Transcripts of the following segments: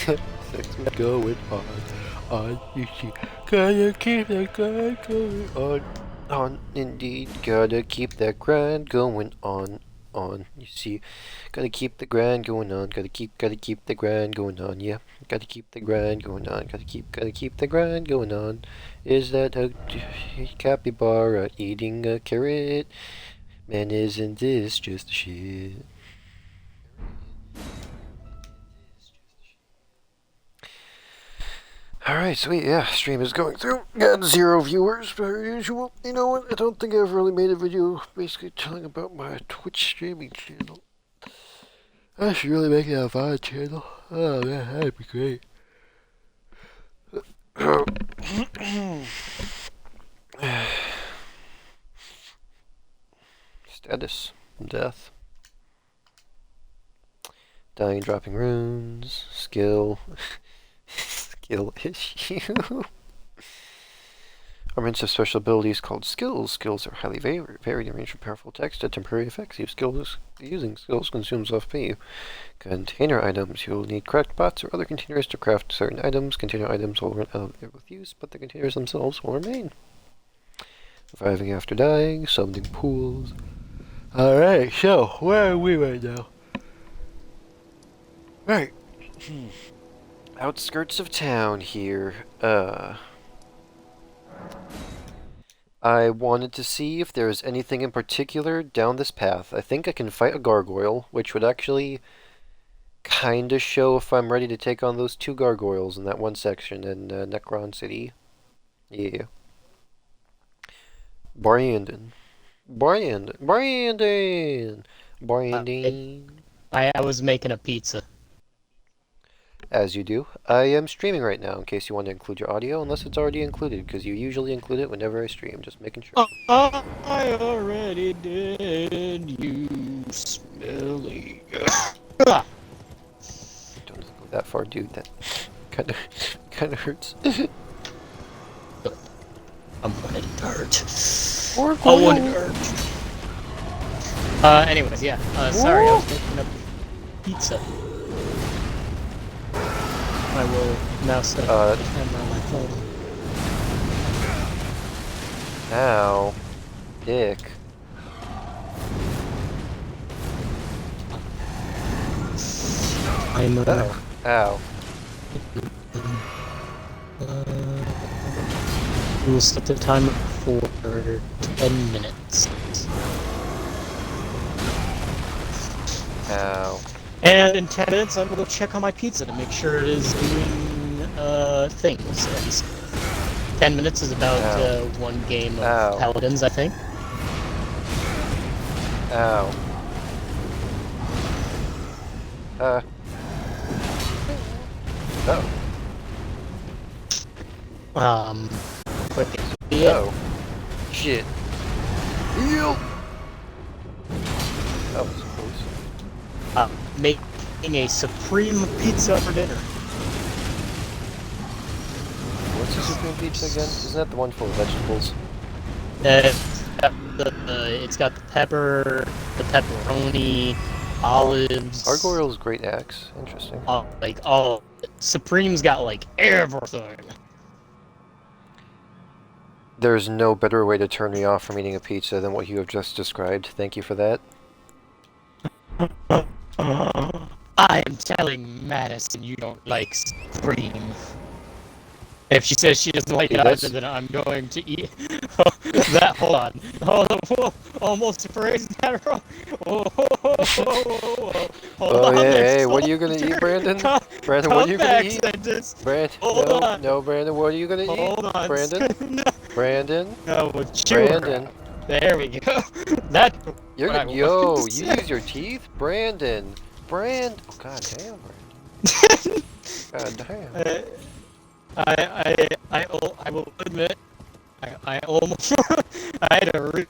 6 going on, you see. Gotta keep that grind going on, indeed. Gotta keep that grind going on, you see. Gotta keep the grind going on, gotta keep the grind going on, yeah. Gotta keep the grind going on, gotta keep the grind going on. Is that a capybara eating a carrot? Man, isn't this just shit? Alright, sweet, yeah, stream is going through. Got 0 viewers, per usual. You know what, I don't think I've really made a video basically telling about my Twitch streaming channel. I should really make it a VOD channel. Oh man, that'd be great. Status. Death. Dying, dropping runes. Skill. Skill issue. Armaments have special abilities called skills. Skills are highly varied in range from powerful text to temporary effects. Using skills consumes FP. Container items. You'll need craft pots or other containers to craft certain items. Container items will run out with use, but the containers themselves will remain. Reviving after dying. Summoning pools. Alright, so where are we right now? Right. Outskirts of town here. I wanted to see if there was anything in particular down this path. I think I can fight a gargoyle, which would actually kinda show if I'm ready to take on those 2 gargoyles in that one section in Necron City. Yeah. Brandon. Brandon! I was making a pizza. As you do. I am streaming right now in case you want to include your audio, unless it's already included, because you usually include it whenever I stream, just making sure. I already did, you smelly. Don't go that far, dude. That kind of hurts. I wanted it to hurt. I wanted it to hurt. Anyways, yeah. Sorry, I was making a pizza. I will now set up the camera on my phone. Ow. Dick. I'm Ow. We'll set the timer for 10 minutes. Ow. And in 10 minutes, I'm going to check on my pizza to make sure it is doing things. And 10 minutes is about 1 game of Paladins, I think. Ow. Quick. Yeah. Oh. Shit. Heal! That was close. Making a supreme pizza for dinner. What's a supreme pizza again? Isn't that the one full of vegetables? It's got the pepper, the pepperoni, olives. Gargoyle's great axe. Interesting. Supreme's got like everything. There's no better way to turn me off from eating a pizza than what you have just described. Thank you for that. I am telling Madison you don't like Supreme. If she says she doesn't like it either, then I'm going to eat that. Hold on. Almost phrased that wrong. Hold on. Hey, what are you gonna eat, Brandon? Brandon, what are you gonna eat? Brandon, no, Brandon, what are you gonna eat? Hold on. Brandon? No. Brandon? No, Brandon? There we go. You're gonna, yo, you use your teeth? Brandon. Oh, god damn, Brandon. God damn. I will admit, I almost I had a real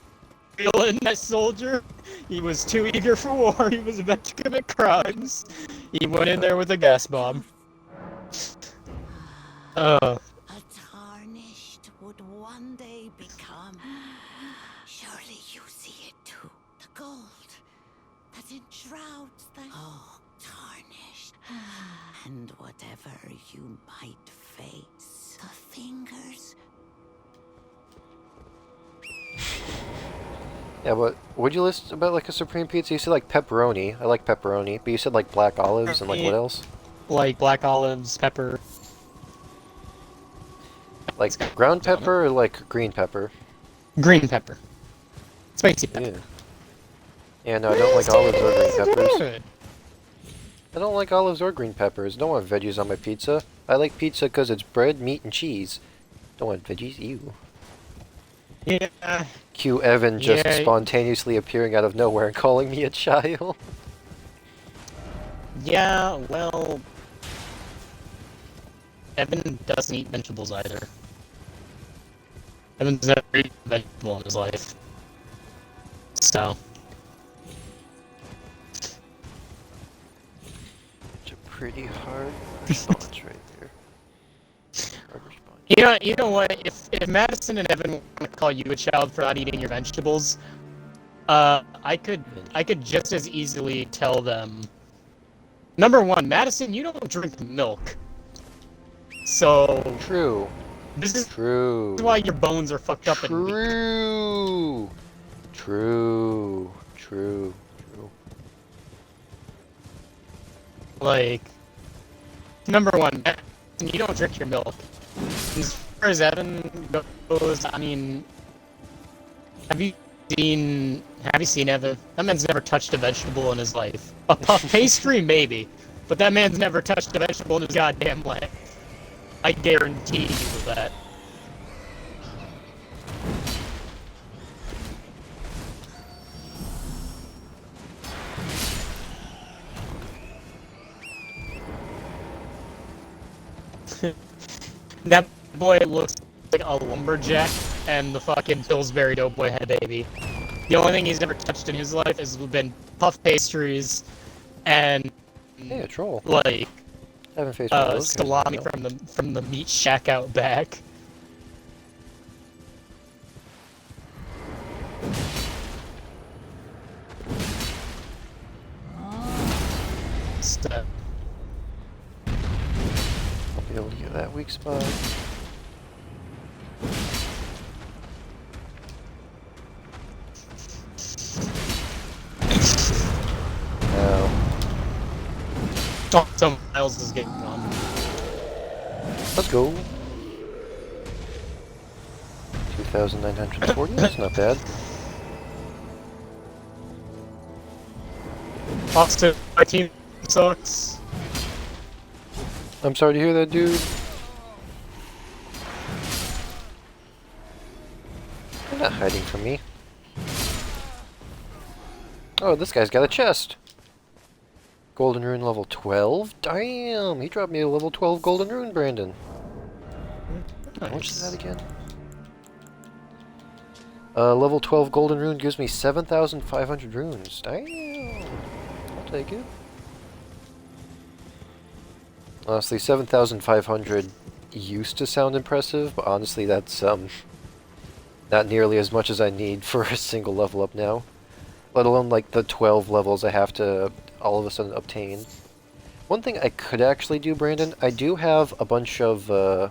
in that soldier. He was too eager for war. He was about to commit crimes. He went in there with a gas bomb. A tarnished would one day become. Surely you see it too. The gold that enshrouds the tarnished. And whatever whatever you might face. The fingers. Yeah, but would you list about like a supreme pizza? You said like pepperoni. I like pepperoni, but you said like black olives and like what else? Like black olives, pepper. Like ground pepper or like green pepper? Green pepper. Spicy pepper. Yeah. Yeah, no, I don't like olives or green peppers. Good. I don't like olives or green peppers. Don't want veggies on my pizza. I like pizza because it's bread, meat, and cheese. Don't want veggies. Ew. Yeah. Cue Evan just Yeah. spontaneously appearing out of nowhere and calling me a child. Yeah, well... Evan doesn't eat vegetables either. Evan's never eaten a vegetable in his life. So... It's a pretty hard response right there. Hard response. You know what? If Madison and Evan want to call you a child for not eating your vegetables, I could just as easily tell them. Number one, Madison, you don't drink milk, so True. this is True. why your bones are fucked up and weak. True. True. True. True. Like, number one, Madison, you don't drink your milk. As far as Evan goes, I mean, have you seen Evan? That man's never touched a vegetable in his life. A puff pastry, maybe, but that man's never touched a vegetable in his goddamn life. I guarantee you that. That boy looks like a lumberjack and the fucking Pillsbury Doughboy head baby. The only thing he's ever touched in his life has been puff pastries and Hey, a troll. like I haven't faced one of those guys, salami no. from the meat shack out back. So, I'll be able to get that weak spot. No. oh, so Miles is getting on. Let's go. 2,940, that's not bad. Austin, my team sucks. I'm sorry to hear that, dude. You're not hiding from me. Oh, this guy's got a chest. Golden Rune level 12? Damn, he dropped me a level 12 Golden Rune, Brandon. How much is that again? Level 12 Golden Rune gives me 7,500 runes. Damn. I'll take it. Honestly, 7,500 used to sound impressive, but honestly that's, not nearly as much as I need for a single level up now. Let alone, like, the 12 levels I have to all of a sudden obtain. One thing I could actually do, Brandon, I do have a bunch of, I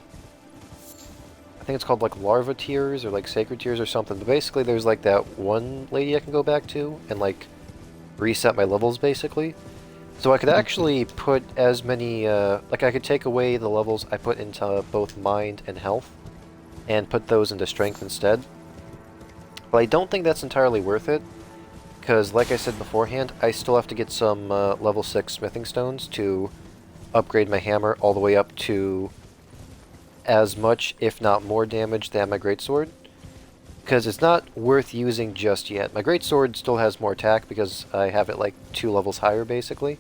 think it's called, like, larva tiers, or, like, sacred tiers or something, but basically there's, like, that one lady I can go back to, and, like, reset my levels, basically. So I could actually put as many, like, I could take away the levels I put into both mind and health, and put those into strength instead. But I don't think that's entirely worth it, because, like I said beforehand, I still have to get some level 6 smithing stones to upgrade my hammer all the way up to as much, if not more damage than my greatsword. Because it's not worth using just yet. My greatsword still has more attack because I have it like 2 levels higher, basically.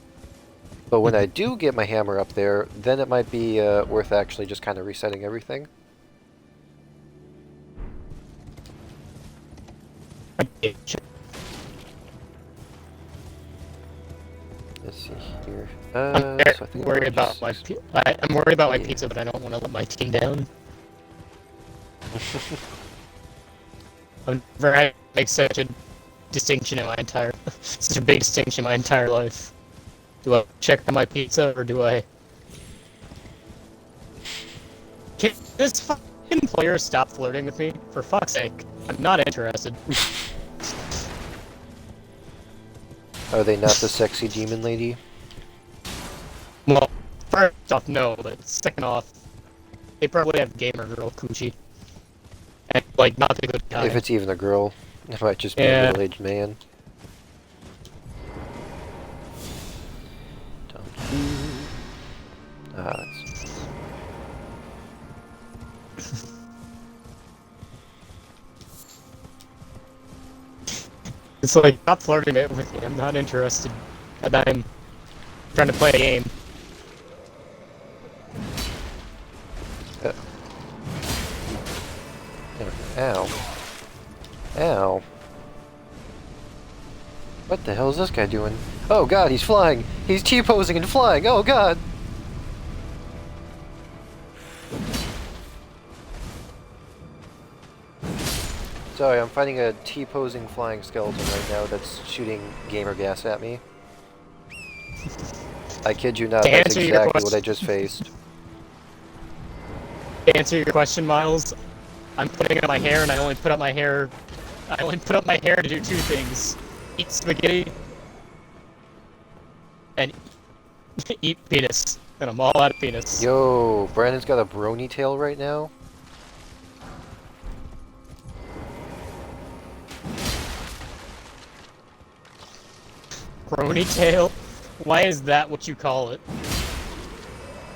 But when I do get my hammer up there, then it might be worth actually just kind of resetting everything. Let's see here. I'm So I think worried about my I'm worried about my pizza, but I don't want to let my team down. I've never had to make such a distinction in my entire, such a big distinction in my entire life. Do I check on my pizza or do I Can this fucking player stop flirting with me? For fuck's sake. I'm not interested. Are they not the sexy demon lady? Well, first off, no, but second off, they probably have gamer girl coochie. And, like, not the good kind. If it's even a girl, it might just be Yeah. a middle-aged man. Ah, that's... It's like, stop flirting it with me, I'm not interested. And I'm trying to play a game. Ow. Ow. What the hell is this guy doing? Oh god, he's flying! He's T-posing and flying! Oh god! Sorry, I'm fighting a T-posing flying skeleton right now that's shooting gamer gas at me. I kid you not, To that's answer your exactly what I question- just faced. To answer your question, Miles, I'm putting up my hair, and I only put up my hair to do two things. Eat spaghetti, and eat penis. And I'm all out of penis. Yo, Brandon's got a brony tail right now? Brony tail? Why is that what you call it?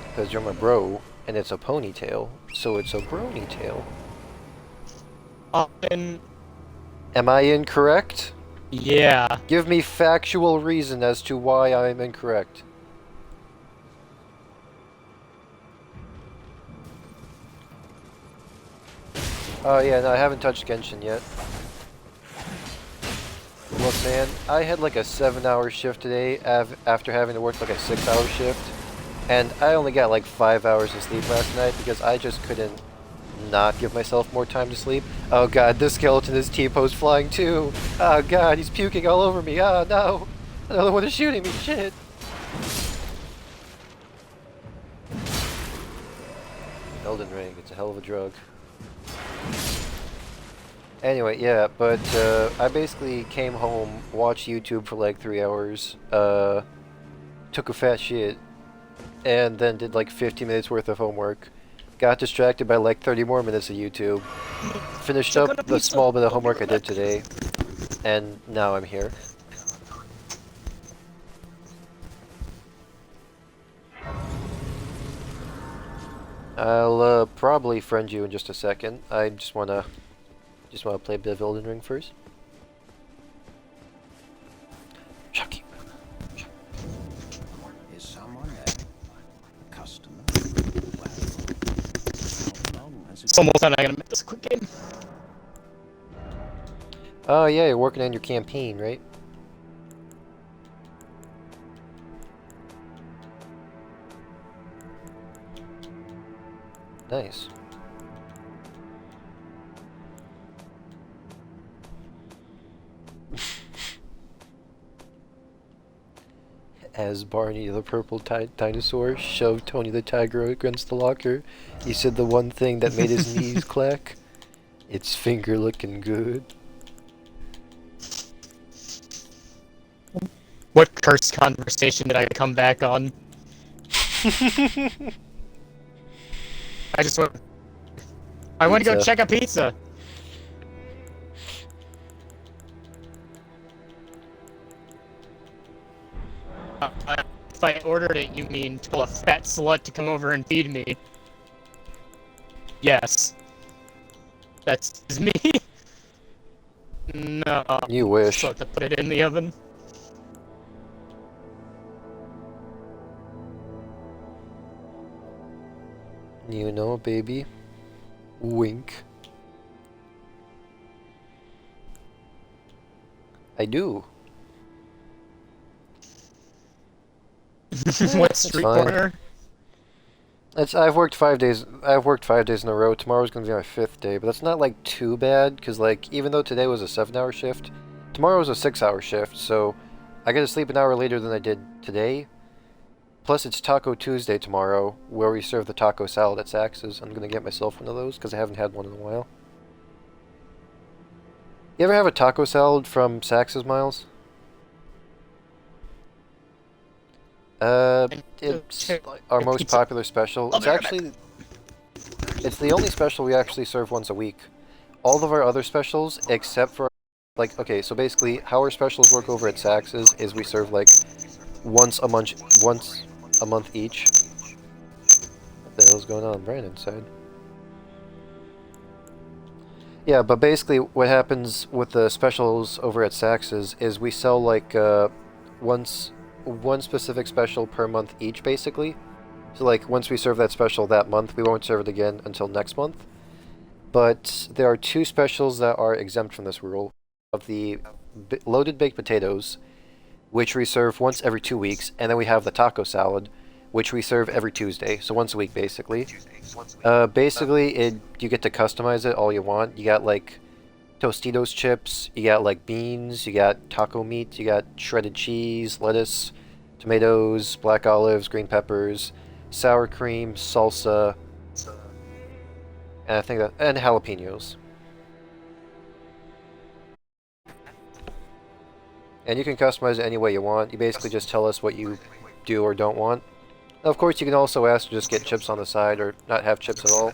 Because you're my bro, and it's a ponytail, so it's a brony tail. And Am I incorrect? yeah. Give me factual reason as to why I'm incorrect. Oh yeah, no, I haven't touched Genshin yet. Look man, I had like a 7-hour shift today after having to work like a 6-hour shift. And I only got like 5 hours of sleep last night because I just couldn't not give myself more time to sleep. Oh god, this skeleton is T-pose flying too. Oh god, he's puking all over me. Oh no, another one is shooting me. Shit. Elden Ring, it's a hell of a drug. Anyway, yeah, but I basically came home, watched YouTube for like 3 hours, took a fat shit, and then did like 50 minutes worth of homework. Got distracted by like 30 more minutes of YouTube. Finished up the small bit of homework I did today, and now I'm here. I'll probably friend you in just a second. I just wanna play a bit of Elden Ring first. Chucky. Is someone there? Customer? Well, how long has it It's almost done. I gotta make this a quick game. Oh yeah, you're working on your campaign, right? Nice. As Barney the purple dinosaur shoved Tony the tiger against the locker, he said the one thing that made his knees clack. It's finger looking good. What cursed conversation did I come back on? I just went. I went to go Pizza. check a pizza. If I ordered it, you mean tell a fat slut to come over and feed me? Yes. That's me. No. You wish. So to put it in the oven. You know, baby. Wink. I do. What street fine. corner? I've worked 5 days. I've worked 5 days in a row. Tomorrow's gonna be my 5th day, but that's not like too bad because like even though today was a 7-hour shift, tomorrow was a 6-hour shift. So I get to sleep an hour later than I did today, Plus, it's Taco Tuesday tomorrow, where we serve the taco salad at Sax's. I'm gonna get myself one of those, because I haven't had one in a while. You ever have a taco salad from Sax's, Miles? It's our most popular special. It's actually... It's the only special we actually serve once a week. All of our other specials, except for... Like, okay, so basically, how our specials work over at Sax's is we serve, like, once a month each. What the hell's going on right inside? Yeah, but basically what happens with the specials over at Sax's is we sell like one specific special per month each, basically. So like once we serve that special that month, we won't serve it again until next month. But there are two specials that are exempt from this rule. Of the loaded baked potatoes, which we serve once every 2 weeks, and then we have the taco salad, which we serve every Tuesday, so once a week basically. Basically, you get to customize it all you want. You got like Tostitos chips, you got like beans, you got taco meat, you got shredded cheese, lettuce, tomatoes, black olives, green peppers, sour cream, salsa, and I think that, and jalapenos. And you can customize it any way you want. You basically just tell us what you do or don't want. Of course, you can also ask to just get chips on the side or not have chips at all.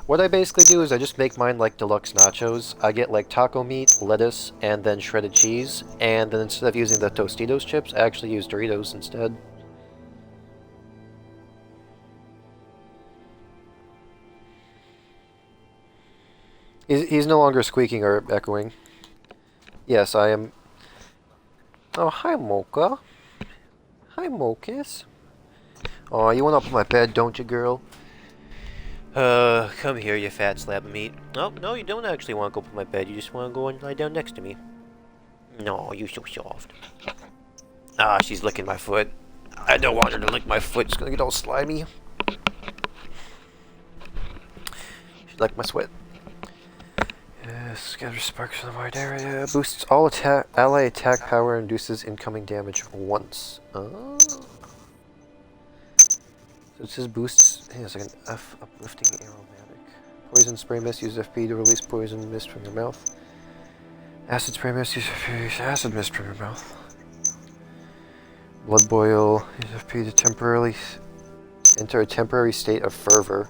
What I basically do is I just make mine like deluxe nachos. I get like taco meat, lettuce, and then shredded cheese. And then instead of using the Tostitos chips, I actually use Doritos instead. He's no longer squeaking or echoing. Yes, I am... Oh, hi, Mocha. Hi, Mocus. Oh, you want up on my bed, don't you, girl? Come here, you fat slab of meat. Oh, no, you don't actually want to go up on my bed. You just want to go and lie down next to me. No, you're so soft. Ah, she's licking my foot. I don't want her to lick my foot. It's gonna get all slimy. She liked my sweat. Scatters sparks from the wide area. Boosts all ally attack power and reduces incoming damage once. Oh. So it says boosts. Hey, it's like an F uplifting aromatic. Poison spray mist. Use FP to release poison mist from your mouth. Acid spray mist. Use acid mist from your mouth. Blood boil. Use FP to temporarily enter a temporary state of fervor.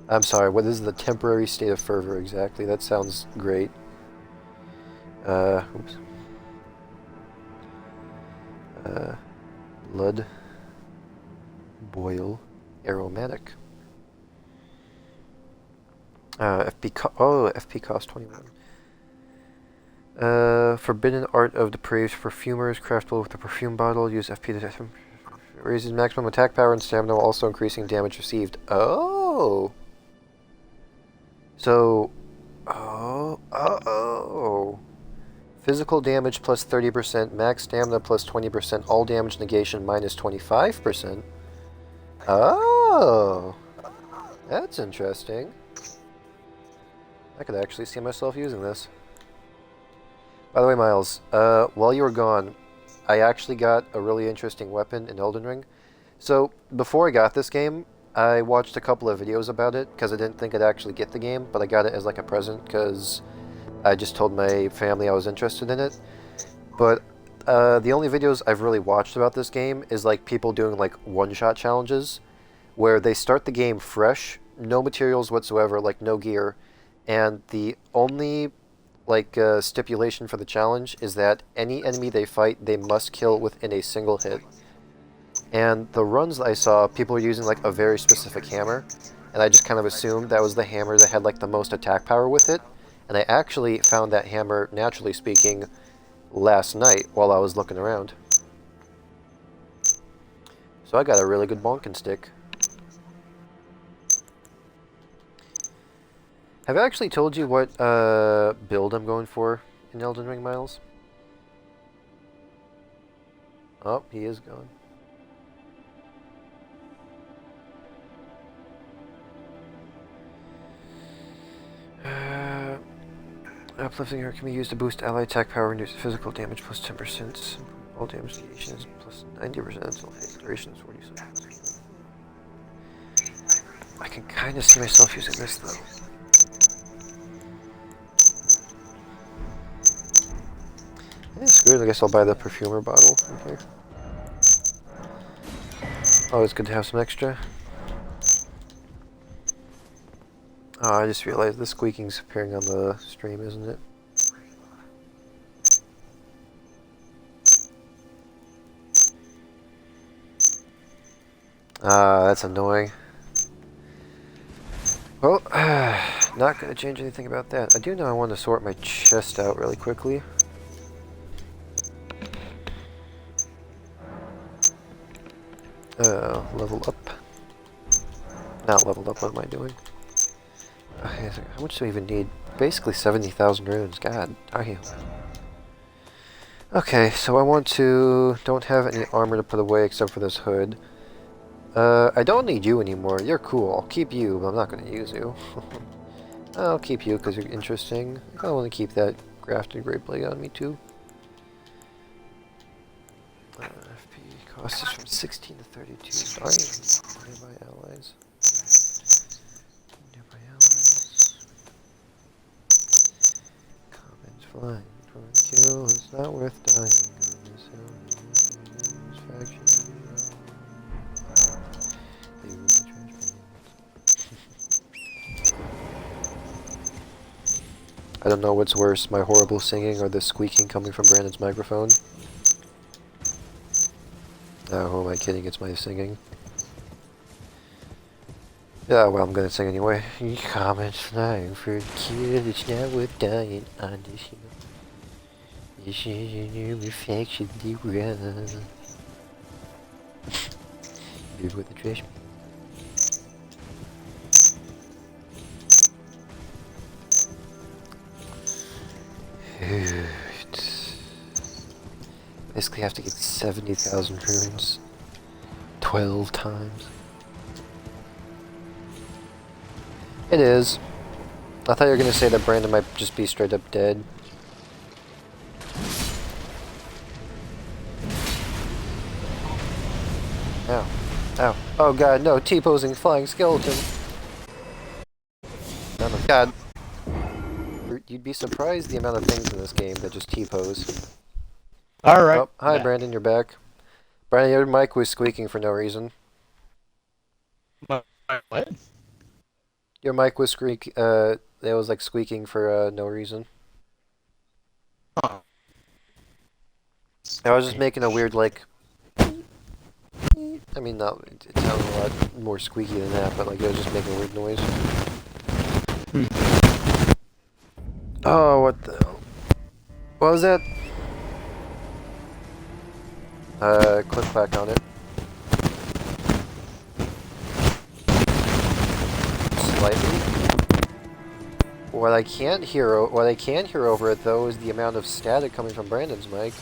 I'm sorry, what is the temporary state of fervor exactly? That sounds great. Oops. Blood boil aromatic. FP cost 21. Forbidden art of depraved perfumers, craftable with a perfume bottle. Use FP to raises maximum attack power and stamina while also increasing damage received. Oh. So, physical damage plus 30%, max stamina plus 20%, all damage negation minus 25%. Oh, that's interesting. I could actually see myself using this. By the way, Miles, while you were gone, I actually got a really interesting weapon in Elden Ring. So, before I got this game, I watched a couple of videos about it because I didn't think I'd actually get the game, but I got it as like a present because I just told my family I was interested in it. But the only videos I've really watched about this game is like people doing like one-shot challenges where they start the game fresh, no materials whatsoever, like no gear, and the only like stipulation for the challenge is that any enemy they fight, they must kill within a single hit. And the runs that I saw, people were using like a very specific hammer, and I just kind of assumed that was the hammer that had like the most attack power with it. And I actually found that hammer, naturally speaking, last night while I was looking around. So I got a really good bonking stick. Have I actually told you what build I'm going for in Elden Ring, Miles? Oh, he is gone. Uplifting her can be used to boost ally attack power and reduce physical damage plus 10%. All damage negation is plus 90% until hit duration is 40 seconds. I can kind of see myself using this though. Yeah, screw it. I guess I'll buy the perfumer bottle from here. Always good to have some extra. Oh, I just realized the squeaking's appearing on the stream, isn't it? Ah, that's annoying. Well, not gonna change anything about that. I do know I want to sort my chest out really quickly. Level up. Not leveled up, what am I doing? Okay, so how much do we even need? Basically 70,000 runes, god damn. Okay, so I want to... don't have any armor to put away except for this hood. I don't need you anymore, you're cool. I'll keep you, but I'm not going to use you. I'll keep you because you're interesting. I want to keep that grafted great blade on me too. FP cost is from 16 to 32. Darn. Nearby allies. Nearby allies. Comments flying from a kill. It's not worth dying on this hill. Faction. They will be transparent. I don't know what's worse, my horrible singing or the squeaking coming from Brandon's microphone. Oh, who am I kidding? It's my singing. Yeah, well, I'm gonna sing anyway. Comments flying for the kill, it's not worth dying on this hill. This is a new reflection, they run. Live with the trash. Basically have to get 70,000 runes 12 times. It is. I thought you were gonna say that Brandon might just be straight up dead. Ow. Ow. Oh god, no, T-posing flying skeleton. Oh my god. You'd be surprised the amount of things in this game that just T-pose. Alright. Oh, hi Brandon, you're back. Brandon, your mic was squeaking for no reason. What? Your mic was it was like squeaking for no reason. Oh. I was just making a weird like... I mean, no, it sounded a lot more squeaky than that, but like it was just making a weird noise. Oh, what the hell? What was that? Click back on it. Slightly. What I can't hear over it though is the amount of static coming from Brandon's mic.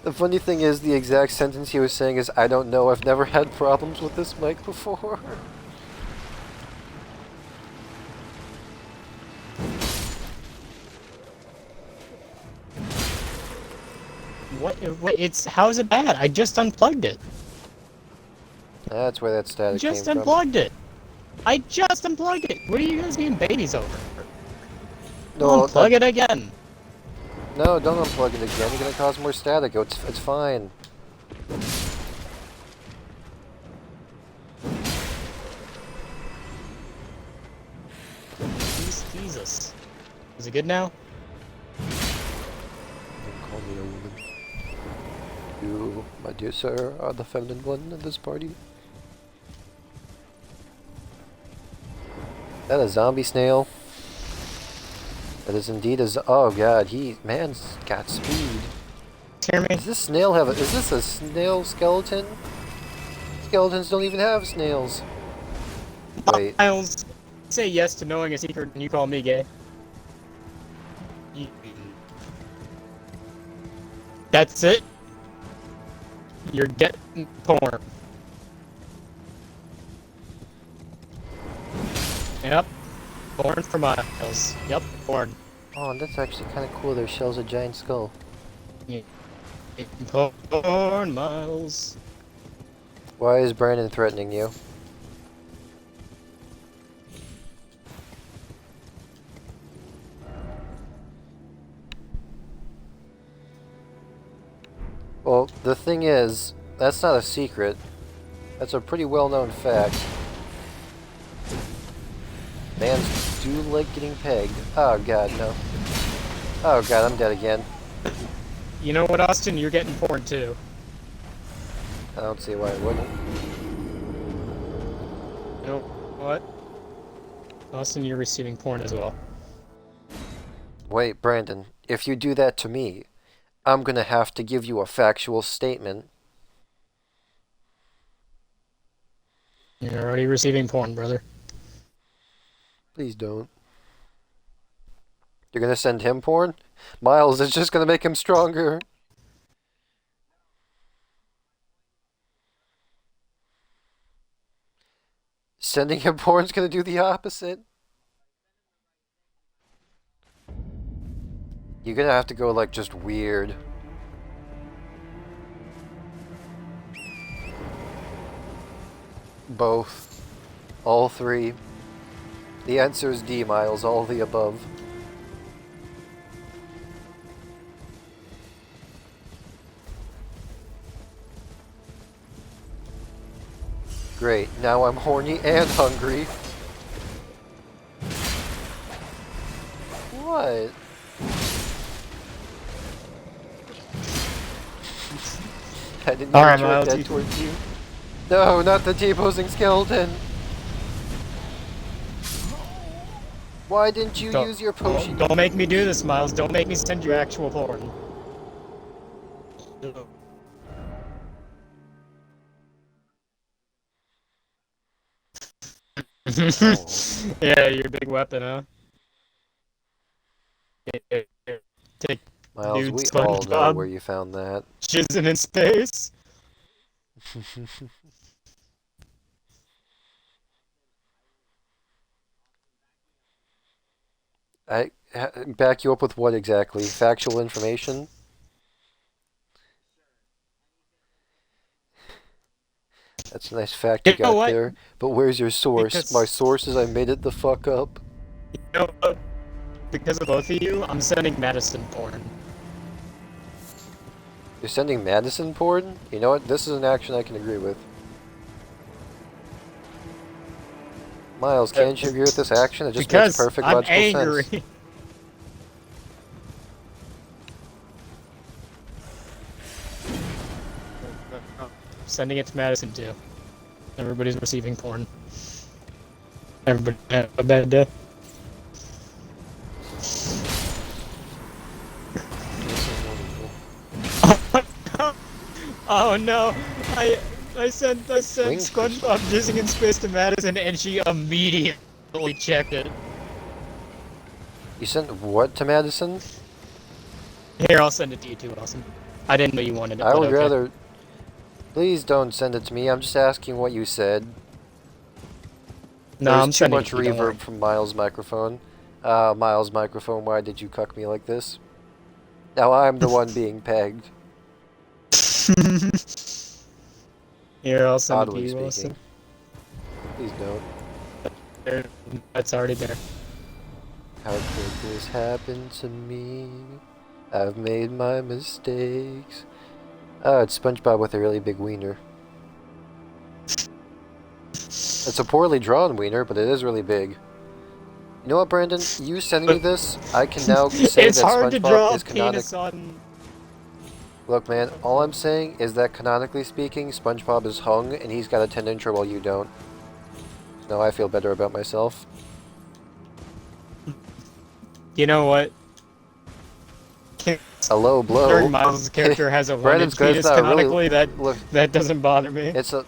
The funny thing is, the exact sentence he was saying is, I don't know, I've never had problems with this mic before. What? How is it bad? I just unplugged it. That's where that static Just came from. unplugged it. I just unplugged it. What are you guys being babies over? No, Unplug it again. No, don't unplug it again. You're gonna cause more static. It's fine. Jesus. Is it good now? Don't call me a woman. You, my dear sir, are the feminine one in this party. Is that a zombie snail? That is indeed a oh god, man's got speed. Hear me? Is this a snail skeleton? Skeletons don't even have snails. Wait. Miles, say yes to knowing a secret and you call me gay. That's it? You're getting porn. Yep. Born for miles. Yep, born. Oh, and that's actually kind of cool. Their shell's a giant skull. Yeah. Born miles. Why is Brandon threatening you? Well, the thing is, that's not a secret. That's a pretty well-known fact. Mans do like getting pegged. Oh god, no. Oh god, I'm dead again. You know what, Austin? You're getting porn too. I don't see why I wouldn't. You know what? Austin, you're receiving porn as well. Wait, Brandon, if you do that to me, I'm gonna have to give you a factual statement. You're already receiving porn, brother. Please don't. You're gonna send him porn? Miles, it's just gonna make him stronger. Sending him porn's gonna do the opposite. You're gonna have to go, like, just weird. Both. All three. The answer is D, Miles, all the above. Great, now I'm horny and hungry. What? I didn't even Alright, direct Miles, that towards you. No, not the T-posing skeleton! Why didn't you use your potion? Don't make me do this, Miles. Don't make me send you actual porn. Yeah, your big weapon, huh? Take Miles, dude we all know where SpongeBob you found that. jizzing in space. Back you up with what exactly? Factual information? That's a nice fact you You know got what? there. But where's your source? Because- My source is I made it the fuck up. You know what? Because of both of you, I'm sending Madison porn. You're sending Madison porn? You know what? This is an action I can agree with. Miles, can't you agree with this action? It just makes Because perfect I'm logical angry. sense. Sending it to Madison too. Everybody's receiving porn. Everybody have a bad day. Oh no! I sent Wings for SpongeBob jizzing in space to Madison, and she immediately checked it. You sent what to Madison? Here, I'll send it to you too, Austin. I didn't know you wanted it. I but would okay. rather... Please don't send it to me. I'm just asking what you said. No, There's I'm too sending much it to you, don't worry. reverb from Miles' microphone. Miles' microphone, why did you cuck me like this? Now I'm the one being pegged. Here, I'll send it to Oddly you, speaking. Austin. Please don't. There, that's already there. How could this happen to me? I've made my mistakes. Oh, it's SpongeBob with a really big wiener. It's a poorly drawn wiener, but it is really big. You know what, Brandon? You sending me this, I can now say It's that hard to draw SpongeBob a is canonic. penis on. Look, man, all I'm saying is that canonically speaking, SpongeBob is hung, and he's got a 10-incher while you don't. Now I feel better about myself. You know what? A low blow. During Miles' character has a Brandon's one-inch good. penis It's not canonically, really. Look, that doesn't bother me. it's a.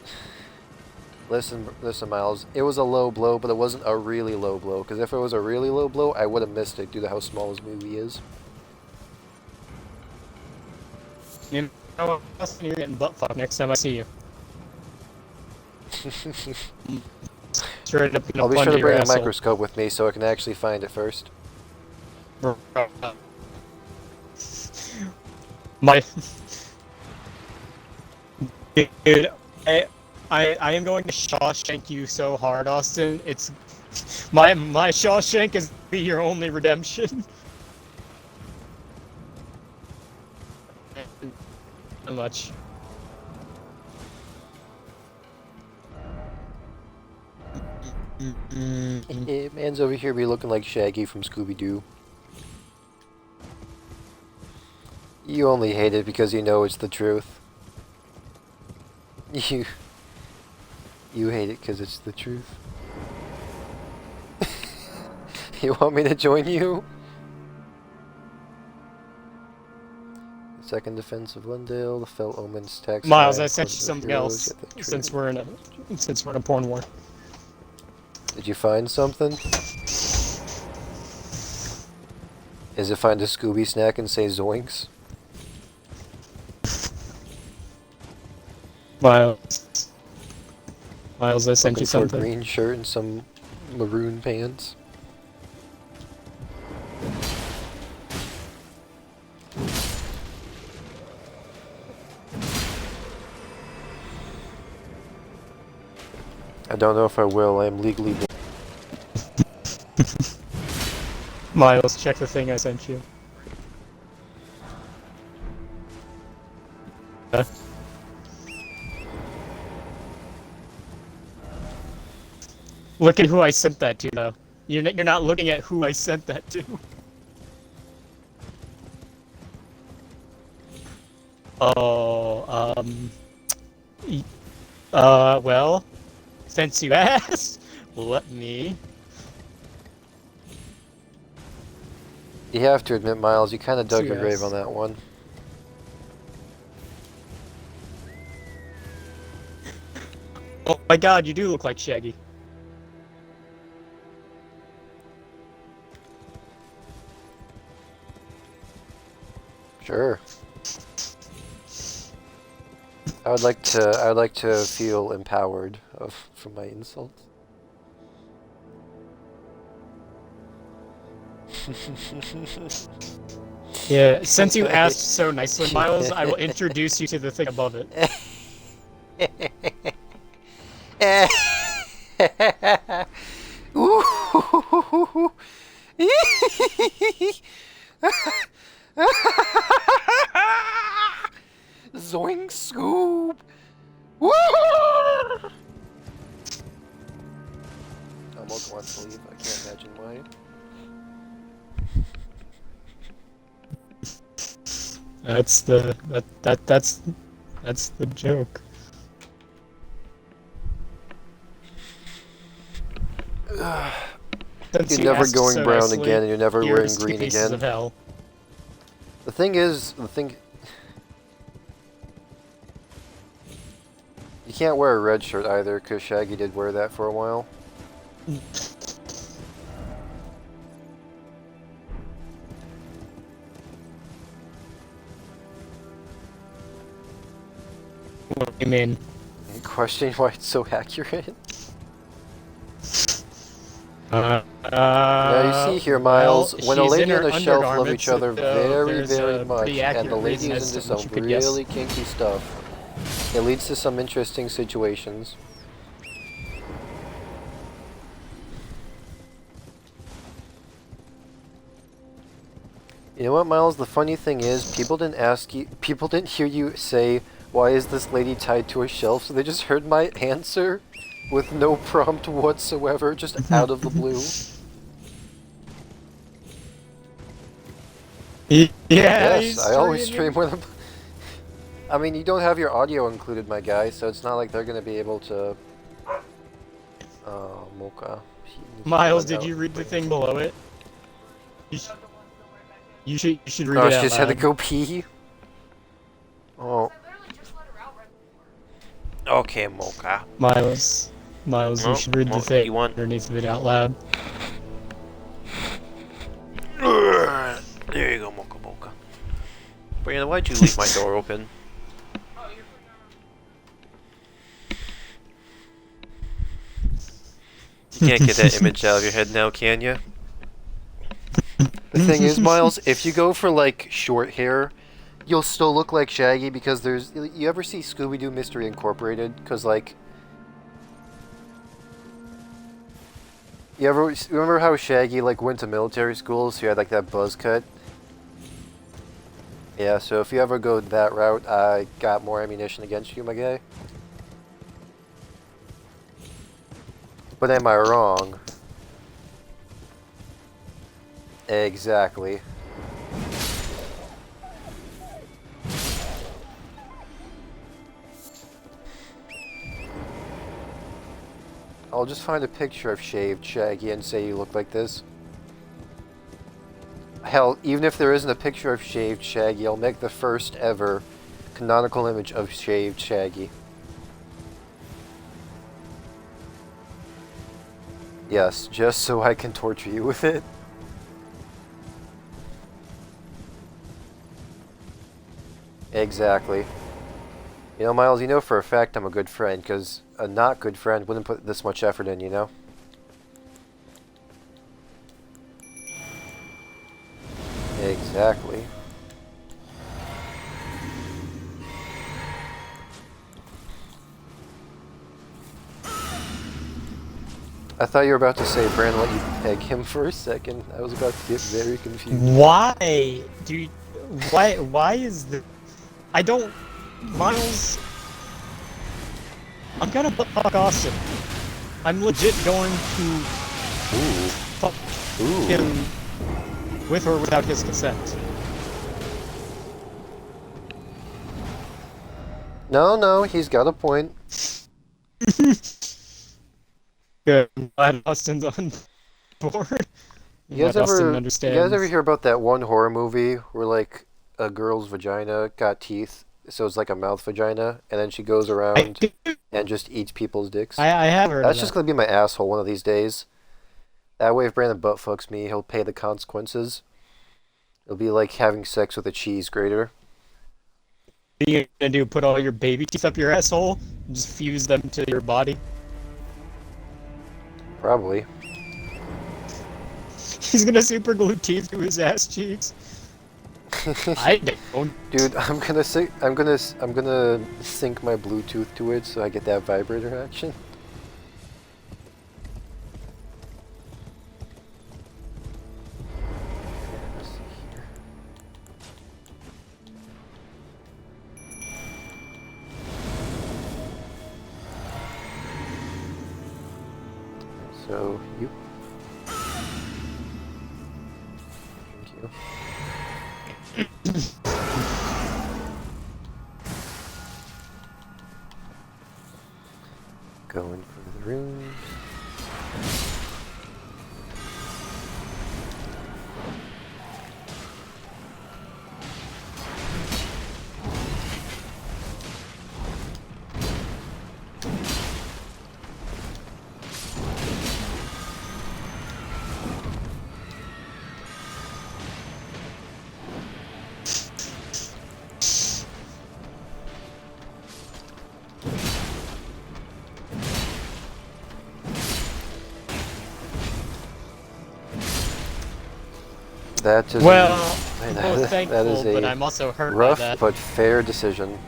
Listen, Miles. It was a low blow, but it wasn't a really low blow. Because if it was a really low blow, I would have missed it due to how small his movie is. You know what, Austin, you're getting butt fucked next time I see you. straight up gonna I'll be plunge sure to your bring a asshole. microscope with me so I can actually find it first. My dude, I am going to Shawshank you so hard, Austin. It's my Shawshank is be your only redemption. So much. Man's over here be looking like Shaggy from Scooby-Doo. You only hate it because you know it's the truth. You hate it because it's the truth. You want me to join you? Second defense of Lundale, the Fell Omens tax. Miles, high, I sent you close to something heroes, else get the since tree. we're in a porn war. Did you find something? Is it find a Scooby snack and say zoinks? Miles, I sent Looking you for a something. green shirt and some maroon pants. I don't know if I will. I am legally. Miles, check the thing I sent you. Look at who I sent that to, though. You're not looking at who I sent that to. Oh, well, since you asked, let me. You have to admit, Miles, you kind of dug your grave Yes. on that one. Oh my god, you do look like Shaggy. Sure. I would like to feel empowered from my insults. Yeah, since you asked so nicely, Miles, I will introduce you to the thing above it. Ooh. Zoink scoop! Woo! Mocha wants to leave. I can't imagine why. That's the joke. Since You're you never asked going so brown nicely, again, and you're never wearing here's two green pieces again. of hell. The thing is, you can't wear a red shirt either, because Shaggy did wear that for a while. What do you mean? Questioning why it's so accurate. Now you see here, Miles, well, when a she's lady in and her a shelf love undergarments, each other so very, there's very a much, pretty and the accurate lady reason is as into to what some you could guess. really kinky stuff, it leads to some interesting situations. You know what, Miles? The funny thing is, people didn't hear you say, "Why is this lady tied to a shelf?" So they just heard my answer with no prompt whatsoever, just out of the blue. Yeah, Yes, I always stream with them. I mean, you don't have your audio included, my guy, so it's not like they're gonna be able to. Mocha. Miles, did you read the thing below it? You should read Oh, it she out just had to loud. go pee. Oh. Okay, Mocha. Miles, you should read the thing underneath of it out loud. There you go, Mocha Mocha. Brianna, why'd you leave my door open? You can't get that image out of your head now, can you? The thing is, Miles, if you go for like short hair, you'll still look like Shaggy because there's. You ever see Scooby-Doo Mystery Incorporated? Because like. You ever remember how Shaggy like went to military school, so he had like that buzz cut? Yeah, so if you ever go that route, I got more ammunition against you, my guy. But am I wrong? Exactly. I'll just find a picture of shaved Shaggy and say you look like this. Hell, even if there isn't a picture of shaved Shaggy, I'll make the first ever canonical image of shaved Shaggy. Yes, just so I can torture you with it. Exactly. You know, Miles, you know for a fact I'm a good friend, because a not good friend wouldn't put this much effort in, you know? Exactly. I thought you were about to say Brandon let you peg him for a second. I was about to get very confused. Why? Dude, why is the... I don't... Miles... I'm gonna fuck Austin. I'm legit going to... fuck him with or without his consent. No, he's got a point. Good. I'm glad Austin's on board. You guys Austin ever understands. hear about that one horror movie where like a girl's vagina got teeth, so it's like a mouth vagina, and then she goes around and just eats people's dicks? I have heard That's of just that. gonna be my asshole one of these days. That way, if Brandon butt fucks me, he'll pay the consequences. It'll be like having sex with a cheese grater. What are you gonna do? Put all your baby teeth up your asshole and just fuse them to your body? Probably. He's gonna super glue teeth to his ass cheeks. I don't. Dude, I'm gonna sync my Bluetooth to it so I get that vibrator action. Let's see here. So you. Thank you. Going for the rooms. That is Well, a, I'm that both is thankful, a but I'm also hurt by rough that. but fair decision.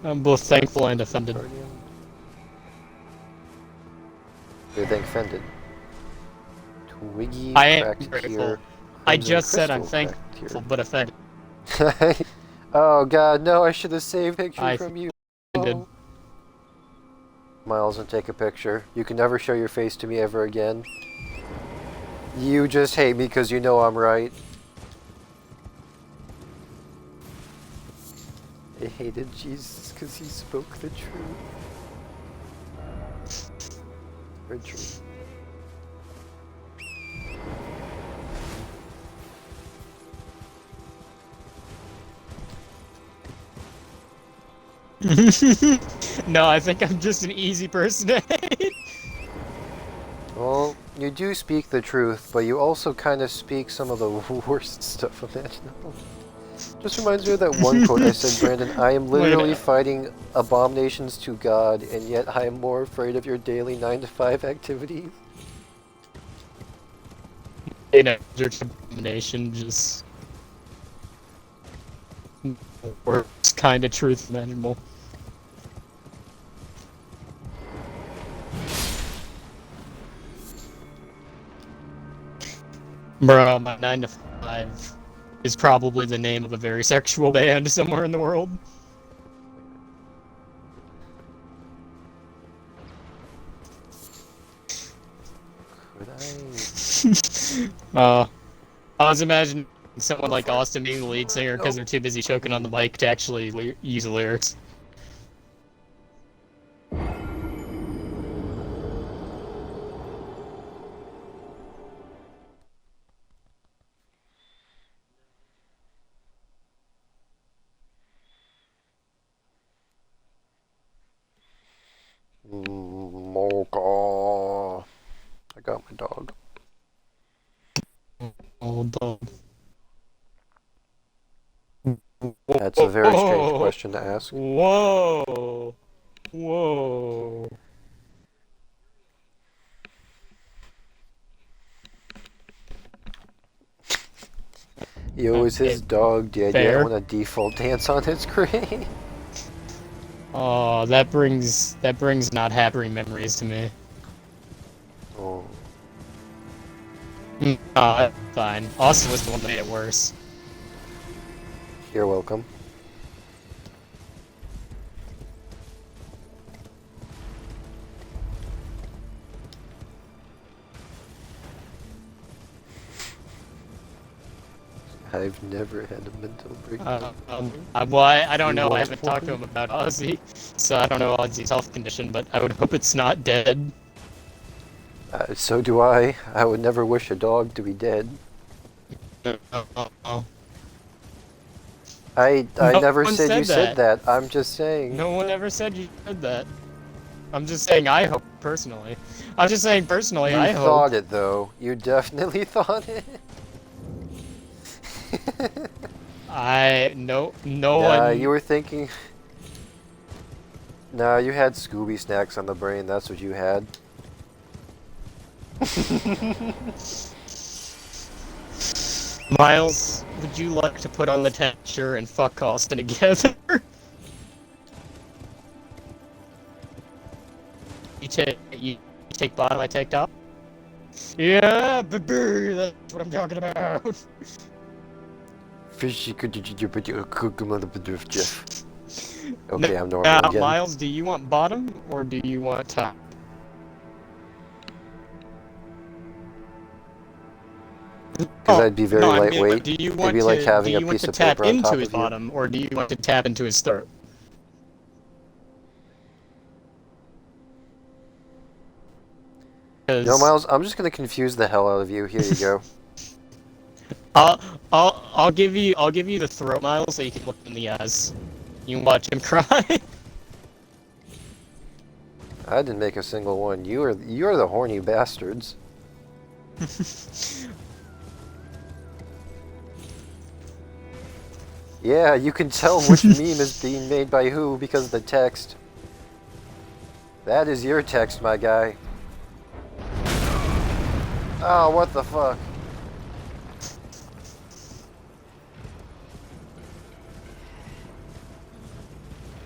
I'm both thankful and offended. You're then offended. Twiggy I am cracked grateful. here. I Crimson just said I'm crystal thankful, but offended. cracked here. Oh god, no, I should have saved a picture I from you. offended. Miles, and take a picture. You can never show your face to me ever again. You just hate me because you know I'm right. I hated Jesus because he spoke the truth. Or truth. No, I think I'm just an easy person to hate. Well, you do speak the truth, but you also kind of speak some of the worst stuff imaginable. Just reminds me of that one quote I said, Brandon, I am literally Wait, fighting abominations to God, and yet I am more afraid of your daily 9-to-5 activities. There's a combination, just worst kind of truth imaginable. Bro, my 9 to 5 is probably the name of a very sexual band somewhere in the world. Could I? I was imagining someone like Austin being the lead singer because they're too busy choking on the mic to actually use the lyrics. Mocha. I got my dog. Oh, dog. That's a very strange question to ask. Whoa! Whoa! Yo, is his dog dead yet? I Fair. want a default dance on his screen. Oh, that brings not happy memories to me. Oh. Fine. Austin was the one that made it worse. You're welcome. I've never had a mental breakdown. Well, I don't know. I haven't talked to him about Ozzy, so I don't know Ozzy's health condition, but I would hope it's not dead. So do I. I would never wish a dog to be dead. I No never one said you said said that. I'm just saying. No one ever said you said that. I'm just saying I hope, personally. I'm just saying personally, You I hope. thought it, though. You definitely thought it. No Nah, one. you were thinking... Nah, you had Scooby snacks on the brain. That's what you had. Miles, would you like to put on the texture and fuck Austin together? You take bottom, I take top? Yeah, baby, that's what I'm talking about. Fishy could you put your Jeff. Okay, I'm normal again. Miles, do you want bottom or do you want top? Because I'd be very lightweight. Do you It'd want be like having a want piece to of tap paper on into top his of you. bottom, or do you want to tap into his throat? No, Miles, I'm just gonna confuse the hell out of you. Here you go. I'll give you the throat, Miles, so you can look him in the eyes. You can watch him cry. I didn't make a single one. You're the horny bastards. Yeah, you can tell which meme is being made by who because of the text. That is your text, my guy. Oh, what the fuck?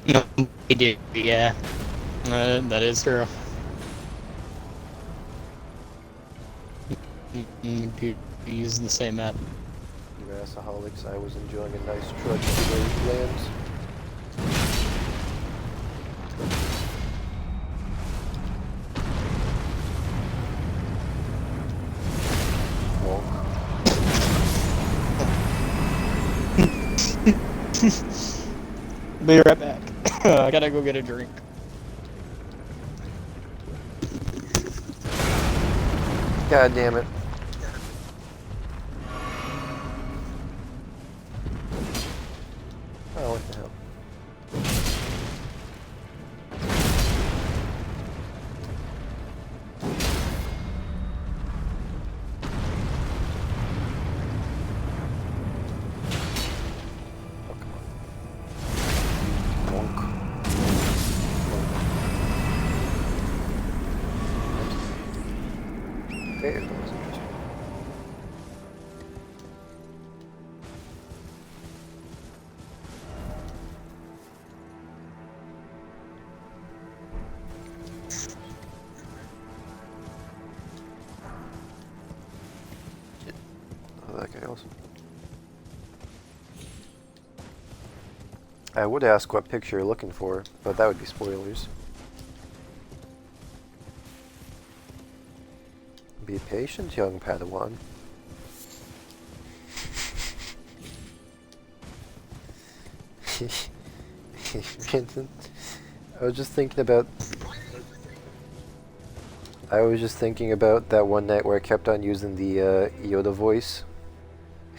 No, he did. Yeah, that is true. Use the same map. You assaholics, I was enjoying a nice trudge through the lands. Be right back. I gotta go get a drink. God damn it. Oh, what the hell? for that guy also. I would ask what picture you're looking for, but that would be spoilers. Be patient, young Padawan. I was just thinking about that one night where I kept on using the Yoda voice.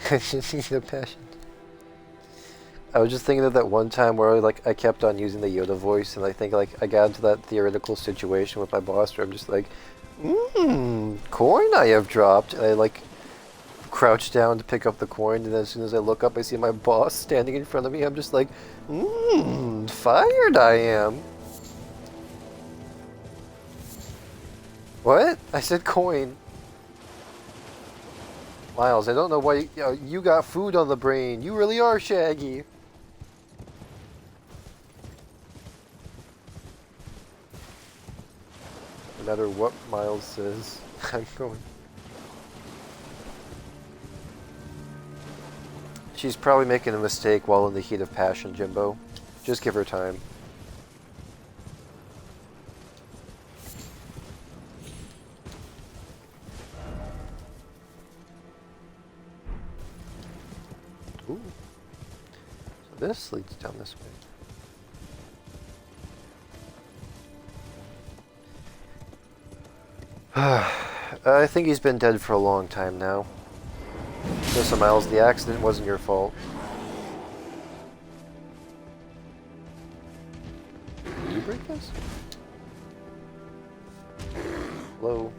The passion. I was just thinking of that one time where I kept on using the Yoda voice, and I think I got into that theoretical situation with my boss where I'm just like, coin I have dropped. And I crouch down to pick up the coin, and as soon as I look up, I see my boss standing in front of me. I'm just like, fired I am. What? I said coin. Miles, I don't know why you got food on the brain. You really are Shaggy. No matter what Miles says, I'm going. She's probably making a mistake while in the heat of passion, Jimbo. Just give her time. Ooh. So this leads down this way. I think he's been dead for a long time now. Listen, Miles, the accident wasn't your fault. Did you break this? Hello?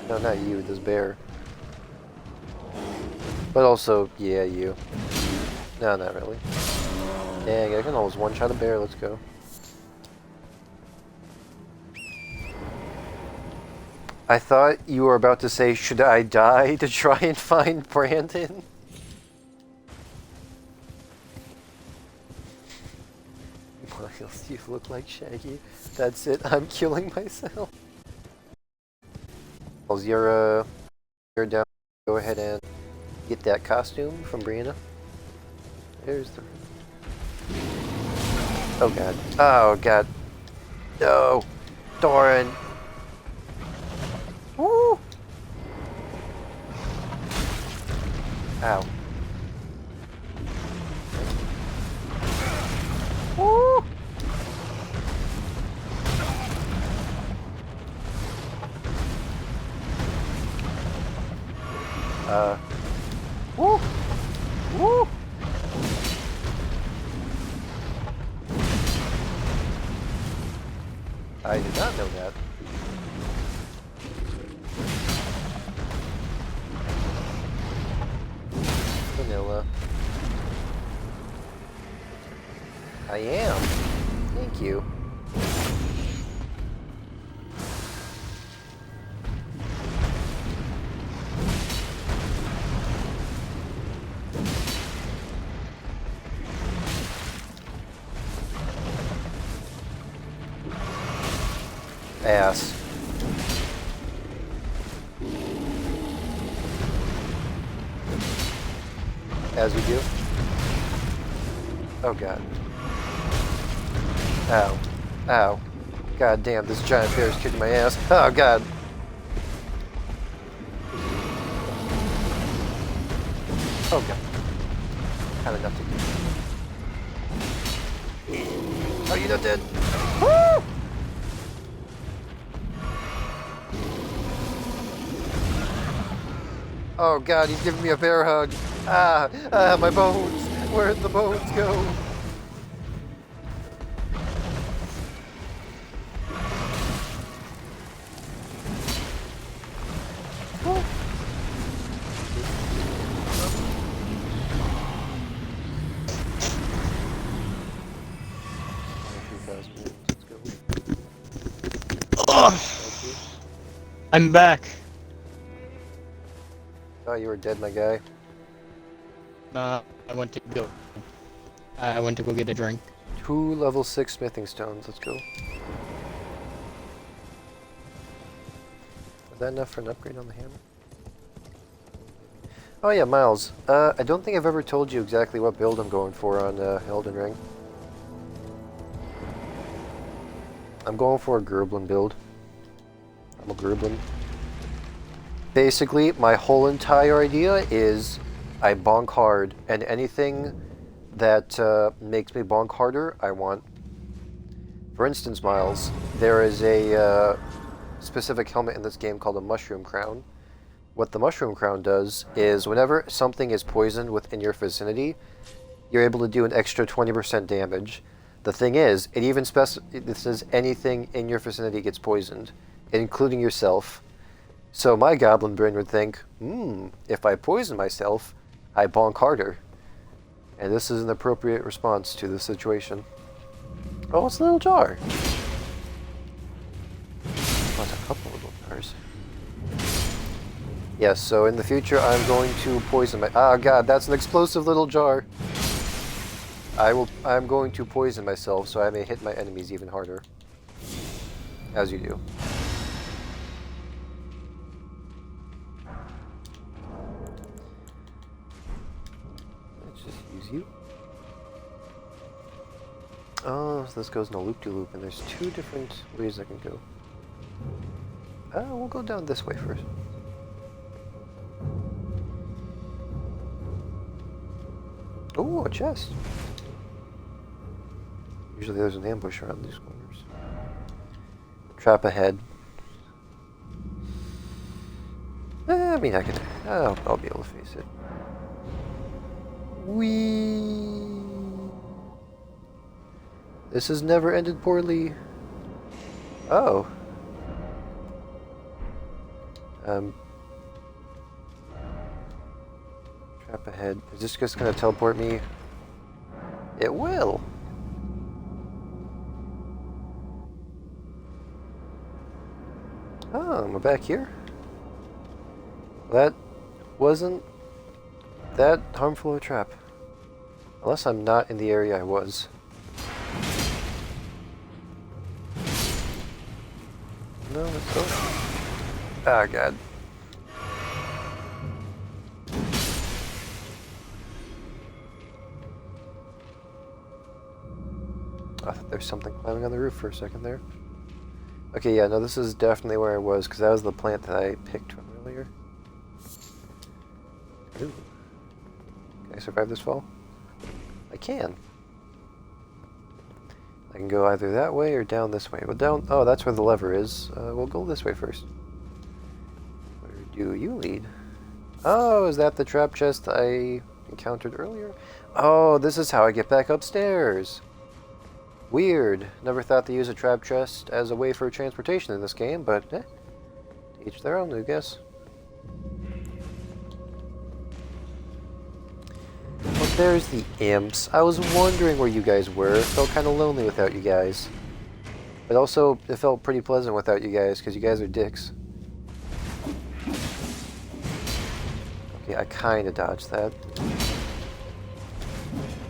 No, not you, this bear. But also, yeah, you. No, not really. Dang, I can always one-shot a bear, let's go. I thought you were about to say, should I die to try and find Brandon? Miles, you look like Shaggy. That's it, I'm killing myself. Miles, you're down. Go ahead and get that costume from Brianna. There's the... Oh god. Oh god. No! Doran! Woo! Ow. Woo! Woo! Woo! I did not know that. Vanilla. I am. Thank you. Ass. As we do. Oh god. Ow. Ow. God damn, this giant bear is kicking my ass. Oh god. Oh god. Had enough to do. Oh, you not dead? Woo! Oh god, he's giving me a bear hug. My bones. Where'd the bones go? I'm back. Oh, you were dead, my guy. I went to go get a drink. 2 level 6 smithing stones, let's go. Is that enough for an upgrade on the hammer? Oh yeah, Miles. I don't think I've ever told you exactly what build I'm going for on Elden Ring. I'm going for a Gerblin build. I'm a Gerblin. Basically, my whole entire idea is I bonk hard, and anything that makes me bonk harder, I want. For instance, Miles, there is a specific helmet in this game called a Mushroom Crown. What the Mushroom Crown does is whenever something is poisoned within your vicinity, you're able to do an extra 20% damage. The thing is, it even it says anything in your vicinity gets poisoned, including yourself. So my goblin brain would think, if I poison myself, I bonk harder. And this is an appropriate response to the situation. Oh, it's a little jar. Oh, it's a couple little jars. Yes, so in the future I'm going to poison my... Oh god, that's an explosive little jar. I'm going to poison myself so I may hit my enemies even harder. As you do. Let's just use you. Oh, so this goes in a loop-de-loop, and there's two different ways I can go. We'll go down this way first. Oh, a chest. Usually there's an ambush around these corners. Trap ahead. I mean, I'll be able to face it. Whee! This has never ended poorly. Oh. Trap ahead. Is this just gonna teleport me? It will. Oh, we're back here? That wasn't that harmful of a trap. Unless I'm not in the area I was. No, let's go. Ah, god. I thought there was something climbing on the roof for a second there. Okay, yeah, no, this is definitely where I was, because that was the plant that I picked from earlier. Ooh. Can I survive this fall? I can. I can go either that way or down this way. Well, down... Oh, that's where the lever is. We'll go this way first. Where do you lead? Oh, is that the trap chest I encountered earlier? Oh, this is how I get back upstairs. Weird. Never thought to use a trap chest as a way for transportation in this game, but each their own, I guess. Well, there's the imps. I was wondering where you guys were. It felt kind of lonely without you guys. But also, it felt pretty pleasant without you guys, because you guys are dicks. Okay, I kind of dodged that.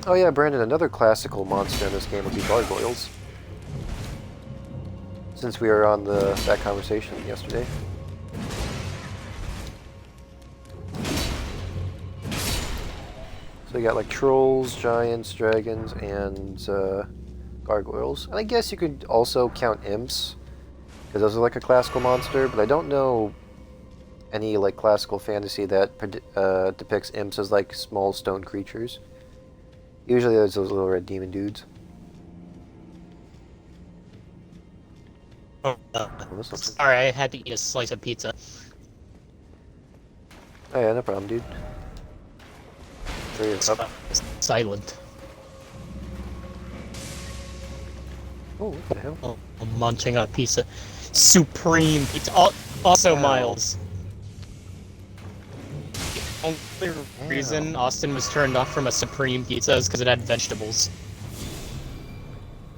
Oh yeah, Brandon, another classical monster in this game would be gargoyles. Since we were on that conversation yesterday. So you got like trolls, giants, dragons, and gargoyles. And I guess you could also count imps, because those are like a classical monster, but I don't know any like classical fantasy that depicts imps as like small stone creatures. Usually there's those little red demon dudes. Oh, sorry, I had to eat a slice of pizza. Oh yeah, no problem, dude. There you go. Silent. Oh, what the hell? Oh, I'm munching on pizza. Supreme pizza. Also, Wow. Miles. The only reason Austin was turned off from a Supreme pizza is because it had vegetables.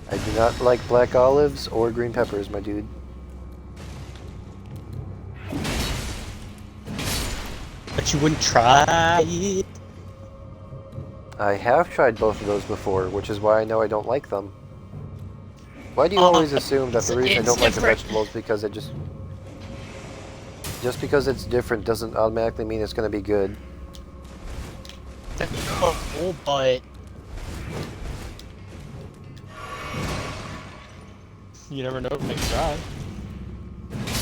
I do not like black olives or green peppers, my dude. But you wouldn't try it. I have tried both of those before, which is why I know I don't like them. Why do you always assume that the reason I don't like the vegetables is because it just because it's different doesn't automatically mean it's going to be good? Oh, but you never know. Make a try.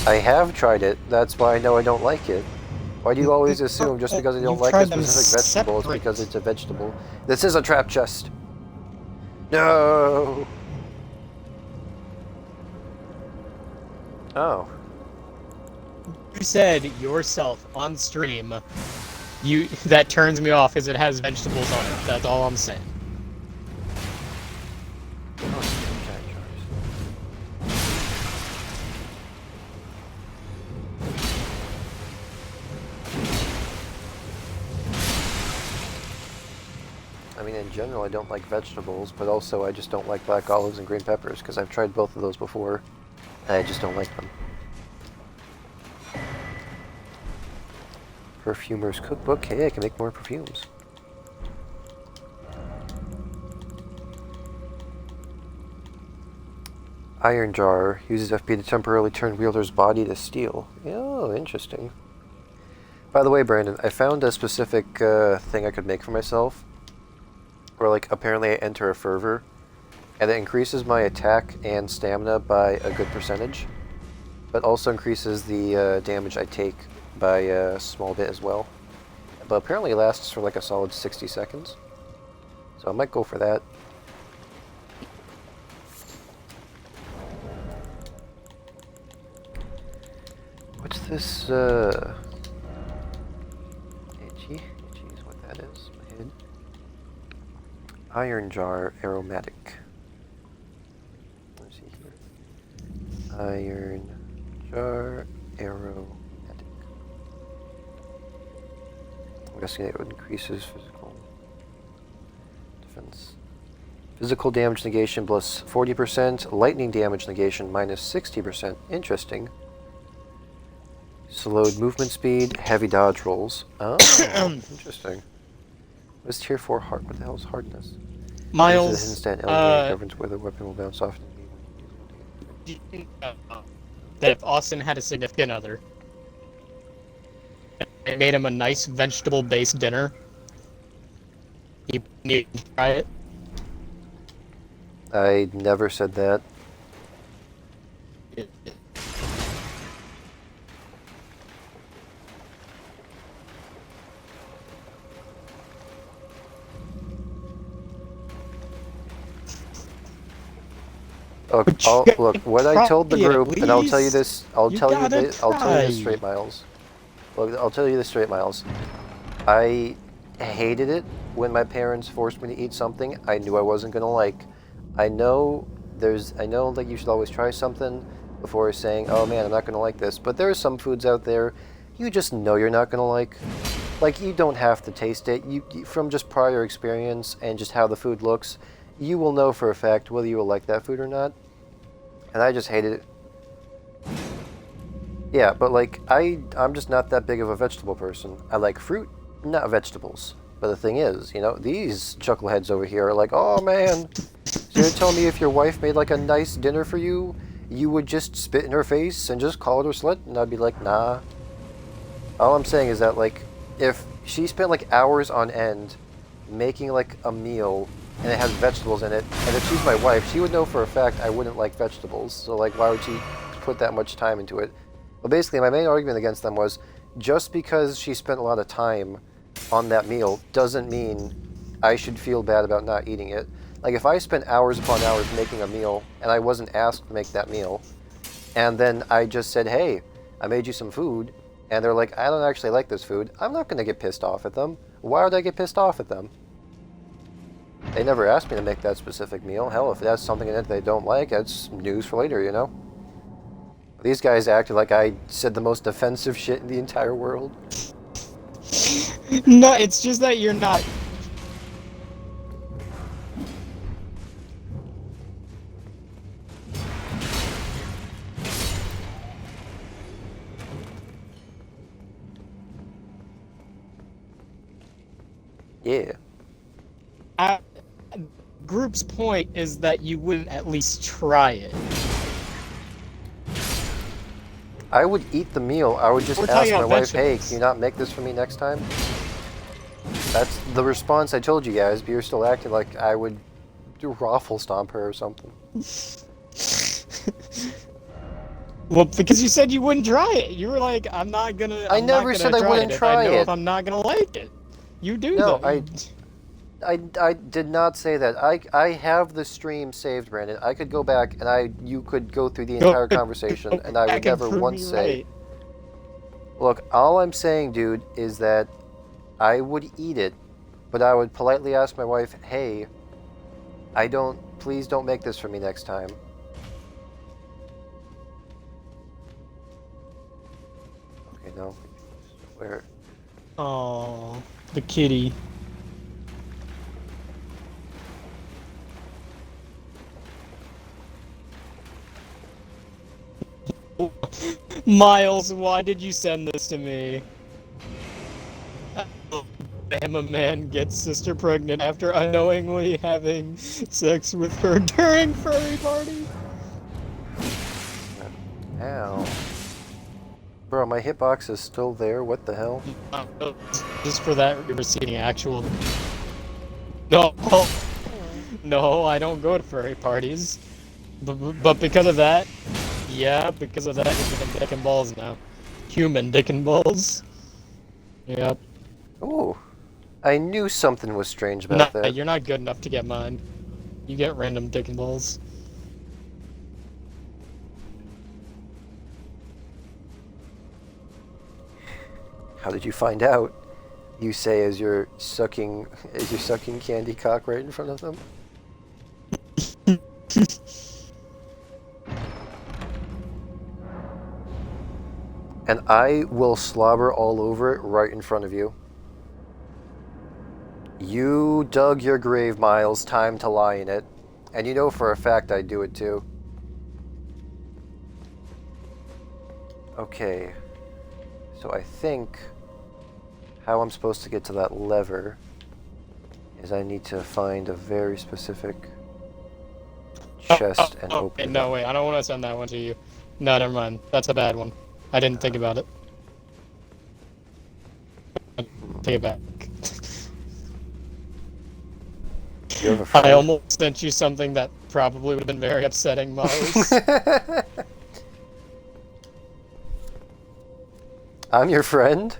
I have tried it. That's why I know I don't like it. Why do you always assume just because I don't You've like a tried them specific vegetable, it's separate. because it's a vegetable? This is a trap chest. No. Oh. You said yourself on stream. That turns me off because it has vegetables on it. That's all I'm saying. I mean, in general, I don't like vegetables, but also I just don't like black olives and green peppers because I've tried both of those before, and I just don't like them. Perfumer's cookbook. Hey, I can make more perfumes. Iron jar uses FP to temporarily turn wielder's body to steel. Oh, interesting. By the way, Brandon, I found a specific thing I could make for myself. Where, like, apparently I enter a fervor, and it increases my attack and stamina by a good percentage, but also increases the damage I take by a small bit as well. But apparently it lasts for like a solid 60 seconds, so I might go for that. What's this, Itchy? Itchy is what that is, my head. Iron jar aromatic. Let's see here. Iron jar aromatic. I'm guessing it increases physical defense. Physical damage negation plus 40%. Lightning damage negation minus 60%. Interesting. Slowed movement speed. Heavy dodge rolls. Oh, interesting. What's tier 4 hard? What the hell is hardness? Miles, This is an instant elevator governs whether a weapon will bounce off. do you think that if Austin had a significant other, and made him a nice vegetable-based dinner, he need to try it? I never said that. Look, what I told the group, and I'll tell you this. I'll tell you this straight, Miles. Look, I'll tell you this straight, Miles. I hated it when my parents forced me to eat something I knew I wasn't gonna like. I know that you should always try something before saying, "Oh man, I'm not gonna like this." But there are some foods out there you just know you're not gonna like. Like, you don't have to taste it. You from just prior experience and just how the food looks, you will know for a fact whether you will like that food or not. And I just hated it. Yeah, but like, I'm just not that big of a vegetable person. I like fruit, not vegetables. But the thing is, you know, these chuckleheads over here are like, "Oh man, so you're telling me if your wife made like a nice dinner for you, you would just spit in her face and just call her a slut?" And I'd be like, "Nah." All I'm saying is that, like, if she spent like hours on end making like a meal and it has vegetables in it, and if she's my wife, she would know for a fact I wouldn't like vegetables, so like, why would she put that much time into it? But basically, my main argument against them was, just because she spent a lot of time on that meal doesn't mean I should feel bad about not eating it. Like, if I spent hours upon hours making a meal and I wasn't asked to make that meal, and then I just said, "Hey, I made you some food," and they're like, "I don't actually like this food," I'm not going to get pissed off at them. Why would I get pissed off at them? They never asked me to make that specific meal. Hell, if it has something in it they don't like, that's news for later, you know? These guys acted like I said the most offensive shit in the entire world. No, it's just that you're not. Yeah. Group's point is that you wouldn't at least try it. I would eat the meal. I would just We're ask talking my about wife, "Hey, vegetables. can you not make this for me next time?" That's the response I told you guys, but you're still acting like I would do raffle stomp her or something. Well, because you said you wouldn't try it. You were like, I'm not gonna. I I'm never not said gonna I try wouldn't it if try I know it. if I'm not gonna like it. You do No, though. I did not say that. I have the stream saved, Brandon. I could go back and you could go through the entire conversation, and I would back and never prove once me say. right. Look, all I'm saying, dude, is that I would eat it, but I would politely ask my wife, "Hey, please don't make this for me next time." Okay, no. Where? Oh, the kitty. Miles, why did you send this to me? Damn, a man gets sister pregnant after unknowingly having sex with her during furry party. Ow. Bro, my hitbox is still there. What the hell? Just for that, you're receiving actual. No, no, I don't go to furry parties. But because of that, yeah, because of that, you're getting dick and balls now. Human dick and balls. Yep. Ooh. I knew something was strange No, about that. you're not good enough to get mine. You get random dick and balls. How did you find out? You say as you're sucking candy cock right in front of them? And I will slobber all over it right in front of you. You dug your grave, Miles. Time to lie in it. And you know for a fact I'd do it too. Okay. So I think how I'm supposed to get to that lever is I need to find a very specific chest and open it. No, wait, I don't want to send that one to you. No, never mind. That's a bad one. I didn't think about it. Take it back. You have a friend? I almost sent you something that probably would have been very upsetting, Miles. I'm your friend?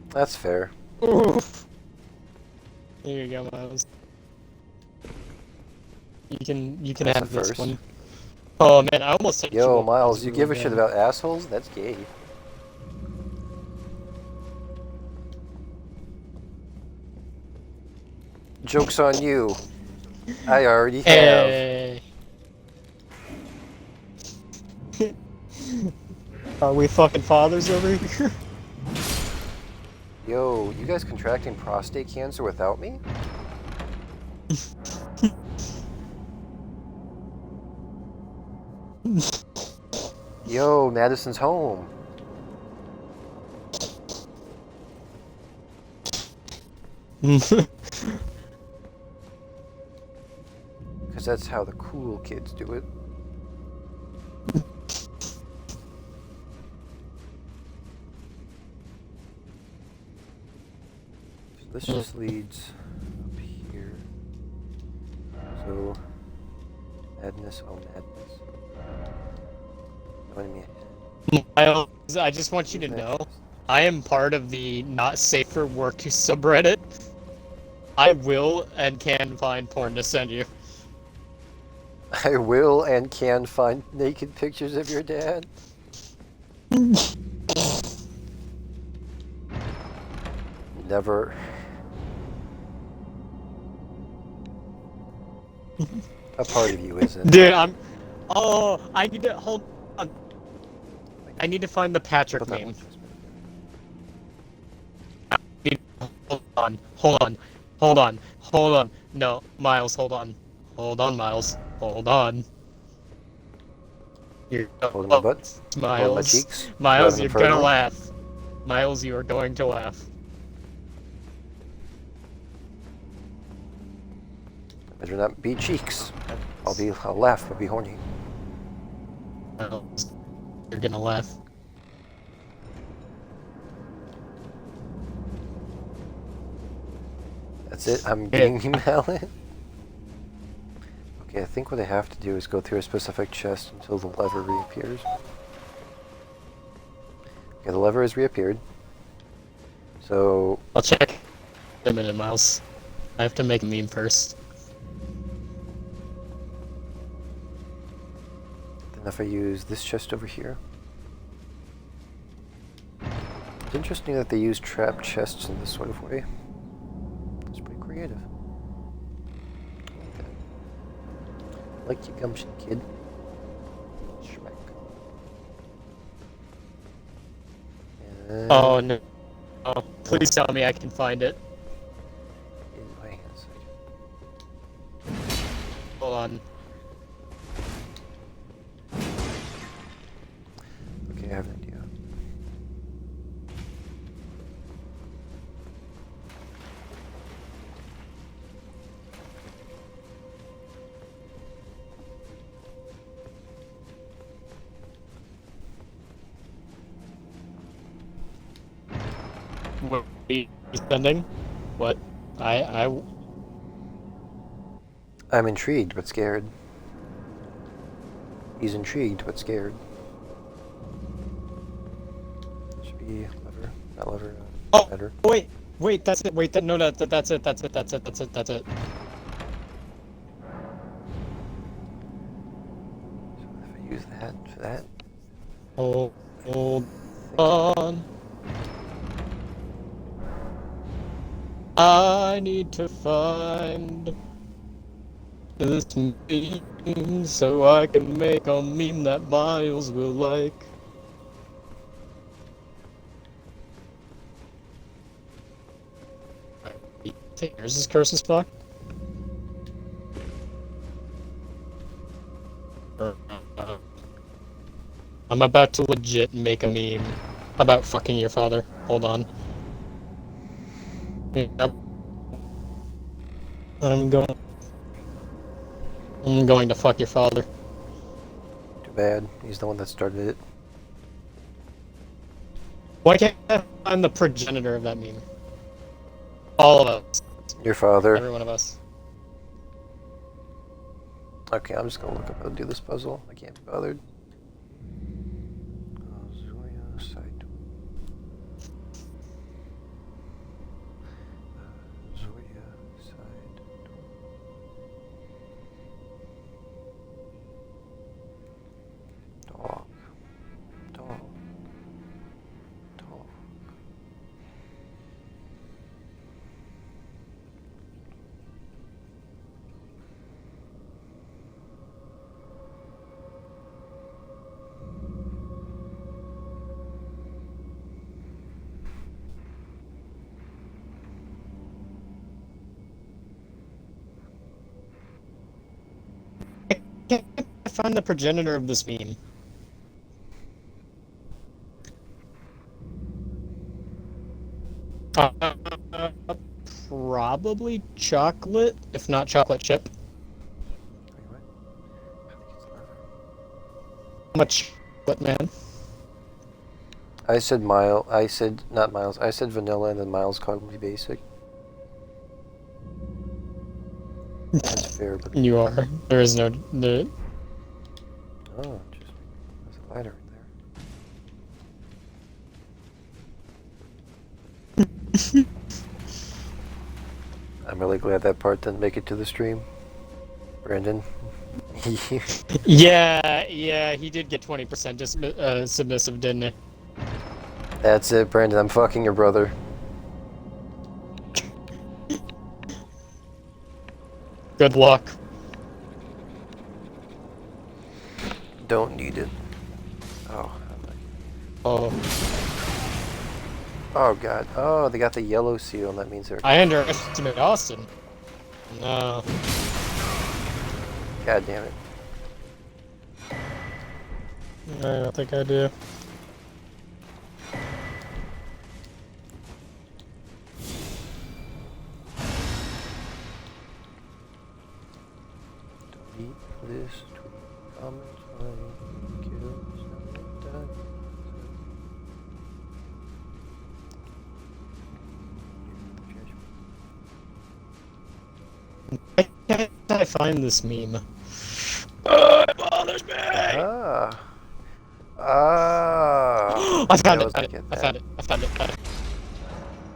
That's fair. Oof. Here you go, Miles. You can That's have a this first. one. Oh man, I almost hit you. Yo, up Miles, as you we give were a shit done. about assholes? That's gay. Joke's on you. I already have. Hey. Are we fucking fathers over here? Yo, you guys contracting prostate cancer without me? Yo, Madison's home. Because that's how the cool kids do it. So this just leads up here. So, madness, oh madness. Join me ahead. Miles, I just want you to know, I am part of the not safe for work subreddit. I will and can find porn to send you. I will and can find naked pictures of your dad. Never. A part of you isn't. Dude, Oh, I need to hold on. I need to find the Patrick Put that meme. one. Hold on. No, Miles, hold on. Hold on, Miles. Hold on. You're Hold my butt. Hold my Miles. cheeks. Miles, Rather you're than gonna further. laugh. Miles, you are going to laugh. Better not be cheeks. I'll laugh, but be horny. Miles, you're gonna laugh. That's it? I'm getting you, Mallet? Okay, I think what I have to do is go through a specific chest until the lever reappears. Okay, the lever has reappeared. So... I'll check. A minute, Miles. I have to make a meme first. Then if I use this chest over here... It's interesting that they use trap chests in this sort of way. It's pretty creative. Okay. Like your gumption, kid. Schmack. And Oh no. Oh, please tell me I can find it. hang on a second. Hold on. Okay, I have an idea. What are you spending? What? I'm intrigued but scared. He's intrigued but scared. Should be lever, not lever. Oh, Header. wait, that's it. Wait, no, that's it. That's it. That's it. So if I use that for that, Hold on. I need to find this meme so I can make a meme that Miles will like. Here's this curse's block. I'm about to legit make a meme about fucking your father. Hold on. Yep. I'm going to fuck your father. too bad. He's the one that started it. Why can't I find the progenitor of that meme? All of us. Your father. Every one of us. Okay, I'm just gonna look up how to do this puzzle. I can't be bothered. Zoya side door. Zoya side door. Dog. Dog. Dog. Can't I find the progenitor of this meme? Probably chocolate, if not chocolate chip. Wait, what? I think it's leather. Much, what man? I said Miles. I said not Miles. I said vanilla, and then Miles called me basic. That's fair, but You are. There is no. The. oh, interesting. There's a lighter in there. I'm really glad that part didn't make it to the stream, Brandon. Yeah, he did get 20% submissive, didn't he? That's it, Brandon. I'm fucking your brother. Good luck. Don't need it. Oh. Oh, Oh god. Oh, they got the yellow seal, and that means they're. I underestimate Austin. No. God damn it. I don't think I do. Delete this tweet. Comment on kills. Done. Why can't I find this meme? It bothers me! Ah. Ah. I found I it, was found gonna it, get I that. found it, I found it, found it.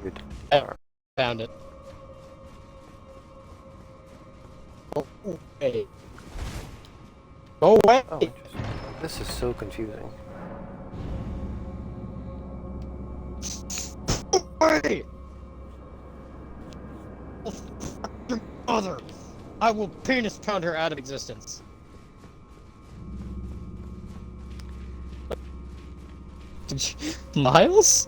Good. I Alright. found it. Go away. Go away! Oh, interesting. This is so confusing. Go away! Oh, fuck your mother! I will penis pound her out of existence. Miles?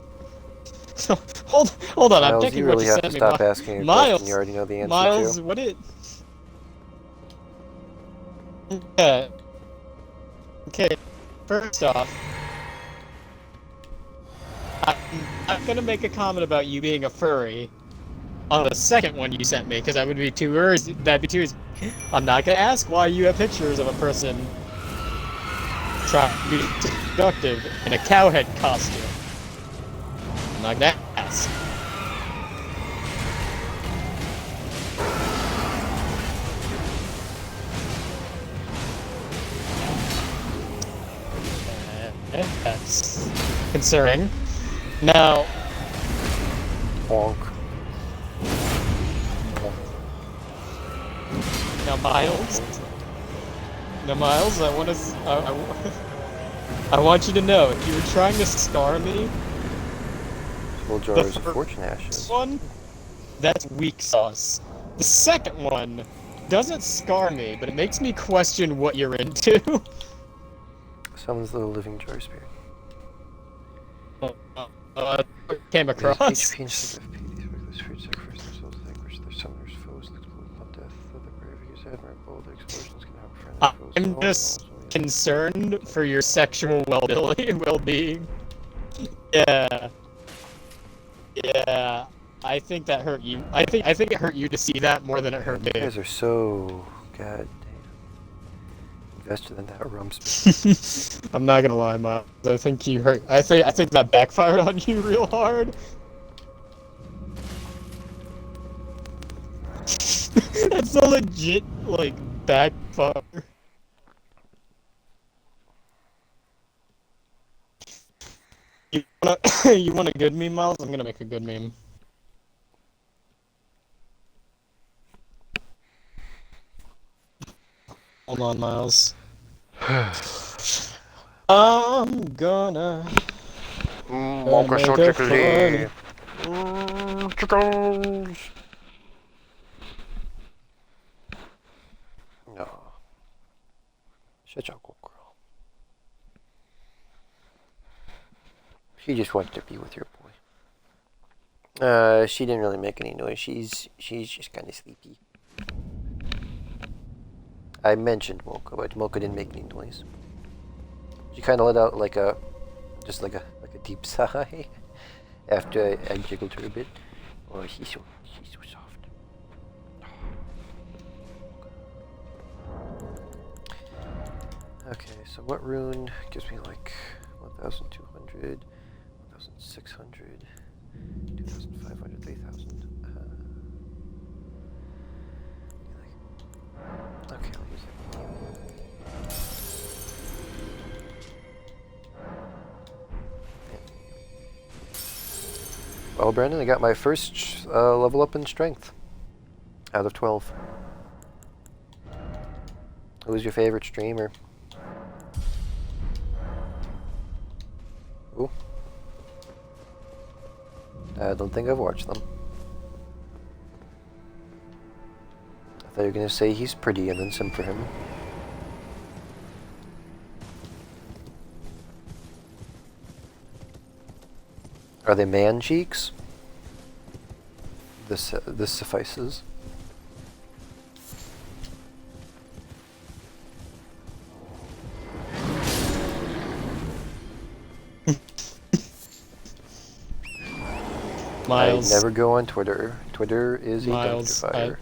hold on, I'm Miles, checking you what really you have sent to me. stop asking a question you already know the answer Miles, to. what it? Yeah. Okay, first off, I'm gonna make a comment about you being a furry on the second one you sent me, because that would be too easy. That'd be too easy. I'm not gonna ask why you have pictures of a person trying to be seductive in a cowhead costume. I'm not gonna ask. That's concerning. Now, Bonk. Miles. Now, Miles, I want to. I want you to know, if you were trying to scar me, Full jars of fortune ashes. one, that's weak sauce. The second one doesn't scar me, but it makes me question what you're into. Summons the living jar spirit. Came It is across. HP instead of P. These regular spirits sacrifice themselves to vanquish their summoners' foes and explode upon death. Though the brave is admirable, the explosions can have friendly foes. I'm just concerned for your sexual well-being. Yeah. Yeah. I think that hurt you. I think it hurt you to see that more than it hurt You me. guys are so goddamn invested in that rumps. I'm not gonna lie, Miles. I think you hurt. I think that backfired on you real hard. That's a legit like backfire. You want you want a good meme, Miles? I'm gonna make a good meme. Hold on, Miles. I'm gonna Mocha so make a tickly. funny. Chickens. No. Such a good girl. She just wanted to be with your boy. She didn't really make any noise. She's just kind of sleepy. I mentioned Mocha, but Mocha didn't make any noise. She kind of let out like a deep sigh after I jiggled her a bit. Oh, she's so soft. Okay, so what rune gives me like 1,200, 1,600, 2,500, 3,000? Okay, I'll use it. Well, Brandon, I got my first level up in strength out of 12. Who's your favorite streamer? Ooh. I don't think I've watched them. I thought you were gonna say he's pretty and then sim for him. Are they man cheeks? This suffices. Miles. I never go on Twitter. Twitter is a Miles, dumpster fire.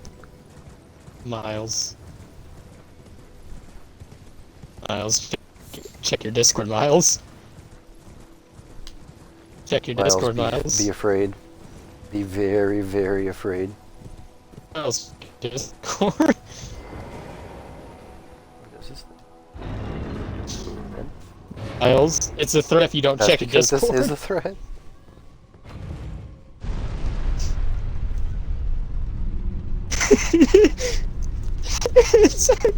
Miles. Miles, check your Discord, Miles. Check your Discord, Miles. Be afraid. Be very, very afraid. Miles, Discord. What is this thing? Miles, it's a threat if you don't That's check because Discord. this is a threat.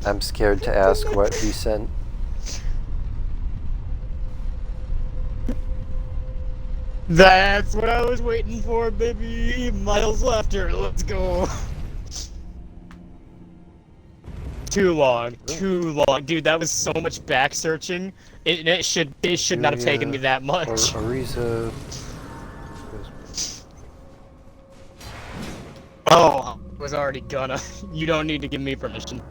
I'm scared to ask what he sent. That's what I was waiting for, baby! Miles laughter, let's go! Too long, too long. Dude, that was so much back searching. It should not have taken me that much. Or Ariza. Oh, I was already gonna. You don't need to give me permission.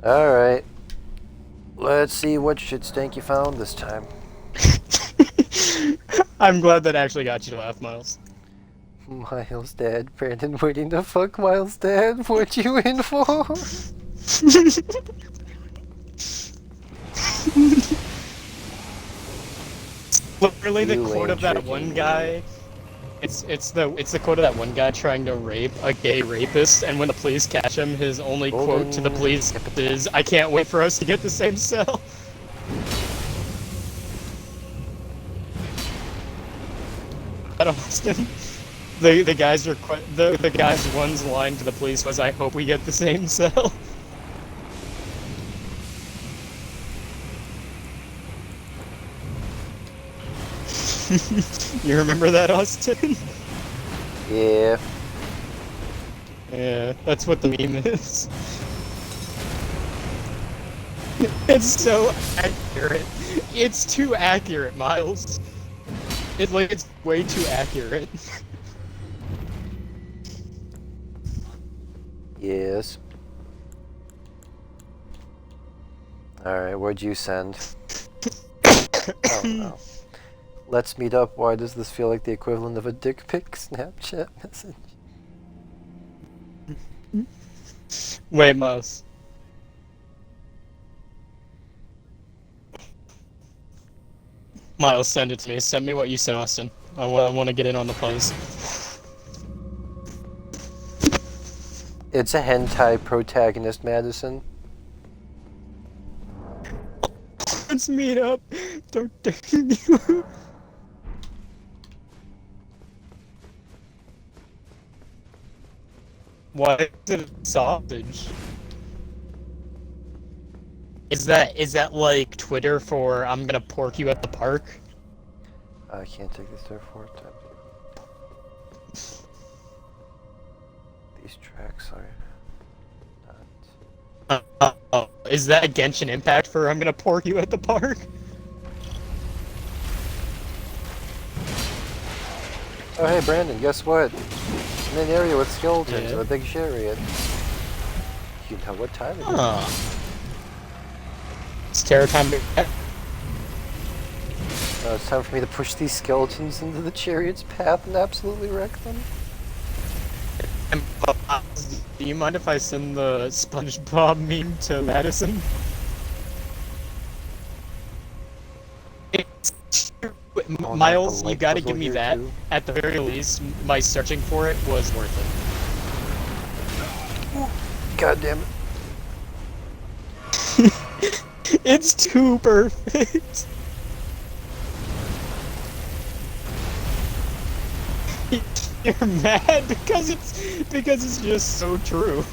Alright. Let's see what shit stank you found this time. I'm glad that actually got you to laugh, Miles. Miles' dad. Brandon waiting to fuck Miles' dad. What you in for? Literally the You quote of ain't that tricking one me. guy. It's the quote of that one guy trying to rape a gay rapist, and when the police catch him, his only quote to the police is, "I can't wait for us to get the same cell." At Austin, the guy's one's line to the police was, "I hope we get the same cell." You remember that, Austin? Yeah. Yeah, that's what the meme is. It's so accurate. It's too accurate, Miles. It's way too accurate. Yes. Alright, what'd you send? Oh no. Let's meet up. Why does this feel like the equivalent of a dick pic Snapchat message? Wait, Miles. Miles, send it to me. Send me what you sent, Austin. I want to get in on the puns. It's a hentai protagonist, Madison. Let's meet up. Don't dare me. Why is it sausage? Is that like Twitter for "I'm gonna pork you at the park"? I can't take this there 4 times. These tracks are not. Is that a Genshin Impact for "I'm gonna pork you at the park"? Oh hey Brandon, guess what? In an area with skeletons Yeah. and a big chariot. You know what time it is. Huh. It's terror time. It's time for me to push these skeletons into the chariot's path and absolutely wreck them. Do you mind if I send the SpongeBob meme to Madison? Oh, Miles, not the you gotta light give me puzzle that. here, too. At the very least, my searching for it was worth God damn it. It's too perfect. You're mad because it's just so true.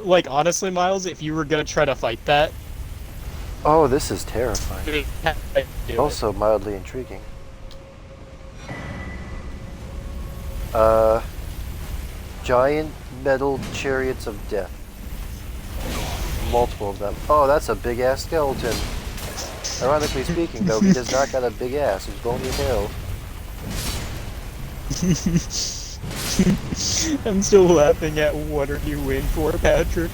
Like honestly, Miles, if you were gonna try to fight that, Oh, this is terrifying. do Also mildly intriguing. Giant metal chariots of death. Multiple of them. Oh, that's a big ass skeleton. Ironically speaking, though, he does not got a big ass. He's bony as hell. I'm still laughing at what are you in for, Patrick?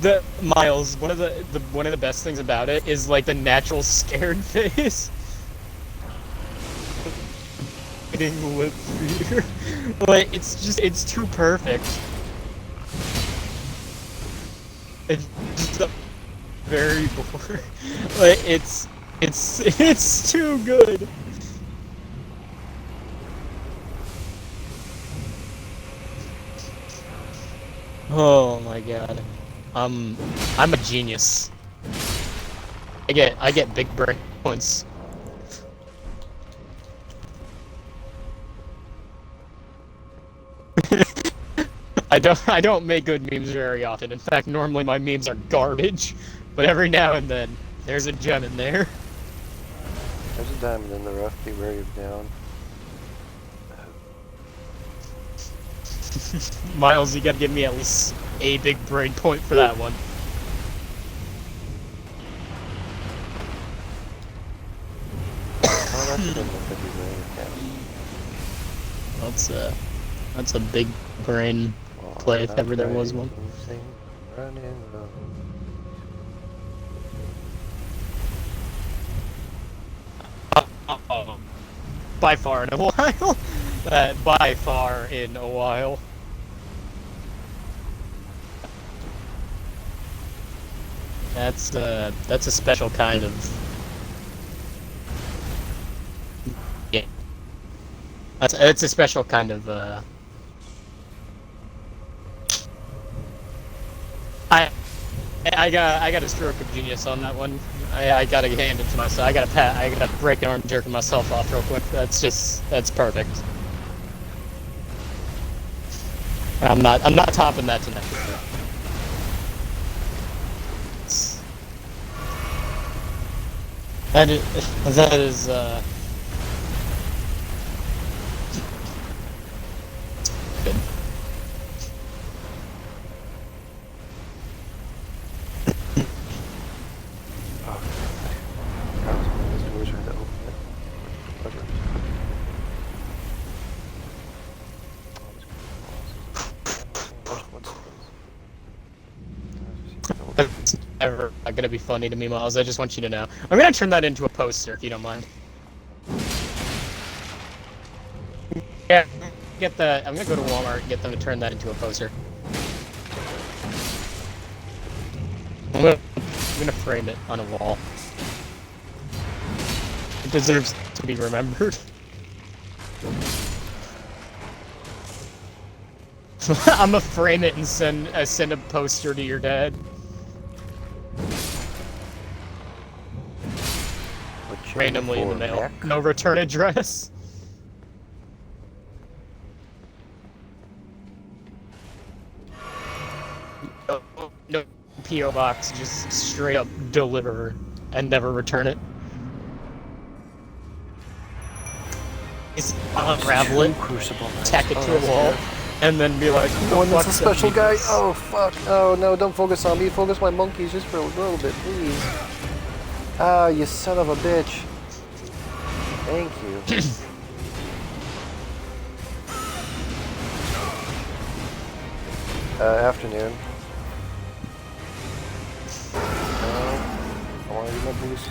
The Miles, one of the best things about it is like the natural scared face. Fighting with fear. Like it's too perfect. It's just very boring. Like it's It's too good. Oh my god. I'm a genius. I get big brain points. I don't make good memes very often. In fact, normally my memes are garbage. But every now and then, there's a gem in there. There's a diamond in the rough. Be wary of down. Miles, you gotta give me at least a big brain point for that one. Oh, that's a good one. Could be wary of down. That's a big brain play if ever there was one. Running low. By far in a while. By far in a while. That's a special kind of. Yeah. It's a special kind of. I got a stroke of genius on that one. I gotta hand it to myself. I gotta break an arm jerking myself off real quick. That's perfect. I'm not topping that tonight. That is good. That's never gonna be funny to me, Miles. I just want you to know. I'm gonna turn that into a poster if you don't mind. Yeah, get that. I'm gonna go to Walmart and get them to turn that into a poster. I'm gonna frame it on a wall. It deserves to be remembered. I'm gonna frame it and send a poster to your dad. Randomly in the mail. Neck? No return address. No P.O. box, just straight up deliver and never return it. Unravel it, Crucible. tack it to a wall, and then be like, Oh, and that's a fuck special that guy. means?" Oh, fuck. Oh, no, don't focus on me. Focus my monkeys just for a little bit, please. Ah, you son of a bitch. Thank you. Afternoon. I want to do my boost.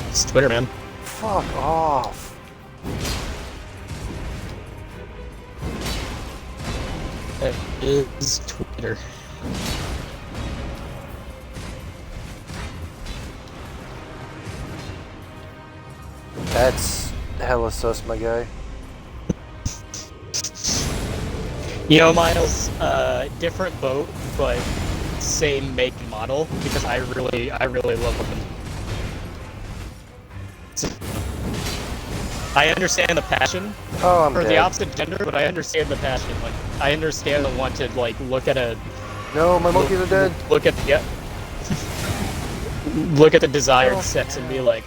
It's Twitter, man. Fuck off. It is Twitter. That's hella sus, my guy. You know, Miles, different boat, but same make and model, because I really love women. I understand the passion Oh, I'm for dead. the opposite gender, but I understand the passion. Like, I understand the want to, like, look at a... No, my monkeys are dead. Look at the... Look at the desired sex and be like,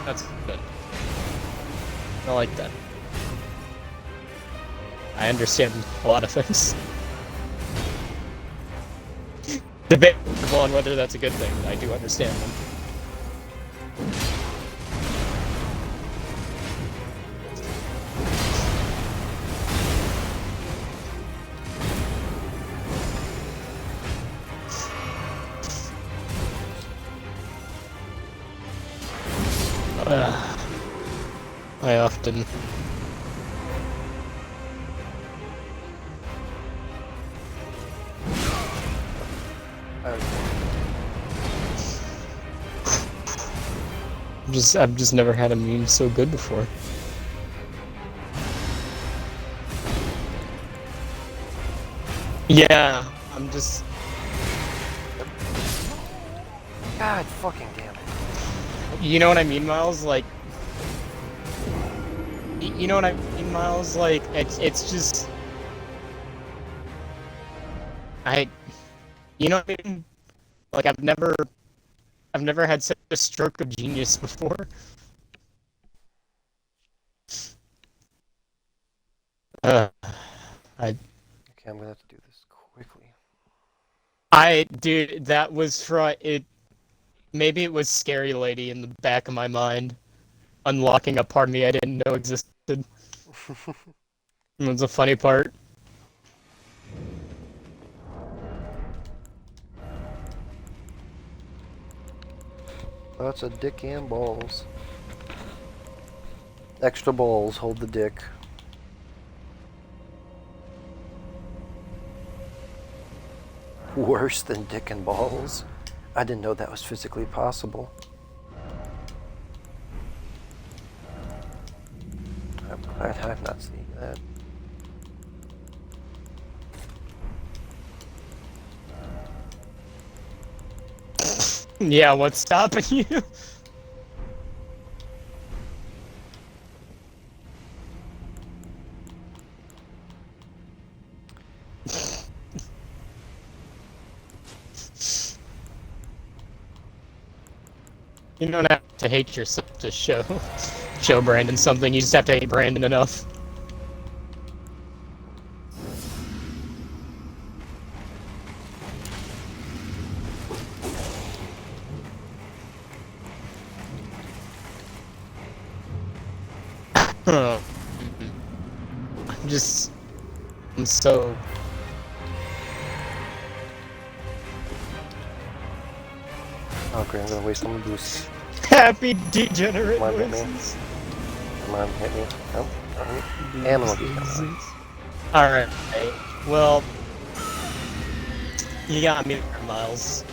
that's good. I like that. I understand a lot of things. Debatable on whether that's a good thing, but I do understand them. I often... I've just never had a meme so good before. Yeah, I'm just. God fucking damn it. You know what I mean, Miles? Like, you know what I mean, Miles? Like, it's just. You know what I mean? Like, I've never had such a stroke of genius before. Uh, I, Okay, I'm gonna have to do this quickly. dude, that was it. Maybe it was Scary Lady in the back of my mind, unlocking a part of me I didn't know existed. That's a funny part. Lots of dick and balls. Extra balls, hold the dick. Worse than dick and balls? I didn't know that was physically possible. I'm glad I'm not seeing that. Yeah, what's stopping you? You don't have to hate yourself to show Brandon something. You just have to hate Brandon enough. Oh, I'm so. Oh great, I'm gonna waste all my boosts. Happy degenerate Come on, hit me. noises. Come on, hit me. Nope. And look at you. Alright, well, you got me there, Miles.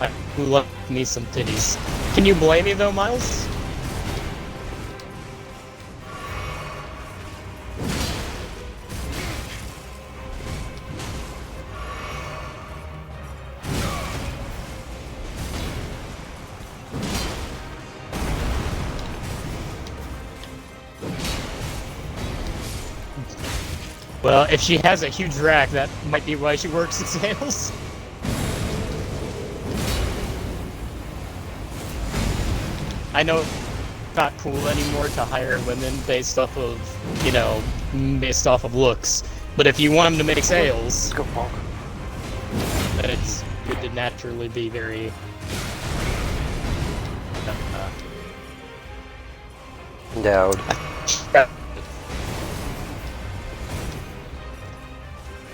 I love me some titties. Can you blame me though, Miles? Well, if she has a huge rack, that might be why she works in sales. I know it's not cool anymore to hire women based off of, based off of looks. But if you want them to make sales, Let's go, Punk. then it's good to naturally be very... Endowed.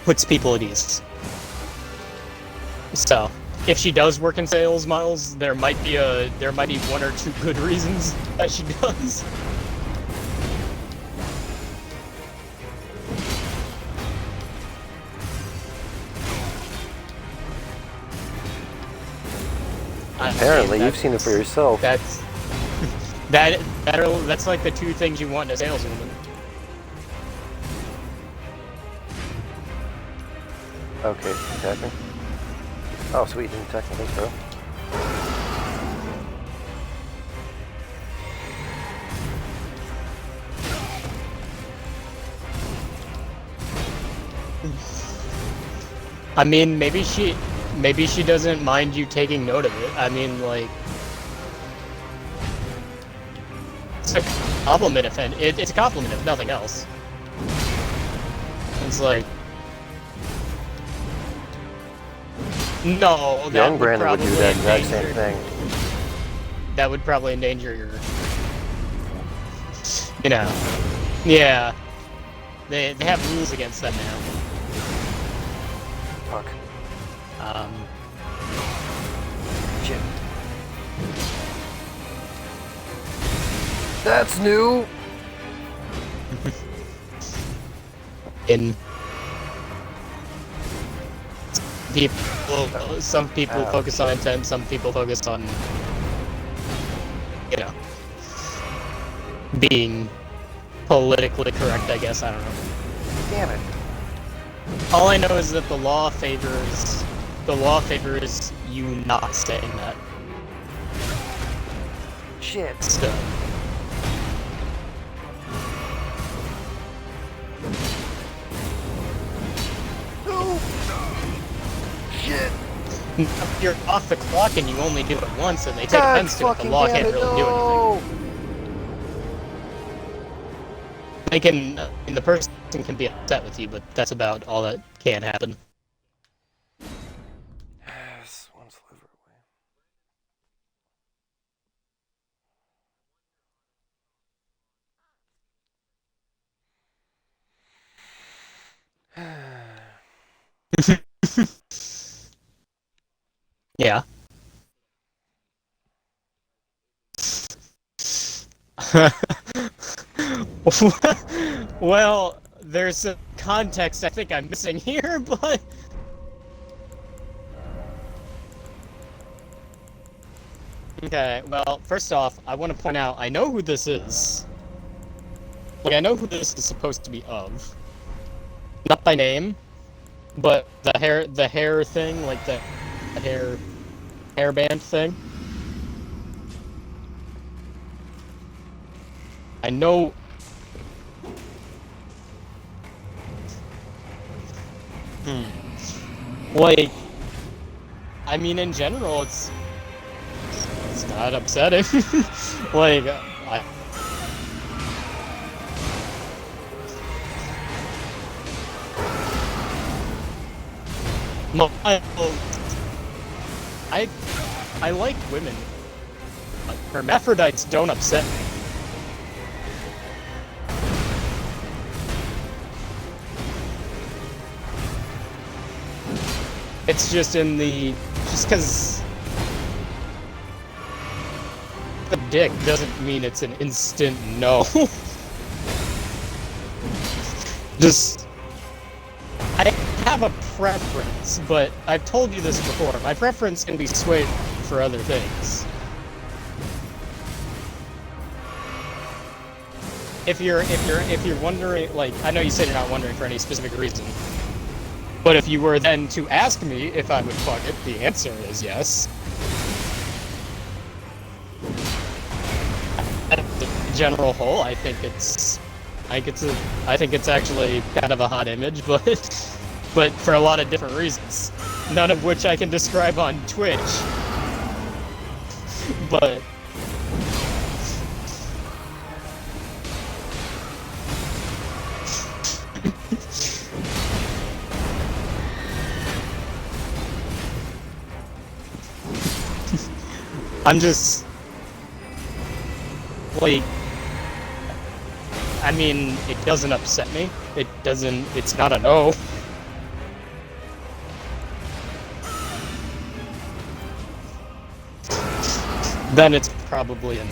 puts people at ease. So, if she does work in sales, Miles, there might be one or two good reasons that she does. Apparently, you've seen it for yourself. That's that's like the two things you want in a saleswoman. Okay, attacking. Oh, sweet, didn't attack me, bro. I mean, maybe she doesn't mind you taking note of it. I mean, like, it's a compliment it's a compliment if nothing else. It's like, no, that Young Brandon would do that exact same thing. That would probably endanger your, yeah. They have rules against that now. Fuck. Shit. That's new! in people. Some people focus on intent, some people focus on, you know, being politically correct, I guess. I don't know. Damn it. All I know is that the law favors you not saying that. Shit. So, No. Shit. if you're off the clock and you only do it once and they take God offense to it, the fucking law damn can't it, really do no. anything. They can, the person can be upset with you, but that's about all that can happen. Yes, one sliver away. Yeah. Well, there's a context I think I'm missing here, but... Okay, well, first off, I want to point out, I know who this is. Like, I know who this is supposed to be of. Not by name, but the hair thing, like the hairband thing. I know... Like, I mean, in general, it's not upsetting. Like, I like women. Like, hermaphrodites don't upset me. It's just just because the dick doesn't mean it's an instant no. Just, I have a preference, but I've told you this before. My preference can be swayed for other things. If you're wondering, like, I know you said you're not wondering for any specific reason. But if you were then to ask me if I would fuck it, the answer is yes. At the general whole, I think it's actually kind of a hot image, but for a lot of different reasons, none of which I can describe on Twitch. But I'm just, like, I mean, it doesn't upset me. It's not a no. Then it's probably a no.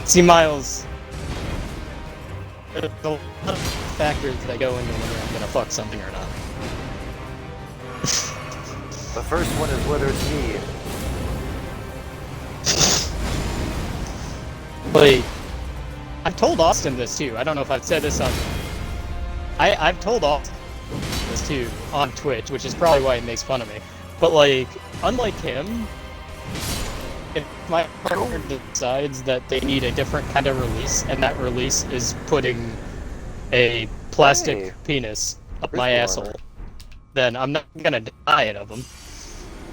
See, Miles, there's a lot of factors that go into whether I'm gonna fuck something or not. The first one is whether it's me. Like, I've told Austin this too. I don't know if I've said this on... I've told Austin this too on Twitch, which is probably why he makes fun of me. But, like, unlike him, if my partner decides that they need a different kind of release, and that release is putting a plastic penis up my asshole, then I'm not gonna deny it of them.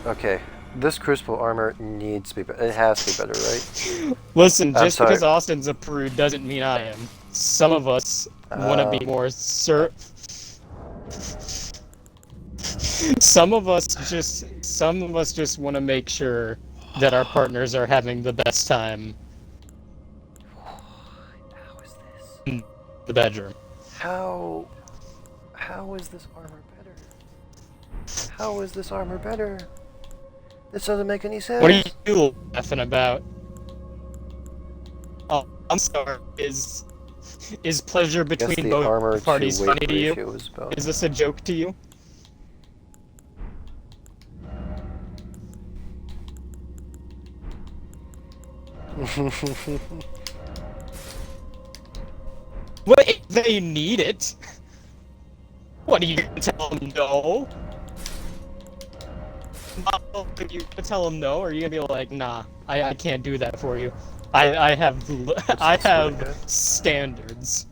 Okay, this crucible armor needs to be better. It has to be better, right? Listen, just because Austin's a prude doesn't mean I am. Some of us want to be more Some of us just want to make sure that our partners are having the best time in the bedroom. How is this armor better? How is this armor better? This doesn't make any sense. What are you laughing about? I'm sorry. Is pleasure I guess between the both armor parties to funny weight to you? ratio is about. Is this a joke to you? What if they need it? What are you gonna tell them no? Are you gonna tell them no, or are you gonna be like, nah, I can't do that for you. I have What's I this one have again? standards.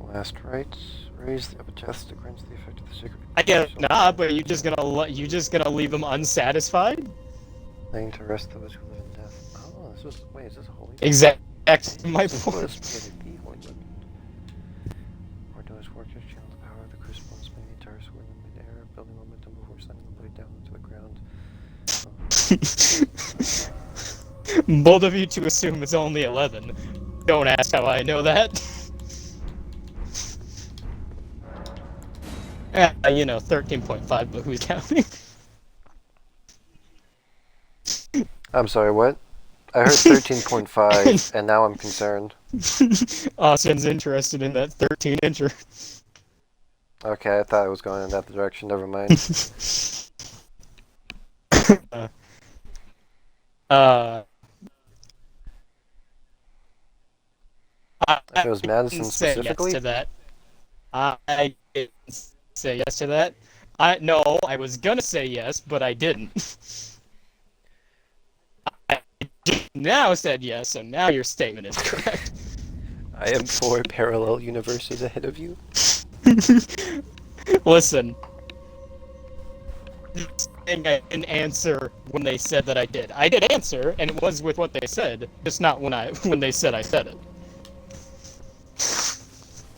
Last rites. Raise the epitaph that grants the effect of the sacred. I guess not, but you just gonna leave them unsatisfied? Laying to rest those who live in death. Oh, this was. Wait, is this a holy? Exact my Simple point. as may be, holy weapon. Or do his fortress channel the power of the crucible and swing the entire sword in midair, building momentum before sending the blade down into the ground. Both of you to assume it's only 11. Don't ask how I know that. You know, 13.5, but who's counting? I'm sorry, what? I heard 13.5, and now I'm concerned. Austin's interested in that 13-incher. Okay, I thought I was going in that direction, never mind. uh, If it was I Madison didn't say yes specifically? to that. I didn't say yes to that. No, I was gonna say yes, but I didn't. I now said yes, so now your statement is correct. I am 4 parallel universes ahead of you. Listen. Saying I didn't answer when they said that I did. I did answer, and it was with what they said, just not when they said I said it.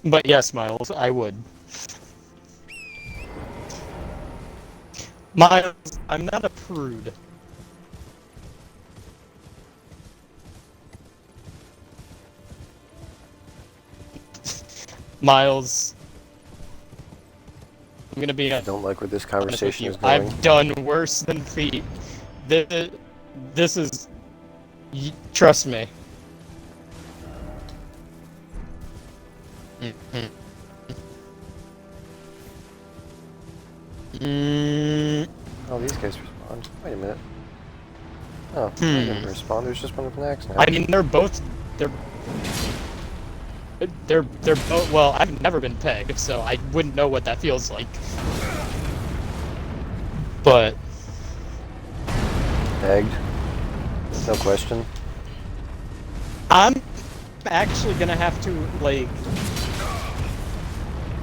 But yes, Miles, I would. Miles, I'm not a prude. Miles, I'm gonna be I don't like where this honest with conversation you. is going. I've done worse than feet. This is... Trust me. Oh, these guys respond. Wait a minute. Oh, they didn't respond. There's just one with an axe now. I mean, they're both... They're both... Well, I've never been pegged, so I wouldn't know what that feels like. But... Egged. No question. I'm actually gonna have to, like...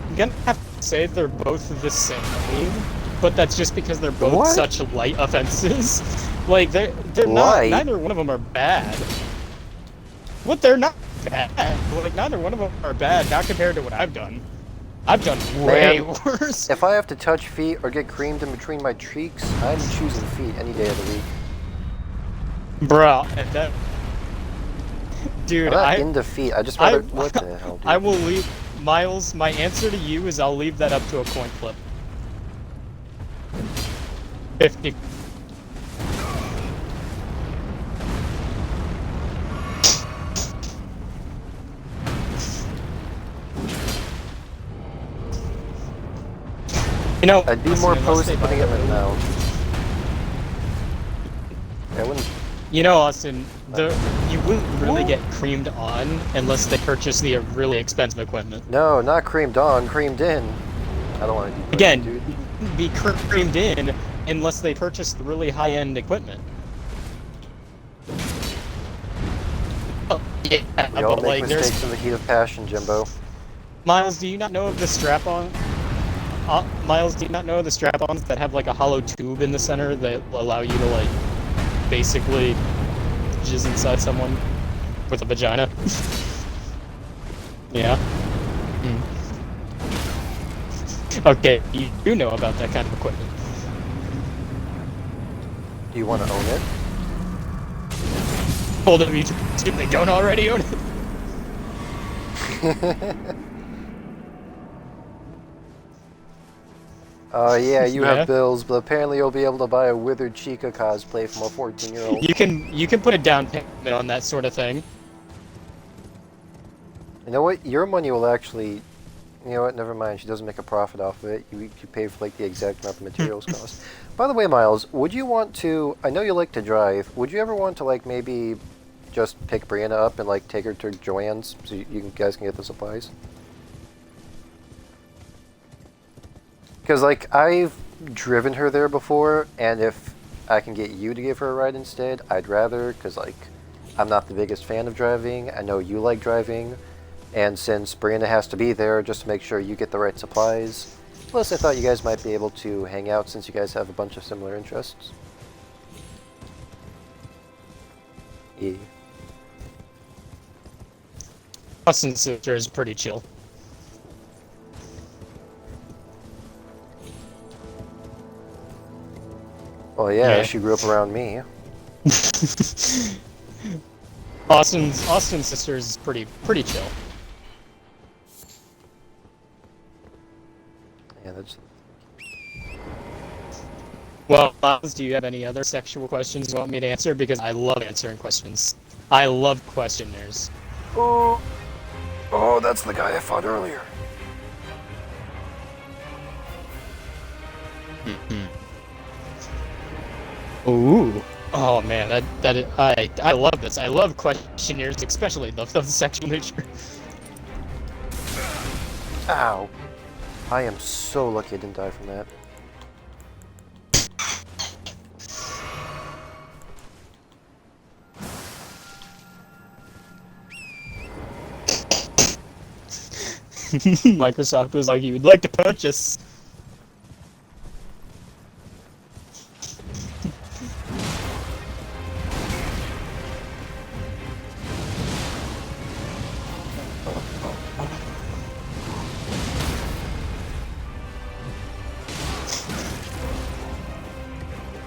I'm gonna have to say they're both the same, but that's just because they're both What? such light offenses. Like, they're Light? not... Neither one of them are bad. What? They're not bad. Like, neither one of them are bad, not compared to what I've done. I've done way Man, worse. If I have to touch feet or get creamed in between my cheeks, I'm choosing feet any day of the week. Bruh, that... Dude, I'm not into feet. I just rather. What the hell, dude? I will leave... Miles, my answer to you is I'll leave that up to a coin flip. 50. You know, I'd be more opposed to putting him in now. I wouldn't. You know, Austin, you wouldn't really get creamed on unless they purchase the really expensive equipment. No, not creamed on, creamed in. I don't want to do Again, dude. be creamed in unless they purchase the really high-end equipment. Oh, yeah, We all but make like, there's... mistakes in the heat of passion, Jimbo. Miles, do you not know of the strap-on? Miles, do you not know of the strap-ons that have like a hollow tube in the center that allow you to like basically jizz inside someone with a vagina? Yeah. Okay, you do know about that kind of equipment. Do you want to own it? Hold of you if they don't already own it. Yeah, you Yeah. have bills, but apparently you'll be able to buy a Withered Chica cosplay from a 14-year-old. You can put a down payment on that sort of thing. You know what? Your money will actually... You know what? Never mind. She doesn't make a profit off of it. You pay for like the exact amount the materials cost. By the way, Miles, would you want to... I know you like to drive. Would you ever want to like maybe just pick Brianna up and like take her to Joanne's so guys can get the supplies? Because like I've driven her there before, and if I can get you to give her a ride instead, I'd rather. Because like I'm not the biggest fan of driving. I know you like driving. And since Brianna has to be there just to make sure you get the right supplies, plus I thought you guys might be able to hang out since you guys have a bunch of similar interests. Yeah. Austin's sister is pretty chill. Well, yeah, Yeah. she grew up around me. Austin's sister is pretty chill. Yeah, that's... Well, Miles, do you have any other sexual questions you want me to answer? Because I love answering questions. I love questionnaires. Oh, that's the guy I fought earlier. Ooh. Oh man, I love this. I love questionnaires, especially of the sexual nature. Ow. I am so lucky I didn't die from that. Microsoft was like, you would like to purchase.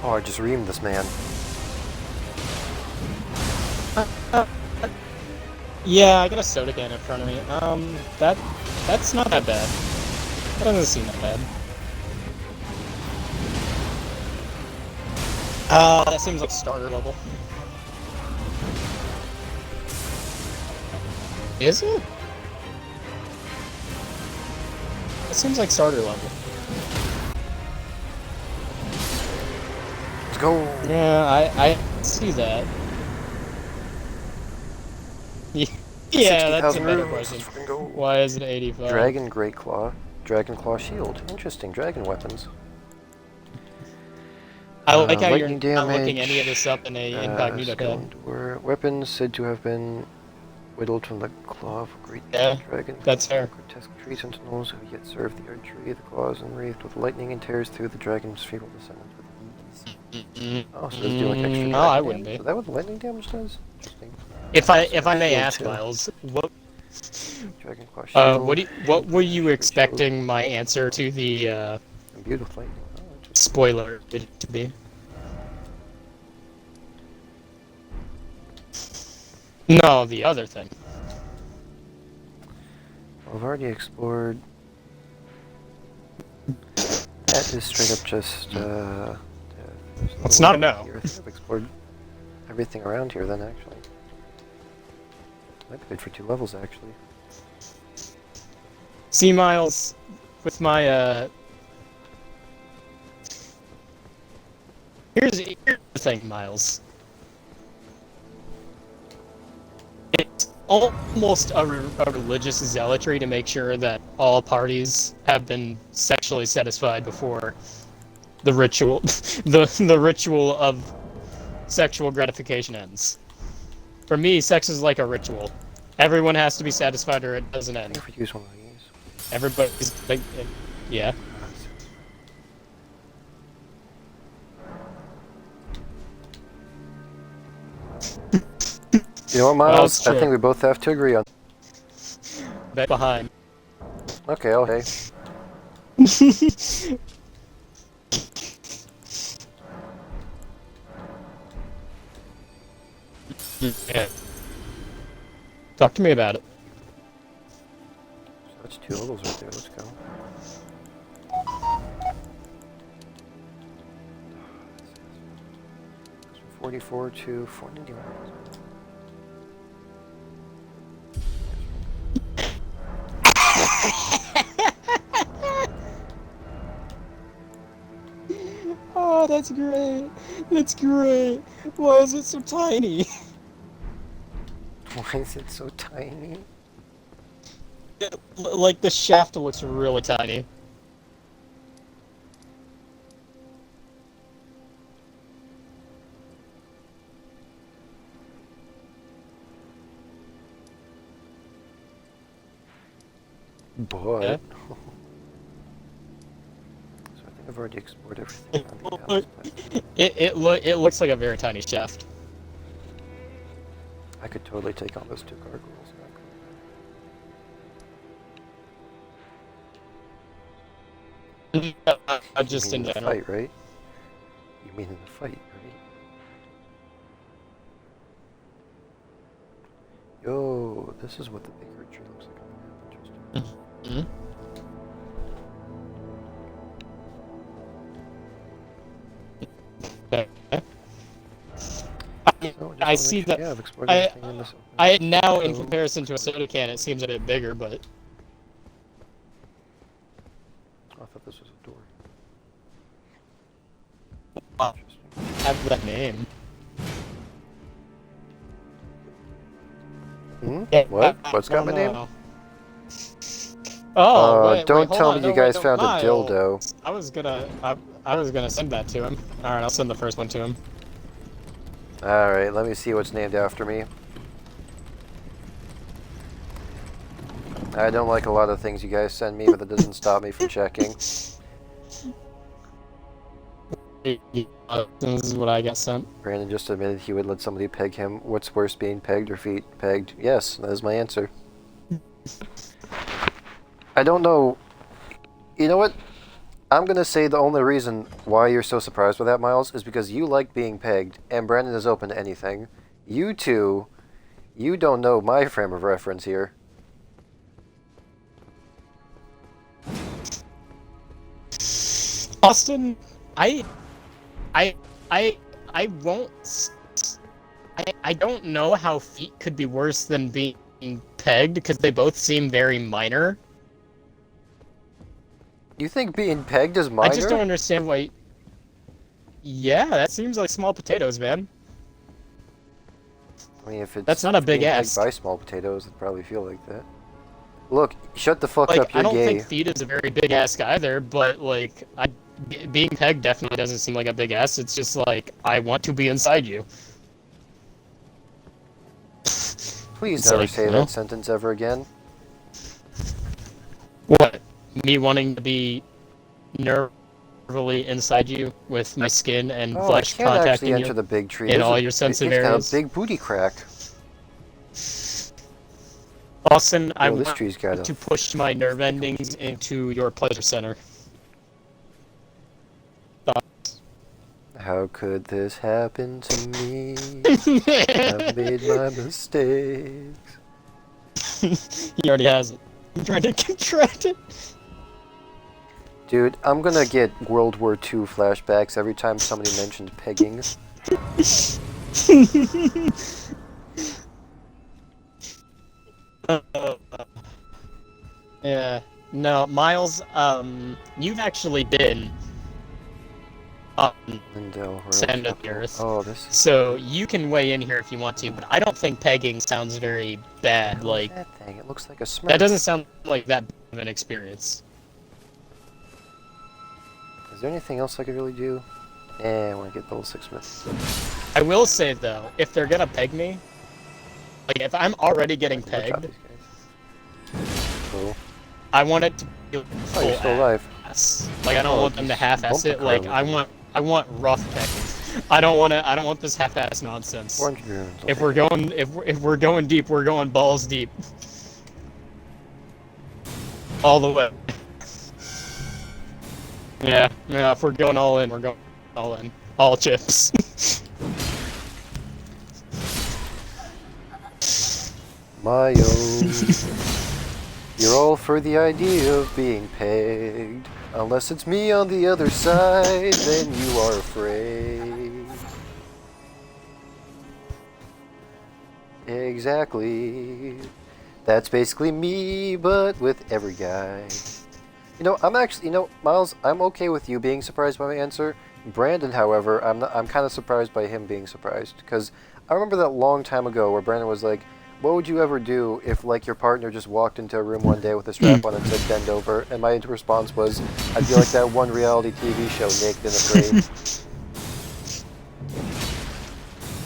Oh, I just reamed this man. Yeah, I got a soda can in front of me. That's not that bad. That doesn't seem that bad. That seems like starter level. Is it? It seems like starter level. Let's go! Yeah, I see that. Yeah, that's a 60,000 better runes. question. Let's fucking go. Why is it 85? Dragon Great Claw. Dragon Claw Shield. Interesting. Dragon weapons. I like how you're lightning not looking damage, any of this up in a incognito tab. Weapons said to have been whittled from the claw of a great Yeah, dragon. that's fair. Grotesque tree sentinels who yet serve the archery. The claws enwreathed with lightning and tears through the dragon's feeble descendants with ease. Oh, so does it do like extra No, I dragon wouldn't damage? be. Is that what the lightning damage does? Interesting. If I may Shield ask, too. Miles, what Dragon Claw Shield. what were you expecting my answer to the Imbued with lightning. Oh, interesting. spoiler to be? No, the other thing. I've already explored. That is straight up just, It's not a no. I've explored everything around here then, actually. Might be good for 2 levels, actually. See, Miles, with my here's the thing, Miles. It's almost a religious zealotry to make sure that all parties have been sexually satisfied before the ritual, the ritual of sexual gratification ends. For me, sex is like a ritual. Everyone has to be satisfied or it doesn't I end. think if we use one of these. Everybody's like, yeah. You know what, Well, Miles? it's I true. think we both have to agree on. Bet behind. Okay, okay. Yeah. Talk to me about it. So that's 2 levels right there. Let's go. 44 to 491. Oh, that's great. That's great. Why is it so tiny? Why is it so tiny? Like, the shaft looks really tiny. But Yeah. so I think I've already explored everything on the Look, Elden platform. it looks like a very tiny shaft. I could totally take on those two gargoyles. Just you in mean in the general. fight, right? You mean in the fight, right? Yo, this is what the bakery tree looks like on the map. Interesting. Mhm. Okay. So, just I wanna see make sure, that. yeah, I've explored I everything in this. I now, in So- comparison to a soda can, it seems a bit bigger, but Oh, I thought this was a door. wow, Interesting. have that name. Hmm? Yeah, What? I What's got my don't name? know. Oh, wait, Don't hold tell on. me you No, guys no, found a Miles. dildo. I was gonna send that to him. All right, I'll send the first one to him. Alright, let me see what's named after me. I don't like a lot of things you guys send me, but that doesn't stop me from checking. This is what I got sent. Brandon just admitted he would let somebody peg him. What's worse, being pegged or feet pegged? Yes, that is my answer. I don't know. You know what? I'm gonna say the only reason why you're so surprised with that, Miles, is because you like being pegged, and Brandon is open to anything. You two, you don't know my frame of reference here. Austin, I won't. I don't know how feet could be worse than being pegged because they both seem very minor. You think being pegged is minor? I just don't understand why. Yeah, that seems like small potatoes, man. I mean, if it's That's not a big being pegged ask. by small potatoes, it'd probably feel like that. Look, shut the fuck Like, up, you're I don't gay. think feet is a very big ask either, but like, being pegged definitely doesn't seem like a big ask. It's just like, I want to be inside you. Please It's never like, say you know? that sentence ever again. What? Me wanting to be nervily inside you with my skin and Oh, I flesh can't actually contacting enter you the big tree. in There's all a- your sensitive It's got areas. a big booty crack. Austin, I Oh, this want tree's got a... to push my nerve endings into your pleasure center. How could this happen to me? I've made my mistakes. He already has it. I'm trying to contract it. Dude, I'm gonna get World War II flashbacks every time somebody mentions pegging. Yeah. No, Miles, you've actually been Lindell, Royal Sand of the Chapel. Earth. Oh, this is... So you can weigh in here if you want to, but I don't think pegging sounds very bad. What Like, is that thing? It looks like a Smurf. that doesn't sound like that big of an experience. Is there anything else I could really do? I want to get level 6 Smith. I will say though, if they're gonna peg me, like if I'm already getting Watch out, pegged, these guys. Cool. I want it to be Oh, full you're still alive. ass. Like I don't Oh, want them to just half-ass bump it. the Like car I want rough pegging. I don't want this half-ass nonsense. 400 runes. If we're going if we're going deep, we're going balls deep. All the way. Yeah, if we're going all in, we're going all in. All chips. My own. You're all for the idea of being pegged. Unless it's me on the other side, then you are afraid. Exactly. That's basically me, but with every guy. I'm actually, Miles, I'm okay with you being surprised by my answer. Brandon, however, I'm kind of surprised by him being surprised because I remember that long time ago where Brandon was like, "What would you ever do if like your partner just walked into a room one day with a strap on and said bend over?" And my response was, "I'd be like that one reality TV show, Naked and Afraid."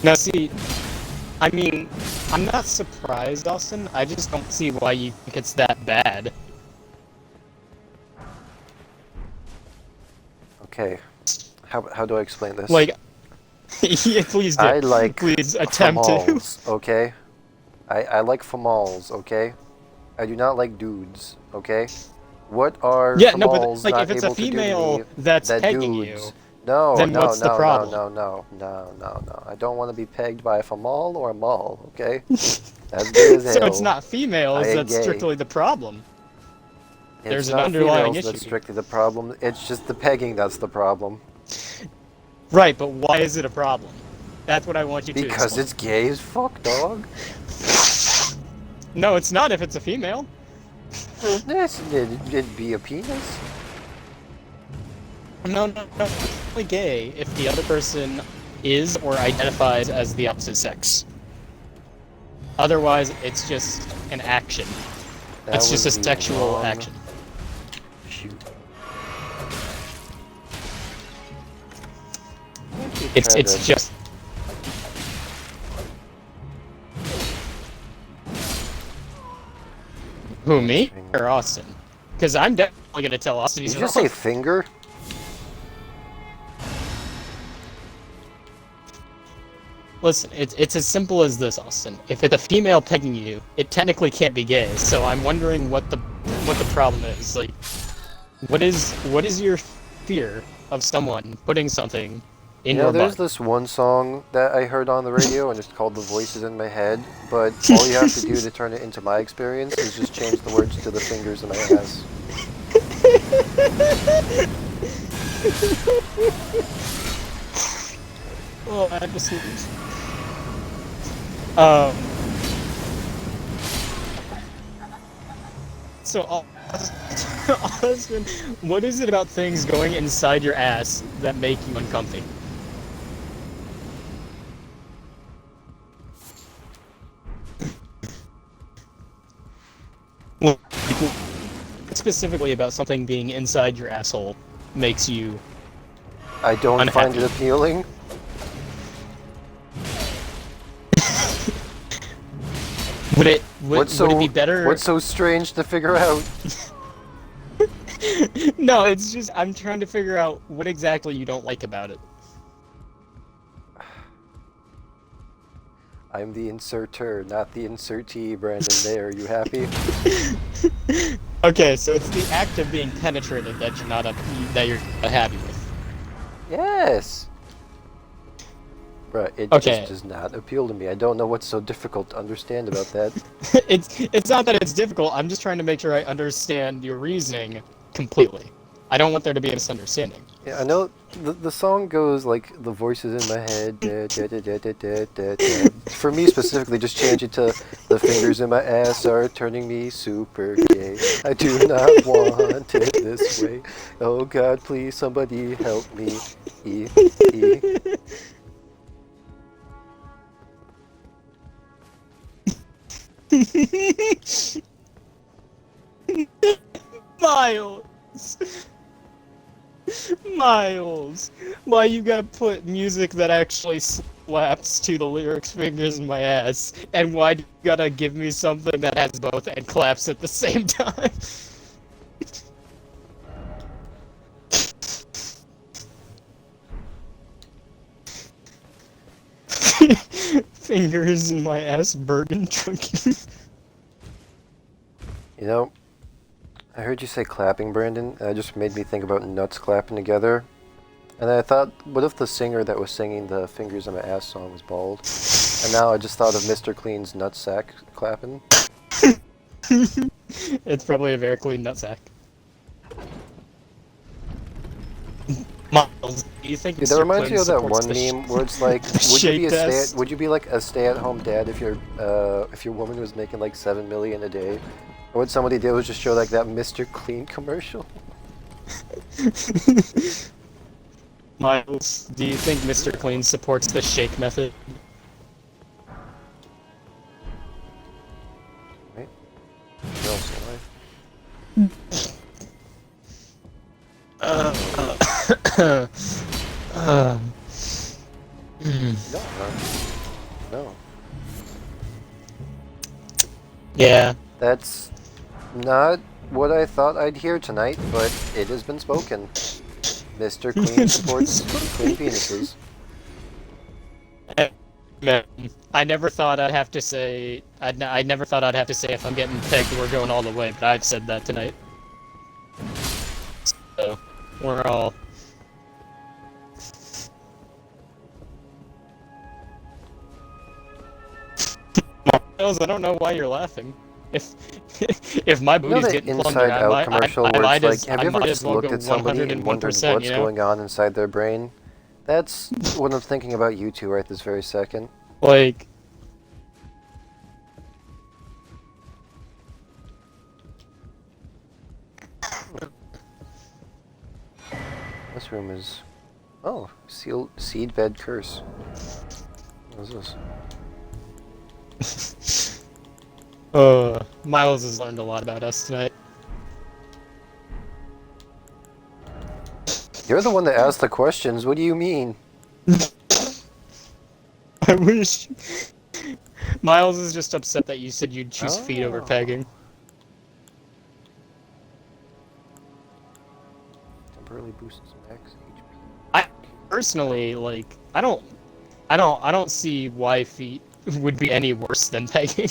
Now, see, I mean, I'm not surprised, Austin. I just don't see why you think it's that bad. Okay, how do I explain this? Like, yeah, please do. I like Please attempt to. famals, okay? I like famals, okay? I do not like dudes, okay? What are Yeah, no, but famals like, if not it's a able to do to me female that's that pegging dudes? you, No, then no, what's the no, no, problem? no, no, no, no, no. I don't want to be pegged by a famal or a mall, okay? That's gay as So it's hell. not females I ain't that's gay. strictly the problem. There's It's an not underlying females issue that's here. strictly the problem. It's just the pegging that's the problem. Right, but why is it a problem? That's what I want you to Because explain. it's gay as fuck, dog. No, it's not if it's a female. Yes, it'd be a penis. No, no, no. It's only gay if the other person is or identifies as the opposite sex. Otherwise, it's just an action. That It's just was a the sexual wrong action. shoot. It's just. Who, me or Austin? Because I'm definitely gonna tell Austin Did he's you just wrong. say finger? Listen, it's as simple as this, Austin. If it's a female pegging you, it technically can't be gay. So I'm wondering what the problem is. Like, what is your fear of someone putting something in your There's butt? this one song that I heard on the radio, and it's called "The Voices in My Head." But all you have to do to turn it into my experience is just change the words to "the fingers in my ass." Oh, I just. So, Austin, what is it about things going inside your ass that make you uncomfy? Well, specifically about something being inside your asshole makes you I don't find unhappy. it appealing. Would it be better? What's so strange to figure out? No, it's just I'm trying to figure out what exactly you don't like about it. I'm the inserter, not the insertee, Brandon. There, you happy? Okay, so it's the act of being penetrated that you're not happy with. Yes. Bruh, it Okay. just does not appeal to me. I don't know what's so difficult to understand about that. It's not that it's difficult. I'm just trying to make sure I understand your reasoning completely. I don't want there to be a misunderstanding. Yeah, I know the song goes like the voices in my head. For me specifically, just change it to the fingers in my ass are turning me super gay. I do not want it this way. Oh God, please somebody help me. Miles! Miles! Why you gotta put music that actually slaps to the lyrics fingers in my ass? And why you gotta give me something that has both and claps at the same time? Fingers in my ass, Bergen Trunking. I heard you say clapping, Brandon, and it just made me think about nuts clapping together. And I thought, what if the singer that was singing the Fingers in My Ass song was bald? And now I just thought of Mr. Clean's nutsack clapping. It's probably a very clean nutsack. Miles, you think Dude, that Mr. reminds me Clinton of that supports one the meme where it's like, the would you be shake test? would you be like a stay-at-home dad if your woman was making like 7 million a day? Or what somebody did was just show like that Mr. Clean commercial. Miles, do you think Mr. Clean supports the shake method? Right? You're also alive. No. Yeah. That's not what I thought I'd hear tonight, but it has been spoken. Mr. Clean supports clean penises. Man, I never thought I'd have to say. I never thought I'd have to say if I'm getting pegged, we're going all the way. But I've said that tonight. So we're all. Miles, I don't know why you're laughing. If if my You know booty's that getting Inside plundered, Out commercial where it's like, have you ever might just as well looked go at somebody and wondered 101%, what's you know? going on inside their brain? That's what I'm thinking about you two right this very second. Like, This room is... Oh, seedbed curse. What is this? Miles has learned a lot about us tonight. You're the one that asked the questions, what do you mean? I wish. Miles is just upset that you said you'd choose feet over Oh. pegging. Temporarily boosts max HP. I personally like. I don't see why feet would be any worse than pegging.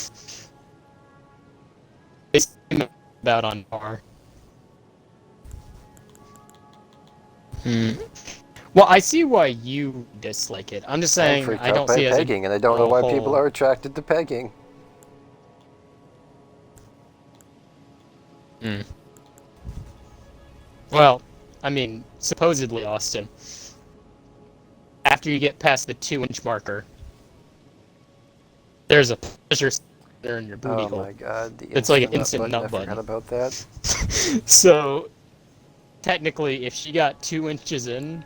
They seem about on par. Well, I see why you dislike it. I'm just saying I'm freaked I out don't by see it as pegging, and I don't know why people whole- are attracted to pegging. Well, I mean, supposedly, Austin. After you get past the 2-inch marker, there's a pleasure there in your booty Oh hole. my god, the It's like an instant instant nut nut button. I button. forgot about that. So, technically, if she got 2 inches in,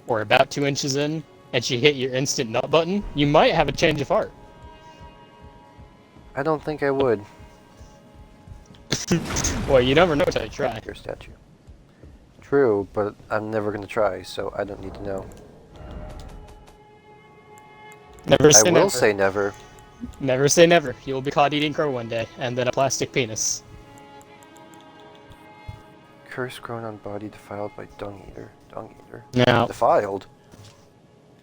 or about 2 inches in, and she hit your instant nut button, you might have a change of heart. I don't think I would. Well, you never know till you try. Your statue. True, but I'm never gonna try, so I don't need to know. Never I say will never. say never. Never say never. You'll be caught eating crow one day, and then a plastic penis. Curse grown on body defiled by dung eater. Dung eater. Now, Defiled?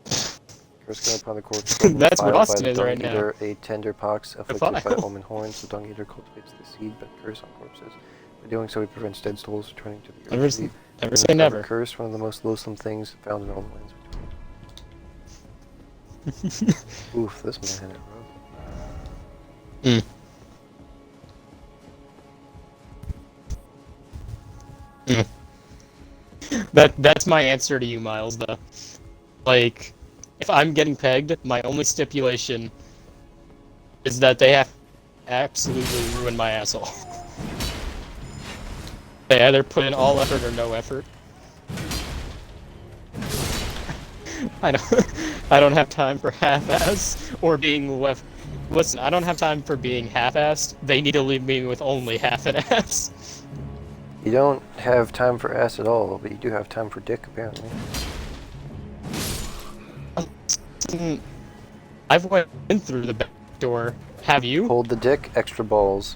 Curse grown upon the corpse. Defiled That's what by Austin the is dung right now. eater, a tender pox afflicted by Defiled. omen horns. The dung eater cultivates the seed, but curse on corpses. By doing so, he prevents dead souls returning to the earth. Never say never. Curse, one of the most loathsome things found in all the lands between. Oof, this man had it rough. That's my answer to you, Miles, though. Like, if I'm getting pegged, my only stipulation is that they have to absolutely ruin my asshole. They either put in all effort or no effort. I don't have time for half-ass or being left. Listen, I don't have time for being half-assed. They need to leave me with only half an ass. You don't have time for ass at all, but you do have time for dick, apparently. I've went in through the back door. Have you? Hold the dick, extra balls.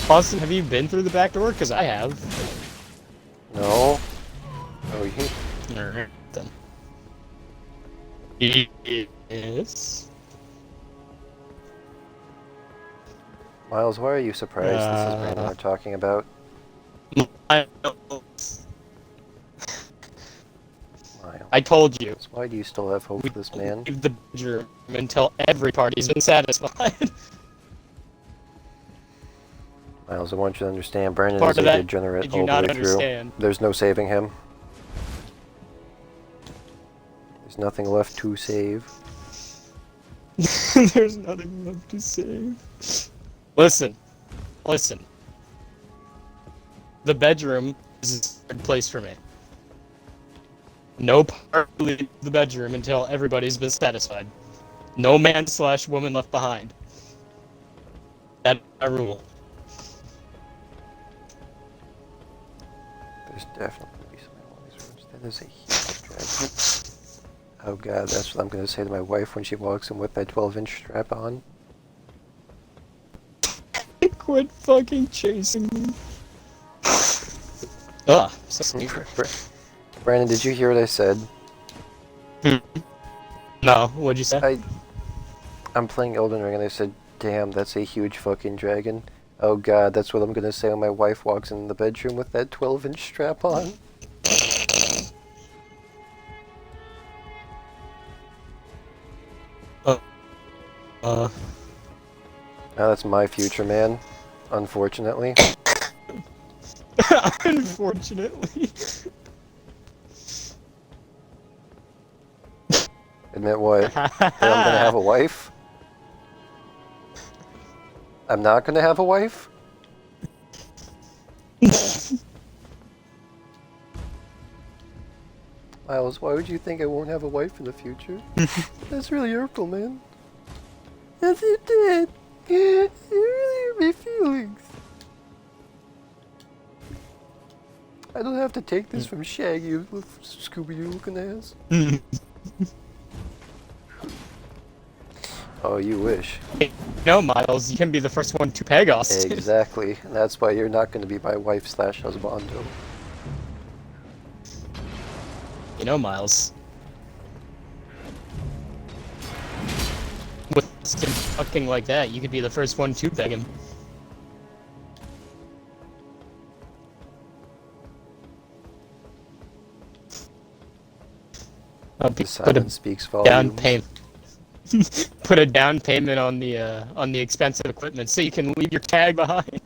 Austin, have you been through the back door? Because I have. No. Oh, you. Alright, then. Yes. Miles, why are you surprised this is Brandon we're talking about? Miles, I told you. why do you still have hope for this man? Leave the bedroom until every party's been satisfied. Miles, I want you to understand, Brandon Part is of a that degenerate did all you the not way through. understand? There's no saving him. There's nothing left to save. There's nothing left to save. Listen. The bedroom is a third place for me. No part leave the bedroom until everybody's been satisfied. No man/woman left behind. That's a rule. There's definitely going to be something along these roads. That is a huge dragon. Oh god, that's what I'm going to say to my wife when she walks in with that 12-inch strap on. Quit fucking chasing me. Ugh, so sneaky. Brandon, did you hear what I said? No, what'd you say? I'm playing Elden Ring and I said, damn, that's a huge fucking dragon. Oh god, that's what I'm gonna say when my wife walks in the bedroom with that 12-inch strap on. Now that's my future, man. Unfortunately. Unfortunately. Admit what? That I'm gonna have a wife? I'm not gonna have a wife? Miles, why would you think I won't have a wife in the future? That's really hurtful, man. Yes, you did. You really hurt my feelings. I don't have to take this from Shaggy, you little Scooby-Doo looking ass. Oh, you wish. No, Miles, you can be the first one to peg us. Exactly. And that's why you're not going to be my wife/husbando. You know, Miles. With skin fucking like that, you could be the first one to peg him. The silence speaks volumes. Down payment. Put a down payment on the expensive equipment so you can leave your tag behind.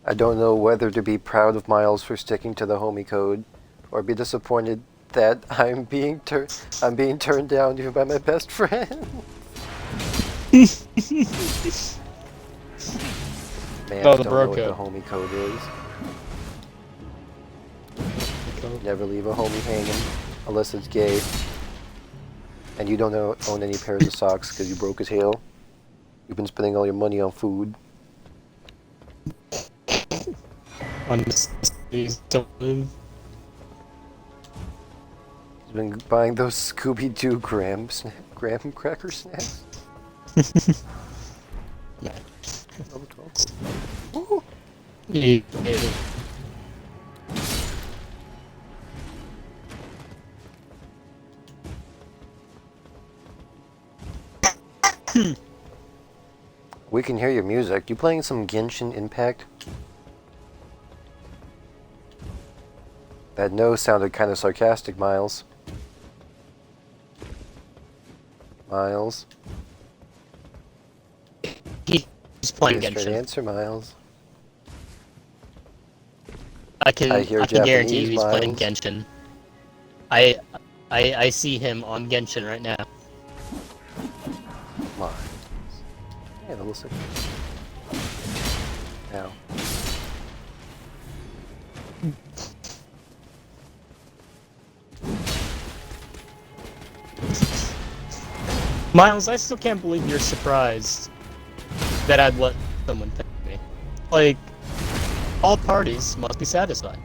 I don't know whether to be proud of Miles for sticking to the homie code, or be disappointed that I'm being turned down even by my best friend. Man, Oh, I the don't bro know what the code. homie code is. Never leave a homie hanging, unless it's gay. And you don't own any pairs of socks because you broke his heel. You've been spending all your money on food. On necessities to live. He's been buying those Scooby-Doo graham cracker snacks. Yeah. Level 12. Ooh. Yeah. We can hear your music. You playing some Genshin Impact? That no sounded kind of sarcastic, Miles. Miles. He's playing Be a straight Genshin. answer, Miles. I can hear guarantee you Japanese, he's playing Miles. Genshin. I see him on Genshin right now. Miles. Yeah, that looks like... Now. Miles, I still can't believe you're surprised that I'd let someone pick me. Like, all parties must be satisfied.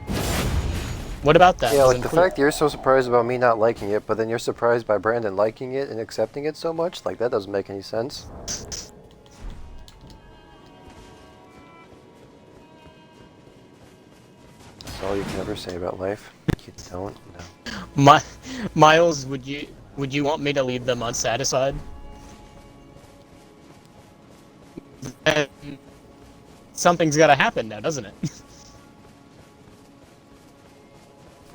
What about that? Yeah, like isn't the cool? fact that you're so surprised about me not liking it, but then you're surprised by Brandon liking it and accepting it so much, like that doesn't make any sense. That's all you can ever say about life. You don't know. Miles, would you want me to leave them unsatisfied? Then something's gotta happen now, doesn't it?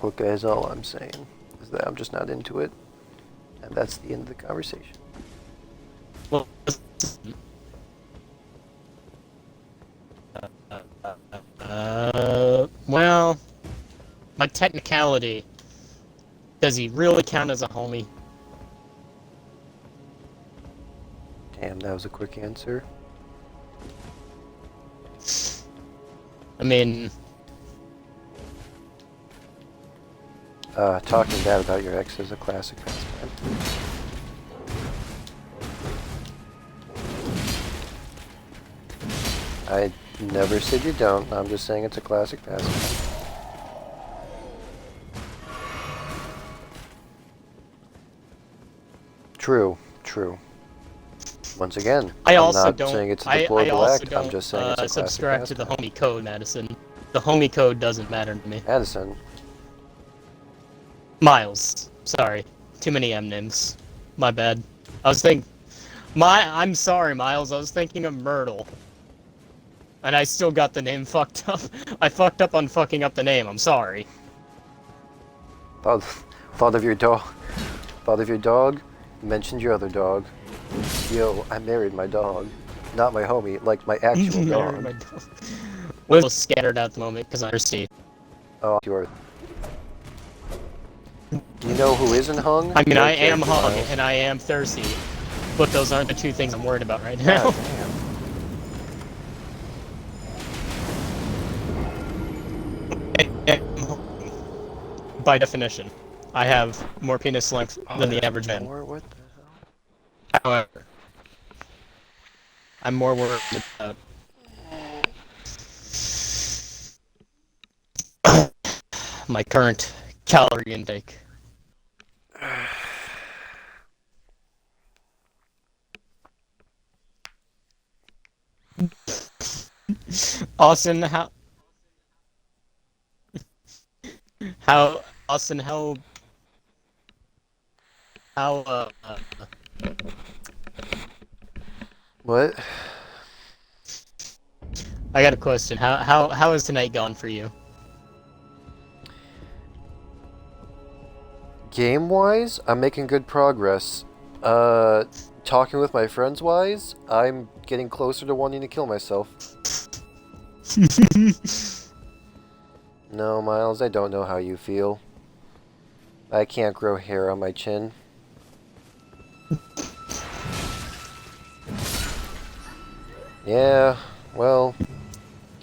Look, guys, all I'm saying is that I'm just not into it, and that's the end of the conversation. Well, Well, my technicality. Does he really count as a homie? Damn, that was a quick answer. I mean, Talking bad about your ex is a classic pastime. I never said you don't. I'm just saying it's a classic pastime. True, true. Once again, I I'm also not don't. saying it's a I deplorable also act. don't I'm just saying it's a classic subscribe to the pastime. homie code, Madison. The homie code doesn't matter to me. Addison, Miles. Sorry, too many M names. My bad. I was thinking. I'm sorry, Miles. I was thinking of Myrtle. And I still got the name fucked up. I fucked up on fucking up the name. I'm sorry. thought of your dog. Thought of your dog. Mentioned your other dog. Yo, I married my dog. Not my homie, like my actual dog. My dog. Was scattered at the moment because I see. Oh, yours. You know who isn't hung? I mean, Your I am character, hung Miles. and I am thirsty, but those aren't the two things I'm worried about right God now. damn. By definition, I have more penis length than the there's average man. more? What the hell? However, I'm more worried about my current calorie intake. Austin, Austin, What? I got a question. How is tonight going for you? Game-wise, I'm making good progress. Talking with my friends-wise, I'm getting closer to wanting to kill myself. No, Miles, I don't know how you feel. I can't grow hair on my chin. Yeah, well,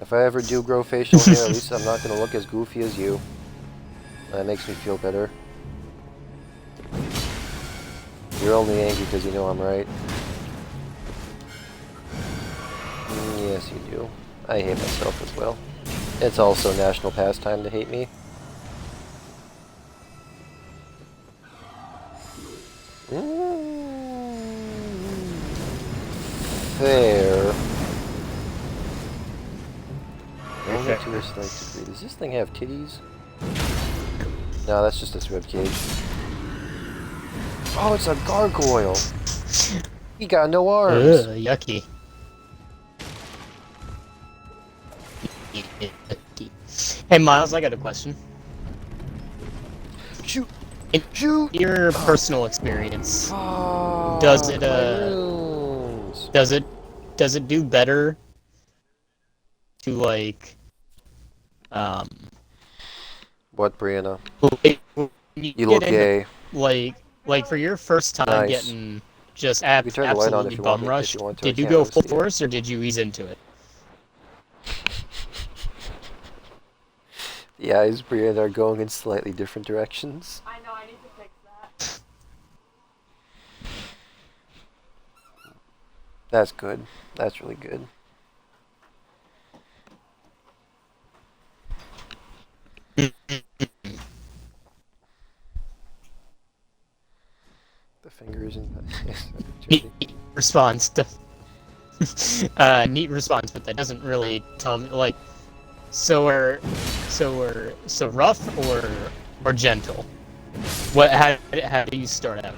if I ever do grow facial hair, at least I'm not gonna look as goofy as you. That makes me feel better. You're only angry because you know I'm right. Yes, you do. I hate myself as well. It's also national pastime to hate me. Fair. Only to a slight degree. Does this thing have titties? No, that's just its ribcage. Oh, it's a gargoyle! He got no arms! Ugh, yucky. Hey Miles, I got a question. Shoot! In Shoot! your personal experience, Oh, does it my runes. does it do better to like What, Brianna? you You look get into, gay. like for your first time Nice. getting just You can turn the light on absolutely if you want bum me- if rushed, you want to. did I you can't go really full see it. force or did you ease into it? The eyes, Brianna, are going in slightly different directions. I know, I need to fix that. That's good. That's really good. The fingers in the... Neat response to neat response, but that doesn't really tell me like so rough or gentle. How do you start out?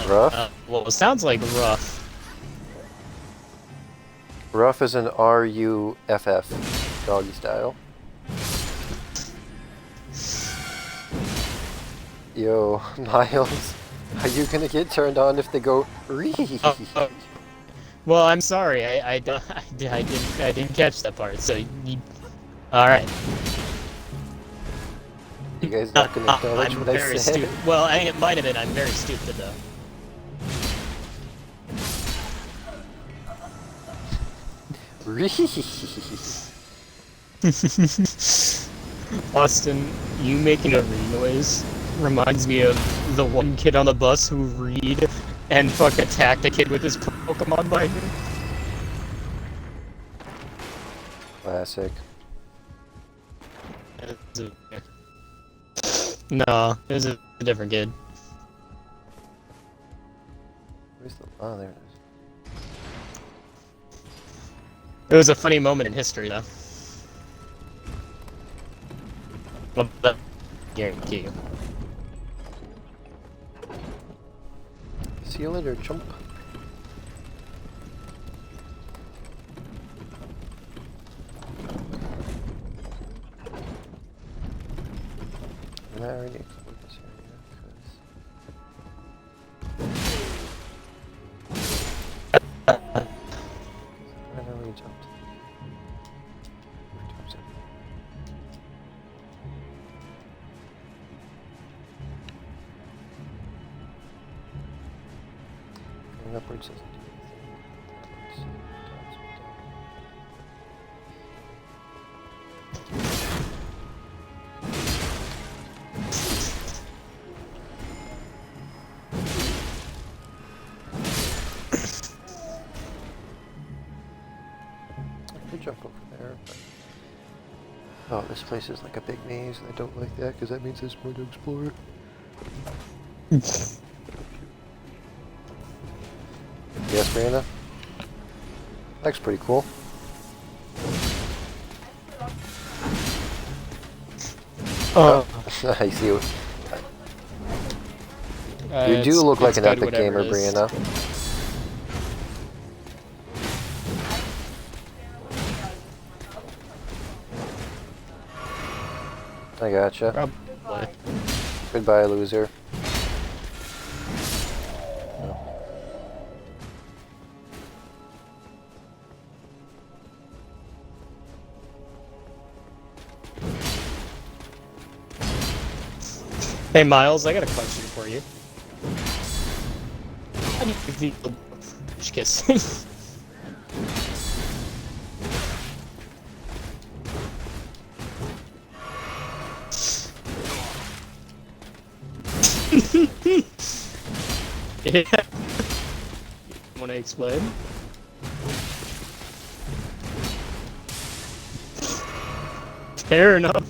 Rough? Well, it sounds like rough. Rough is an R-U-F-F. Doggy style. Yo, Miles, are you gonna get turned on if they go ree? Well, I'm sorry. I didn't catch that part. So, all right. You guys not gonna acknowledge I'm what I very said? stupid. Well, I think it might have been. I'm very stupid though. Austin, you making a read noise reminds me of the one kid on the bus who read and fuck attacked a kid with his Pokemon binder. Classic. No, it was a different kid. Where's the? Oh, there it is. It was a funny moment in history, though. Well, that guarantee you. See you later, chump. And I already explored this area because I already jumped. Rooftops everywhere. Going upwards doesn't do anything. Downwards, rooftops are down. I could jump over there, but... Oh, this place is like a big maze, and I don't like that, because that means there's more to explore. Yes, Miranda? Looks pretty cool. Oh, I see what... You do look like an epic gamer, Brianna. I gotcha. Probably. Goodbye, loser. Hey, Miles, I got a question for you. How do you feel French kissing? Yeah. Want to explain? Fair enough.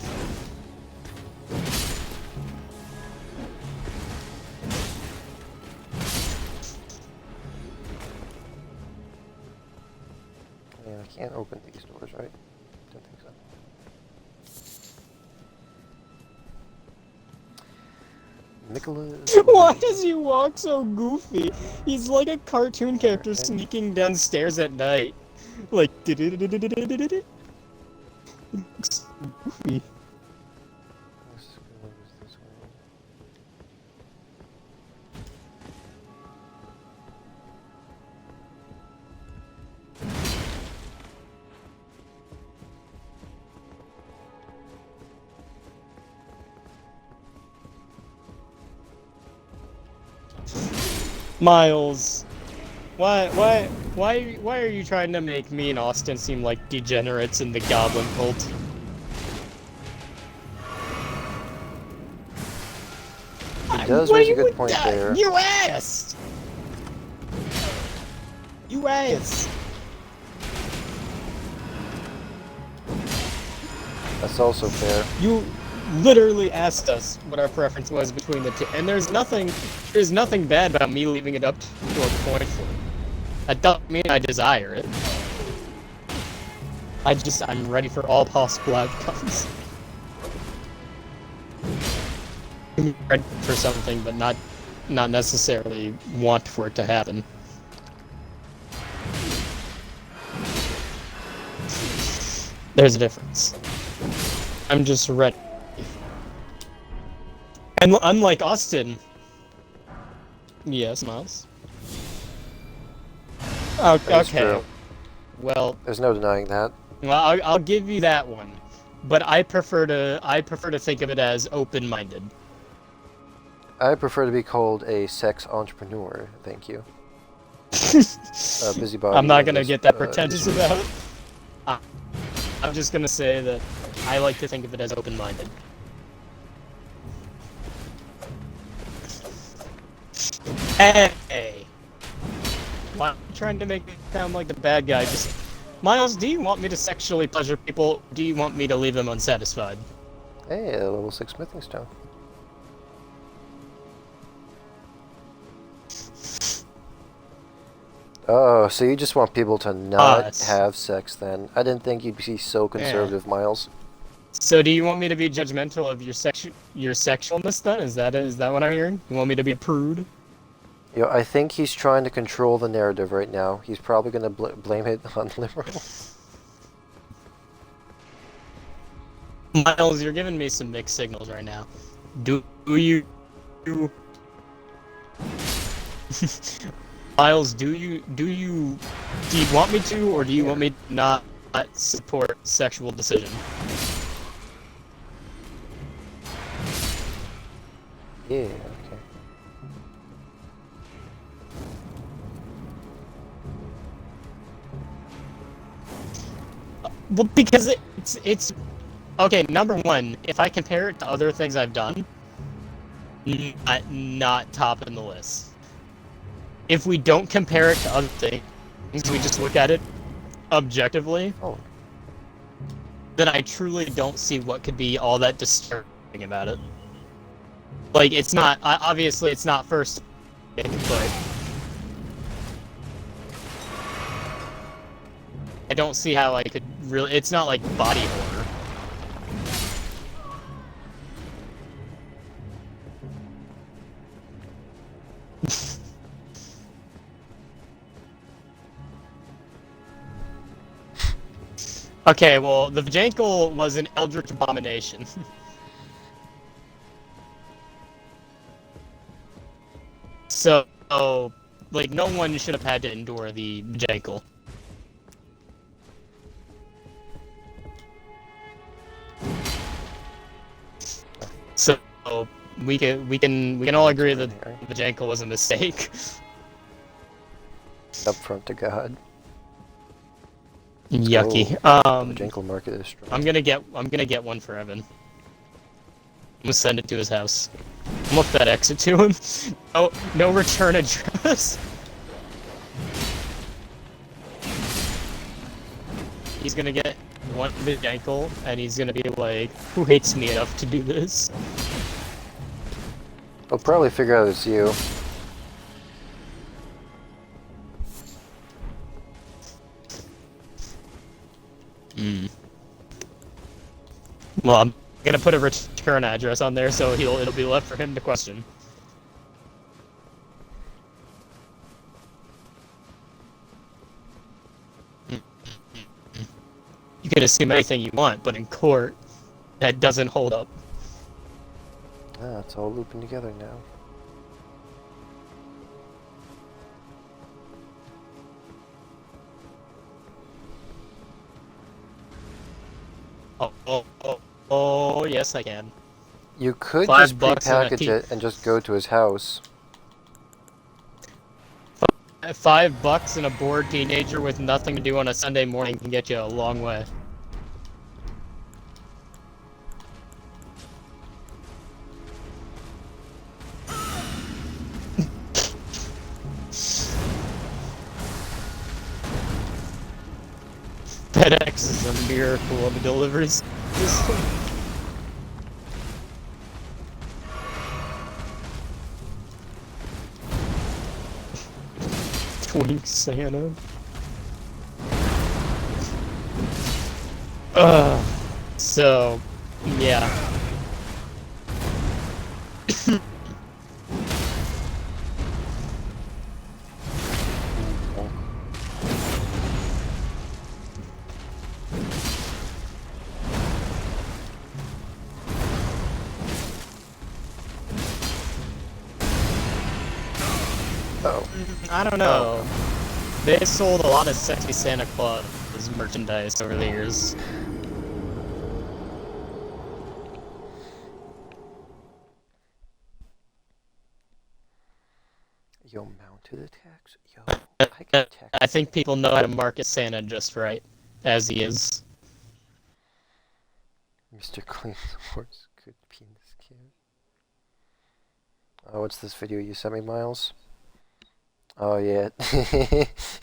Yeah, I can't open these doors, right? Don't think so. Nicholas. Why does he walk so goofy? He's like a cartoon character sneaking downstairs at night. Like, goofy. This goes this way. Miles, why are you trying to make me and Austin seem like degenerates in the Goblin cult? He does raise a good point there. You asked! You asked! That's also fair. You literally asked us what our preference was between the two, and there's nothing bad about me leaving it up to a point. That doesn't mean I desire it. I'm ready for all possible outcomes. I'm ready for something, but not necessarily want for it to happen. There's a difference. I'm just ready. And unlike Austin... Yes, Miles? That is Okay. true. Well, There's no denying that. I'll give you that one, but I prefer to think of it as open-minded. I prefer to be called a sex entrepreneur. Thank you. Busybody. I'm not in gonna this, get that this pretentious room. about it. I'm just gonna say that I like to think of it as open-minded. Hey! Why are you trying to make me sound like the bad guy? Just, Miles, do you want me to sexually pleasure people? Or do you want me to leave them unsatisfied? Hey, a level 6 smithing stone. Oh, so you just want people to not have sex then? I didn't think you'd be so conservative, Miles. So do you want me to be judgmental of your sexualness then? Is that what I'm hearing? You want me to be a prude? You know, I think he's trying to control the narrative right now. He's probably going to blame it on liberal. Miles, you're giving me some mixed signals right now. Do you Miles, do you want me to, or do you want me to not support sexual decision? Yeah, okay. Well, because it's okay. Number one, if I compare it to other things I've done, not top in the list. If we don't compare it to other things, we just look at it objectively, then I truly don't see what could be all that disturbing about it. Like, it's not, obviously it's not first, but I don't see how I could really, it's not like body horror. Okay, well, the Vajankle was an eldritch abomination. So, like, no one should have had to endure the Vajankle. So, we can all agree that the Vajankle was a mistake. Up front to God. Yucky. The Vajankle market is strong. I'm gonna get one for Evan. I'm gonna send it to his house. I'm gonna FedEx it to him. No return address. He's gonna get one Vajankle, and he's gonna be like, "Who hates me enough to do this?" I'll probably figure out it's you. Well, I'm gonna put a return address on there, so it'll be left for him to question. You can assume anything you want, but in court, that doesn't hold up. Ah, it's all looping together now. Oh, yes, I can. You could $5 just prepackage it and just go to his house. $5 and a bored teenager with nothing to do on a Sunday morning can get you a long way. FedEx is a miracle of a delivery system. Twink Santa. So, yeah. Oh. I don't know. They sold a lot of sexy Santa Claus merchandise over the years. Yo, mounted attacks? Yo, I can attack. I think people know how to market Santa just right, as he is. Mr. Clean Horse could penis kid. Oh, what's this video you sent me, Miles? Oh, yeah.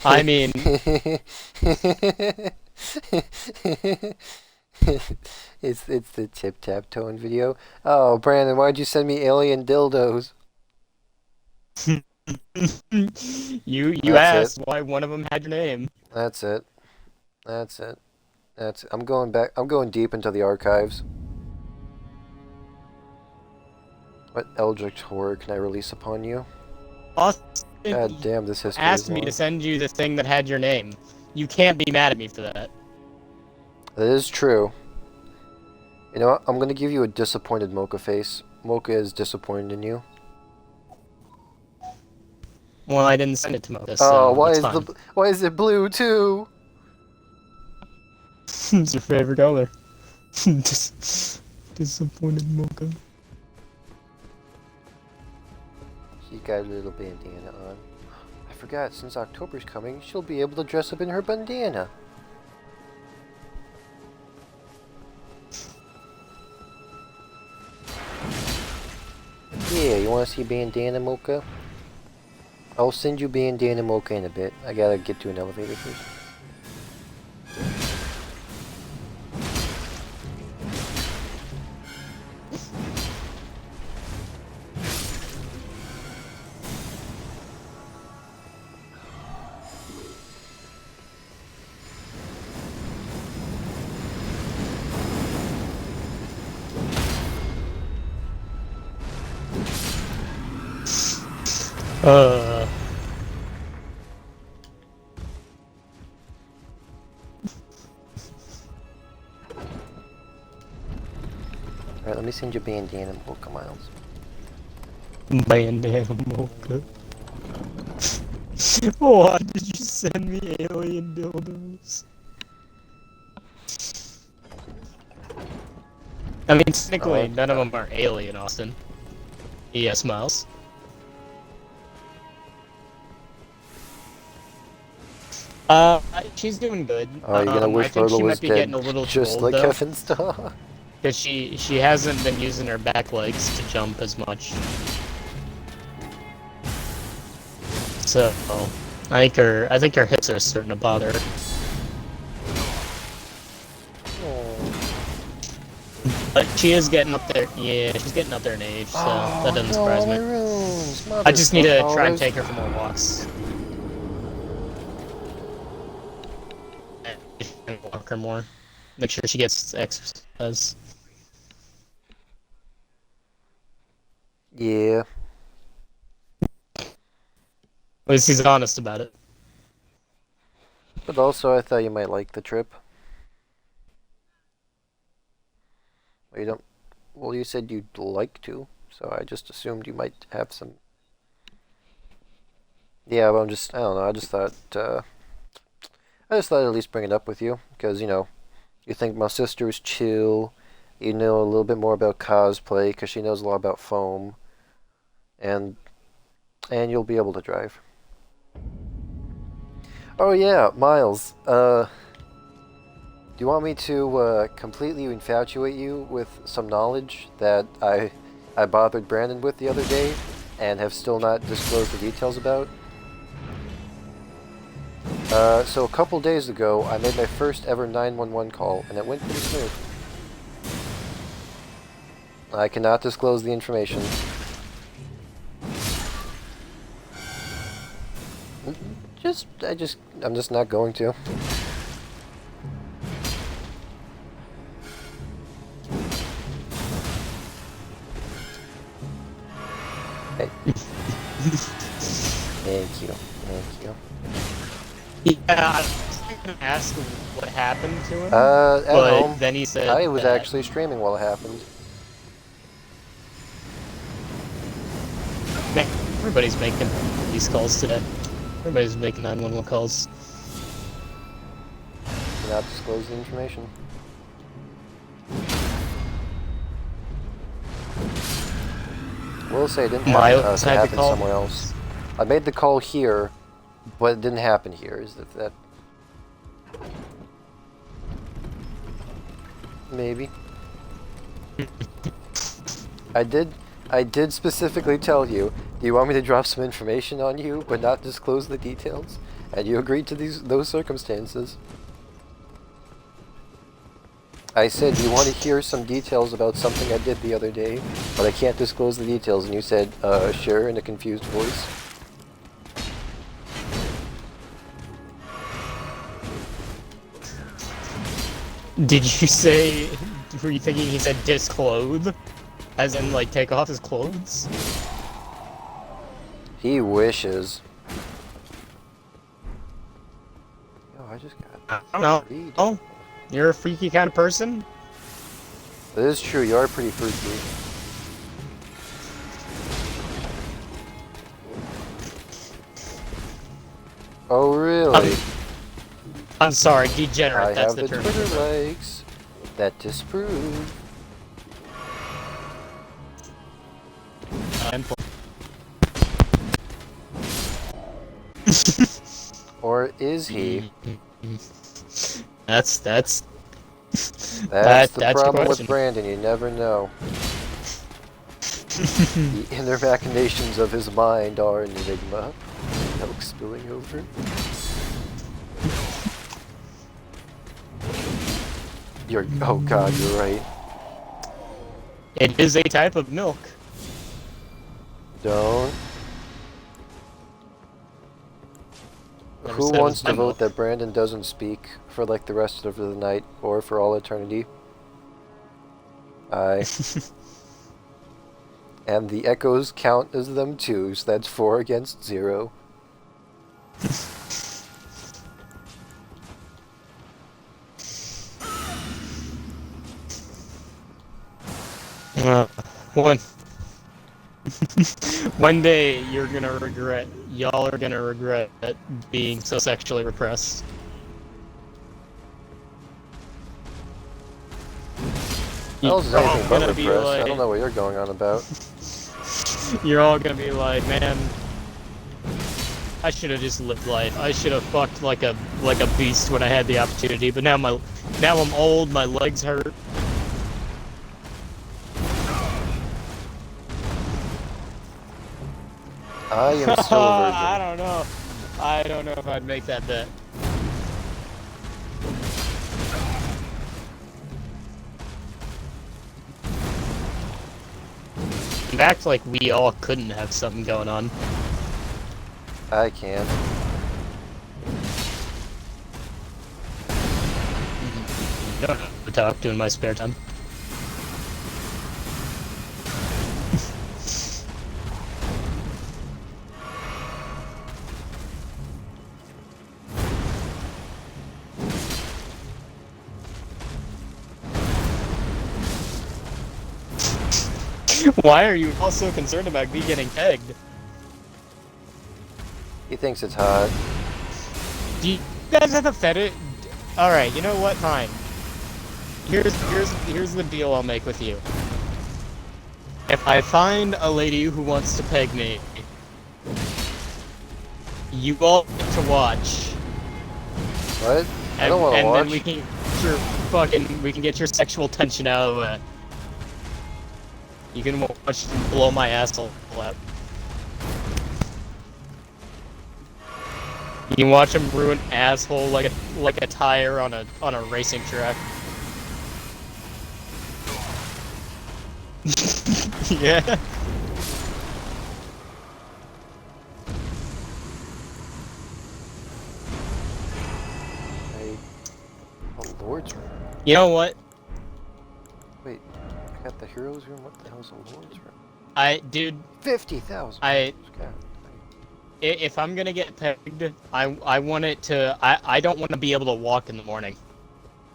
I mean, it's the tip-tap-toeing video. Oh, Brandon, why'd you send me alien dildos? you That's asked why one of them had your name. That's it. That's it. That's it. I'm going back. I'm going deep into the archives. What eldritch horror can I release upon you? Austin God damn, this history asked is me long. to send you the thing that had your name. You can't be mad at me for that. That is true. You know what? I'm gonna give you a disappointed Mocha face. Mocha is disappointed in you. Well, I didn't send it to Mocha, Oh, so why it's is fine. why is it blue too? It's your favorite color. Disappointed Mocha. She got a little bandana on. I forgot, since October's coming, she'll be able to dress up in her bandana. Yeah, you wanna see bandana Mocha? I'll send you bandana Mocha in a bit. I gotta get to an elevator first. Uh. Alright, let me send you bandana Mocha, Miles. Bandana Mocha. Why did you send me alien dildos? I mean, technically, none of them are alien, Austin. Yes, Miles. She's doing good. Oh, you're gonna I wish think Myrtle she was might be dead, getting a little just old, like though, Heaven's Dog. because she hasn't been using her back legs to jump as much. So, I think her hips are starting to bother her. But she is getting up there. Yeah, she's getting up there in age, so that doesn't surprise me. I just need to try and take her for more walks. And walk her more. Make sure she gets exercise. Yeah. At least he's honest about it. But also, I thought you might like the trip. Well, you don't. Well, you said you'd like to, so I just assumed you might have some. Yeah, but I don't know. I just thought I'd at least bring it up with you, because, you know, you think my sister's chill, you know a little bit more about cosplay, because she knows a lot about foam, and you'll be able to drive. Oh yeah, Miles, do you want me to completely infatuate you with some knowledge that I bothered Brandon with the other day, and have still not disclosed the details about? So a couple days ago, I made my first ever 911 call, and it went pretty smooth. I cannot disclose the information. I'm just not going to. Hey. Thank you. Thank you. Yeah, I was gonna ask what happened to him, At but home. then he said I was that actually streaming while it happened. everybody's making these calls today. Everybody's making 911 calls. Do not disclose the information. We'll say it didn't happen to us, it Had to happened call. somewhere else. I made the call here, but it didn't happen here. Is that... Maybe. I did specifically tell you, do you want me to drop some information on you, but not disclose the details? And you agreed to those circumstances. I said, do you want to hear some details about something I did the other day, but I can't disclose the details, and you said, sure, in a confused voice. Did you say? Were you thinking he said disclothe, as in like take off his clothes? He wishes. Yo, I just got... I don't know. read. Oh, you're a freaky kind of person. It is true, you are pretty freaky. Oh, really? I'm sorry, degenerate. I That's have the the term. Twitter likes that disprove. I'm Or is he? That's That's the that's your problem with question. Brandon, you never know. The inner machinations of his mind are an enigma. Milk spilling over. Oh god, you're right. It is a type of milk. Don't. Never Who said it wants was to my vote milk. that Brandon doesn't speak for like the rest of the night or for all eternity? Aye. And the echoes count as them too, so that's 4 against 0. One. One day you're gonna regret. Y'all are gonna regret being so sexually repressed. Hell's is You're all anything but gonna be repressed. I like- don't know what you're going on about. You're all gonna be like, man, I should have just lived life. I should have fucked like a beast when I had the opportunity. But now I'm old. My legs hurt. I am still a virgin. I don't know. I don't know if I'd make that bet. Act like we all couldn't have something going on. I can't. I don't know what to talk to in my spare time. Why are you all so concerned about me getting pegged? He thinks it's hot. Do you guys have a fetish? Alright, you know what? Fine. Here's the deal I'll make with you. If I find a lady who wants to peg me, you all get to watch. What? I don't want to and watch. then we can get your sexual tension out of it. You can watch them blow my asshole out. You can watch them ruin asshole like a tire on a racing track. Yeah. A Lord's room. You know what? Wait, I got the hero's room. What the hell's a Lord's room? Dude, 50,000. if I'm gonna get pegged, I want it to. I don't want to be able to walk in the morning.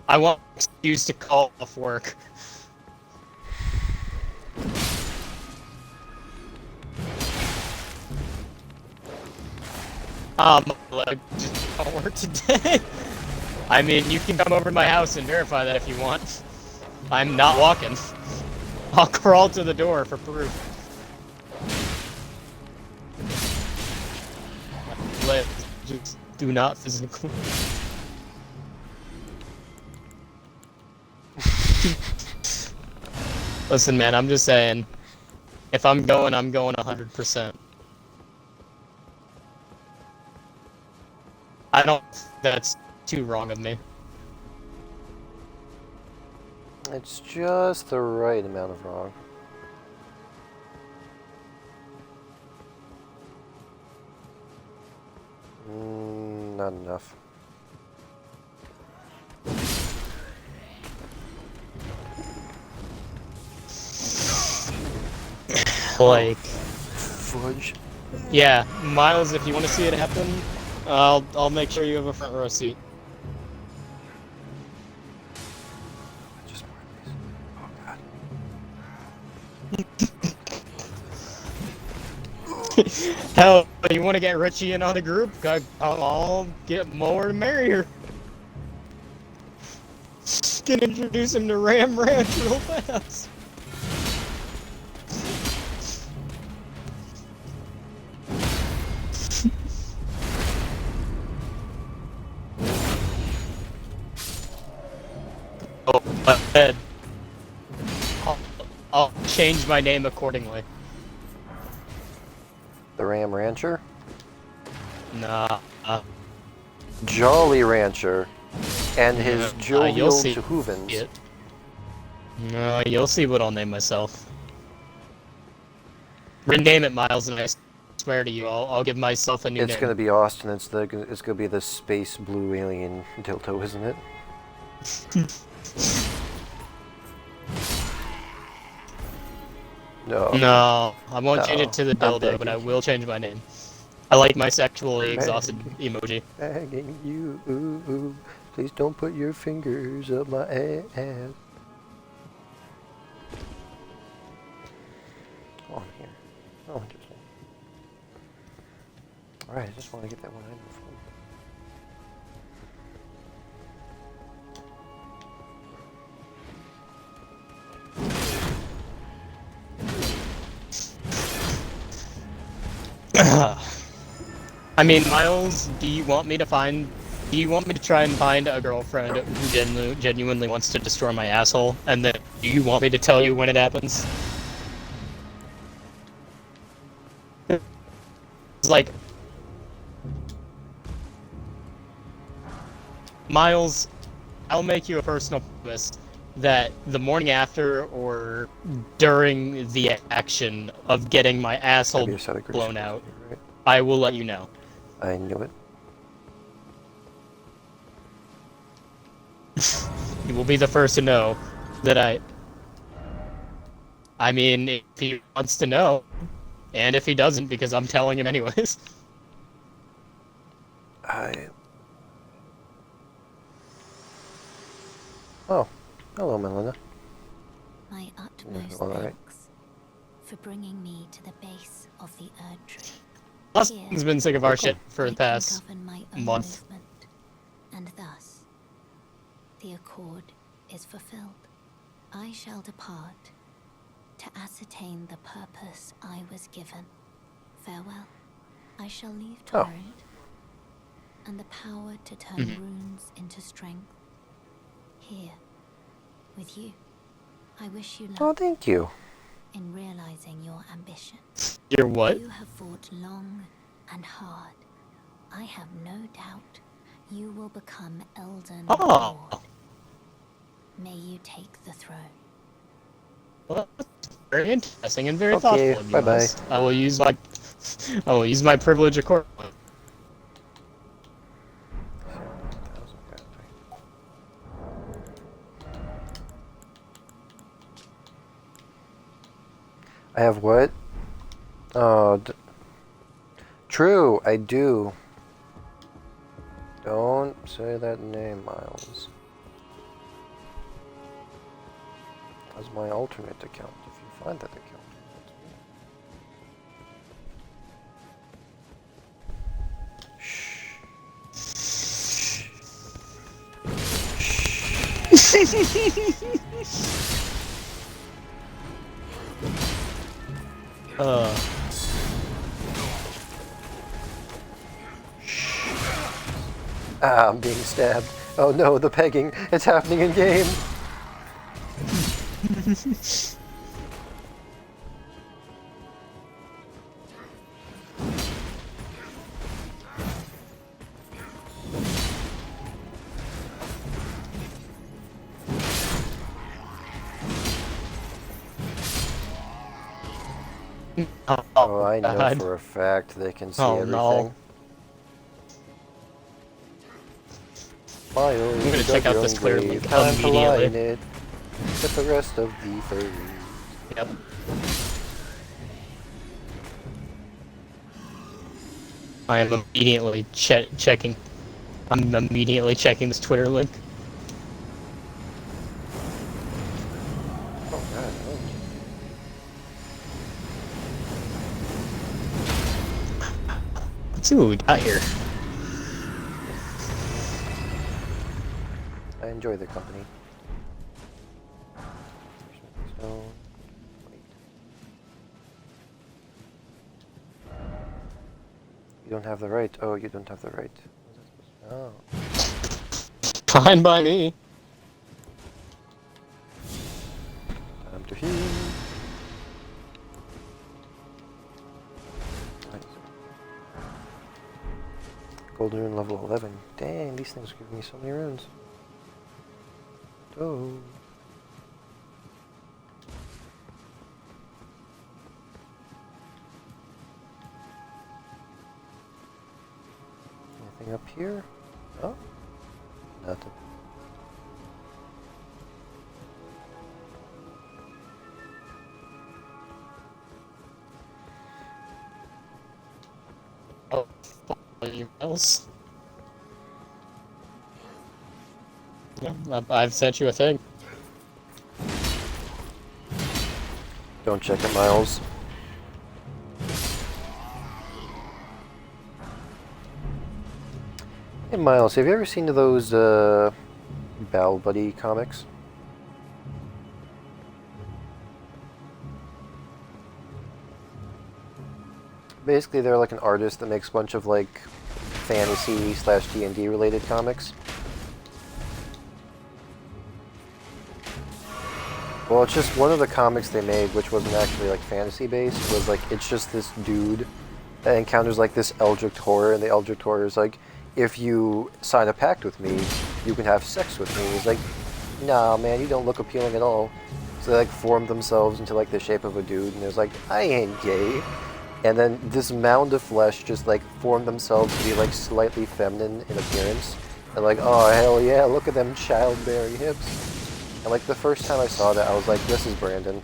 I want an excuse to call off work. My leg just don't work today. I mean, you can come over to my house and verify that if you want. I'm not walking. I'll crawl to the door for proof. My legs just do not physically. Listen, man, I'm just saying. If I'm going 100%. I don't think that's too wrong of me. It's just the right amount of wrong. Not enough. Like, Fudge. yeah, Miles, if you want to see it happen, I'll make sure you have a front row seat. Just more of these. Oh god. Hell, you want to get Richie in on the group? I'll get more and merrier. Can introduce him to Ram Ranch real fast. Oh, my bad. I'll change my name accordingly. The Ram Rancher? Nah. Jolly Rancher. And his you'll jovial see Jehuvans. it. No, you'll see what I'll name myself. Rename it Miles, and I swear to you, I'll give myself a new name. It's gonna be Austin. It's gonna be the space blue alien dildo, isn't it? No. No, I won't change No, it to the I'm dildo, but I will change my name. I like my sexually exhausted emoji. Begging you, please don't put your fingers up my ass. Oh, here. Oh, interesting. Alright, I just want to get that one item from. I mean, Miles, do you want me to try and find a girlfriend who genuinely wants to destroy my asshole? And then, do you want me to tell you when it happens? It's like, Miles, I'll make you a personal promise that the morning after or during the action of getting my asshole blown out, Right? I will let you know. I knew it. You will be the first to know that I mean, if he wants to know, and if he doesn't, because I'm telling him anyways. Oh, hello, Melinda. My utmost all right. thanks for bringing me to the base of the Erd Tree. Austin's been sick of our shit for I the can past govern my own month. movement, and thus the accord is fulfilled. I shall depart to ascertain the purpose I was given. Farewell. I shall leave Torrent and the power to turn runes into strength here with you. I wish you luck Oh, thank you. in realizing your ambition. You're what? You have fought long and hard. I have no doubt you will become Elden Oh. Lord. May you take the throne. Well, that's very interesting and very Okay, thoughtful of you, bye-bye. Miles. I will use my privilege accordingly. I have what? Oh, true, I do. Don't say that name, Miles. That's my alternate account, if you find that account. That's me. uh, Ah, I'm being stabbed. Oh no, the pegging. It's happening in game. Oh, I know God. for a fact they can see Oh, everything. no. Miles, I'm gonna you check dug out your this own clear grave. link Time to lie in immediately. it. With the rest of the furries. Yep. I am immediately checking. I'm immediately checking this Twitter link. Oh god, Let's see what we got here. I enjoy their company. Stone. Wait. You don't have the right. Oh, you don't have the right. Oh. Fine by me. Time to heal. Right. Golden rune level 11. Dang, these things are giving me so many runes. Oh. Anything up here? Oh. Nothing. Oh, emails. Yeah, I've sent you a thing. Don't check it, Miles. Hey, Miles, have you ever seen those, Battle Buddy comics? Basically, they're like an artist that makes a bunch of, like, fantasy slash D&D related comics. Well, it's just one of the comics they made, which wasn't actually, like, fantasy-based, was, like, it's just this dude that encounters, like, this Eldritch horror, and the Eldritch horror is like, if you sign a pact with me, you can have sex with me. He's like, nah, man, you don't look appealing at all. So they, like, form themselves into, like, the shape of a dude, and it's like, I ain't gay. And then this mound of flesh just, like, formed themselves to be, like, slightly feminine in appearance. And like, oh, hell yeah, look at them childbearing hips. And, like, the first time I saw that, I was like, this is Brandon.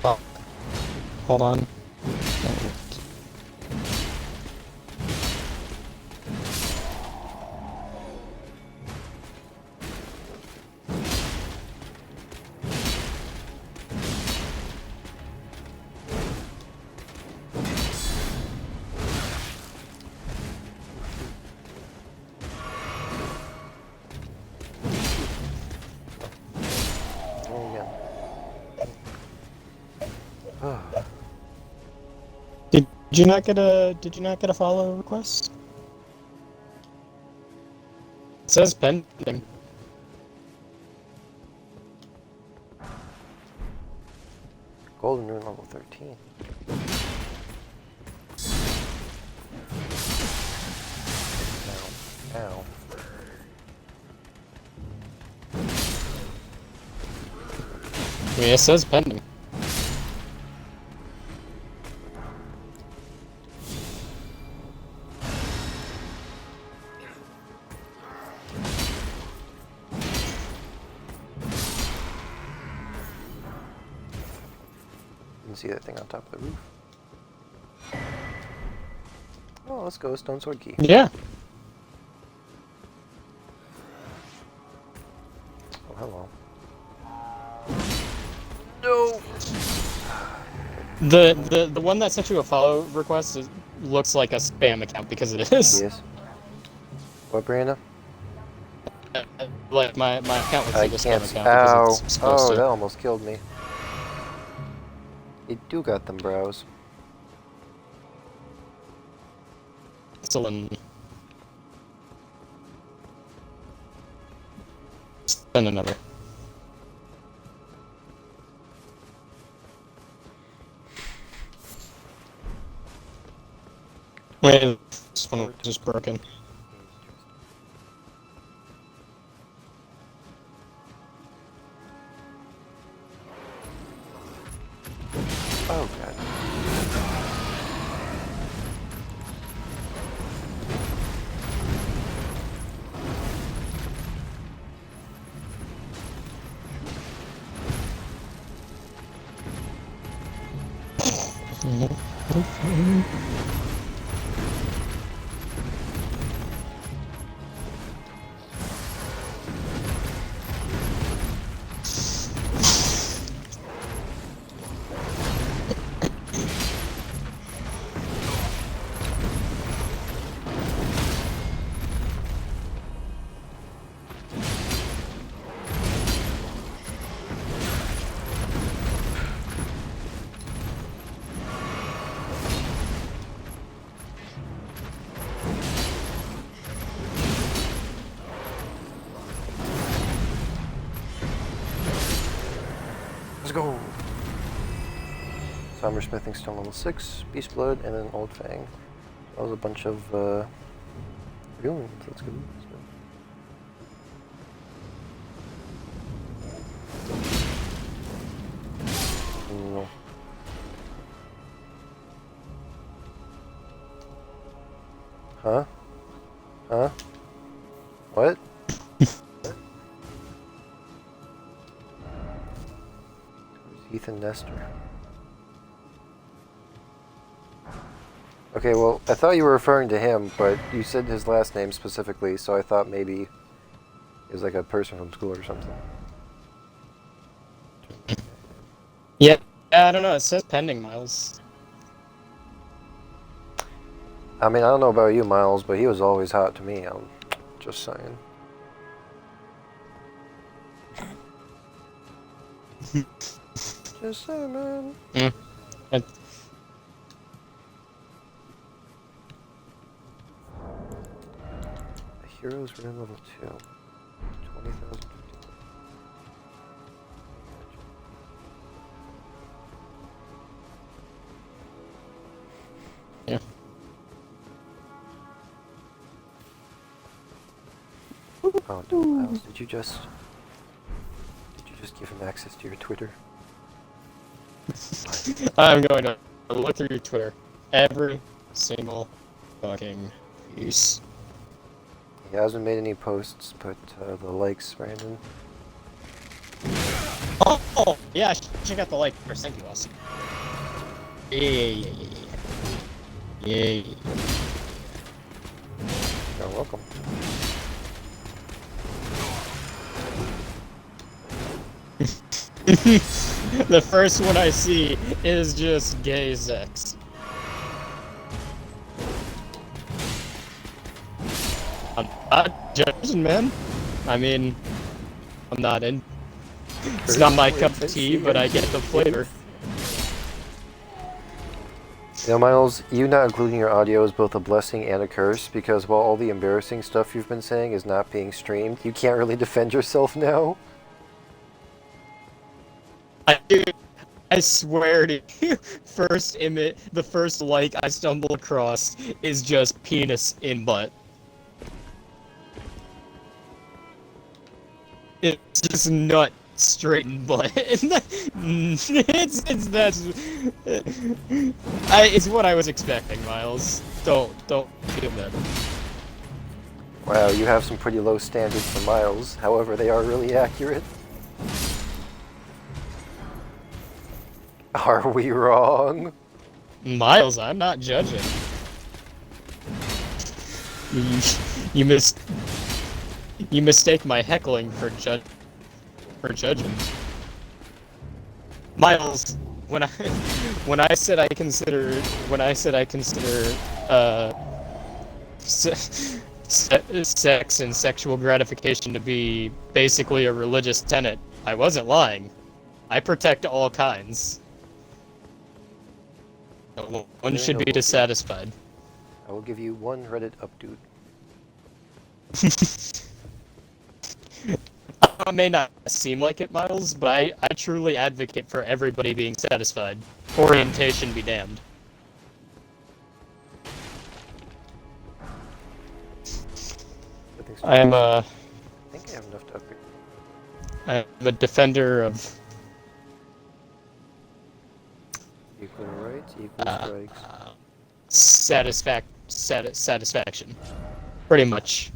Oh, hold on. There you go. Did you not get a follow request? It says pending. Golden rune level 13. Ow. Ow. I mean, it says pending. You can see that thing on top of the roof. Oh, let's go, Stone Sword Key. Yeah. Oh, hello. The one that sent you a follow request looks like a spam account because it is. Yes. What, Brianna? Like my account looks I like a spam can't. account Ow! because it's supposed Oh, that to. almost killed me. You do got them brows. Still in. Send another. Wait, this one was just broken. Oh god. Let's go! Summer Smithing Stone level 6, Beast Blood, and then Old Fang. That was a bunch of runes. That's good. That's good. No. Huh? Huh? What? Ethan Nestor. Okay, well, I thought you were referring to him, but you said his last name specifically, so I thought maybe it was like a person from school or something. Yeah, I don't know. It says pending, Miles. I mean, I don't know about you, Miles, but he was always hot to me. I'm just saying. Just saying, man. It- The hero's rune level 2. 20,000. Yeah. Oh no, Miles, did you just give him access to your Twitter? I'm going to look through your Twitter. Every single fucking piece. He hasn't made any posts, but the likes, Brandon. Oh, yeah, she got the like first. Thank you, Austin. Yeah. You're welcome. The first one I see is just gay sex. I'm not judging, man. I mean, I'm not in. It's not my cup of tea, but I get the flavor. You know, Miles, you not including your audio is both a blessing and a curse, because while all the embarrassing stuff you've been saying is not being streamed, you can't really defend yourself now. I swear to you, first image, the first like I stumble across is just penis in butt. It's just nut straight in butt. it's what I was expecting, Miles. Don't feel that. Wow, you have some pretty low standards for Miles. However, they are really accurate. Are we wrong? Miles, I'm not judging. You mistake my heckling for judging. Miles, when I when I said I consider sex and sexual gratification to be basically a religious tenet, I wasn't lying. I protect all kinds. No one Very should be noble of you. dissatisfied. I will give you one Reddit update. It may not seem like it, Miles, but I truly advocate for everybody being satisfied. Orientation be damned. I am I think I have enough to upgrade. I'm a defender of Equal rights, equal strikes. satisfaction. Pretty much.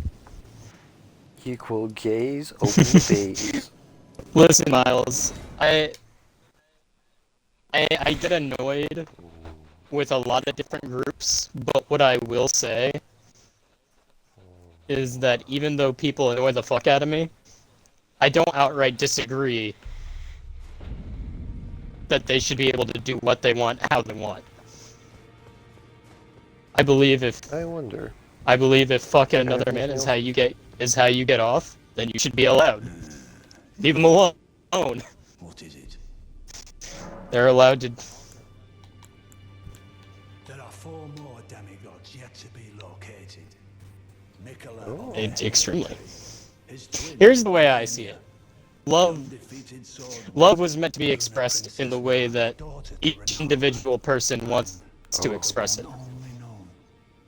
Equal gays, open bays. Listen, Miles, I get annoyed with a lot of different groups, but what I will say is that even though people annoy the fuck out of me, I don't outright disagree that they should be able to do what they want, how they want. I believe if fucking another man is how you get off, then you should be allowed. Leave them alone. What is it? They're allowed to. There are 4 more demigods yet to be located. Nicola Oh. Extremely. his twin, Here's the way I see it. Love defeated sword was meant to be expressed in the way that each individual person wants to express it. only known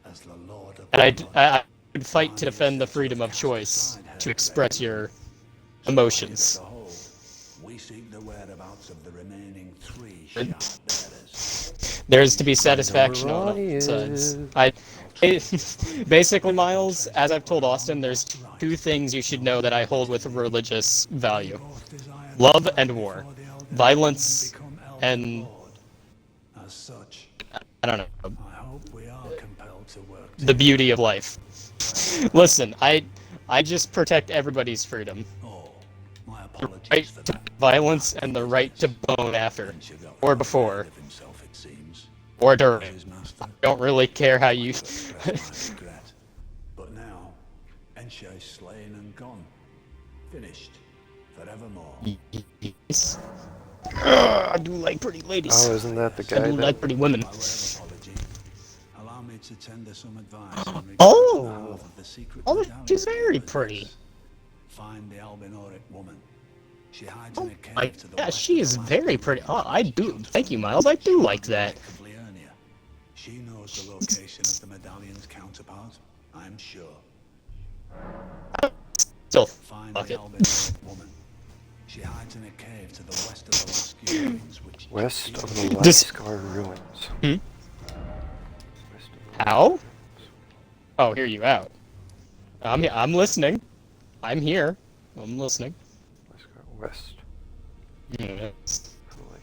as the Lord of And I would fight to defend the freedom of choice to express your emotions. the whole. We seek the whereabouts of the remaining 3 shard bearers. There's to be satisfaction on all Ronnie sides. is- Basically, Miles, as I've told Austin, there's 2 things you should know that I hold with religious value. Both desire Love and war. for the Elden Violence become Elden and, Lord. As such, I don't know, I hope we are compelled to work the beauty of life. Listen, I just protect everybody's freedom. Oh, my The apologies right for to that. violence and the right to bone after, Venture got or far before, ahead of himself, it seems. or during. His master, Don't really care how you... expressed my regret. But now, Ensha is slain and gone. Finished. Forevermore. Yes. I do like pretty ladies. Oh, isn't that the I guy do that... like pretty women. By way of apology, allow me to tender some advice in regards Oh! to the health of the secret Oh, medallion she's very bearers. pretty. Find the albinoric woman. She hides Oh in a cave my to the gosh, west she of is the very last pretty. Oh, village I do. just Thank you, beyond Miles. I the do like Lake that. of Liurnia. She knows the location of the medallion's counterpart, I'm sure. Still, Find fuck the it. albinoric woman. She hides in a cave to the west of the Lasky ruins, which West of the Just- Lascar ruins. Hmm? West of the How? Oh, hear you out. I'm listening. I'm here. I'm listening. Lascar West Yes. of the lake.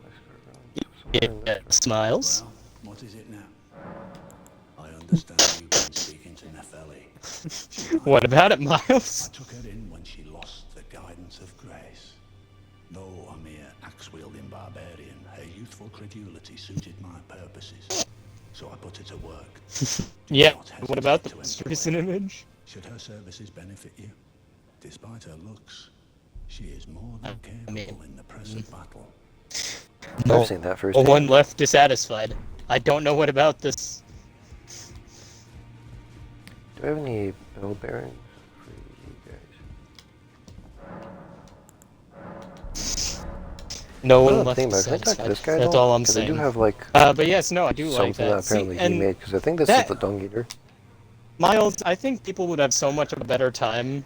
Lascar ruins. Somewhere in there. Smiles. Well, what is it now? I understand you've been speaking to Nepheli. She What lied. about it, I Miles? took her in when she lost the guidance of grace. Though a mere axe-wielding barbarian, her youthful credulity suited my purposes. So I put her to work. Do Yeah. not What about the hesitate to most employ recent her. image? Should her services benefit you? Despite her looks, she is more than I mean, capable in the present battle. I've seen that first. Well, one left dissatisfied. I don't know what about this. Do I have any bell bearings for you guys? No Oh, one the left thing about it, can I talk to dissatisfied. this guy? That's though? all I'm 'Cause I do saying. have like But yes, no, I do something like that. that apparently See, he and made, because I think this that- is the dung eater. Miles, I think people would have so much of a better time.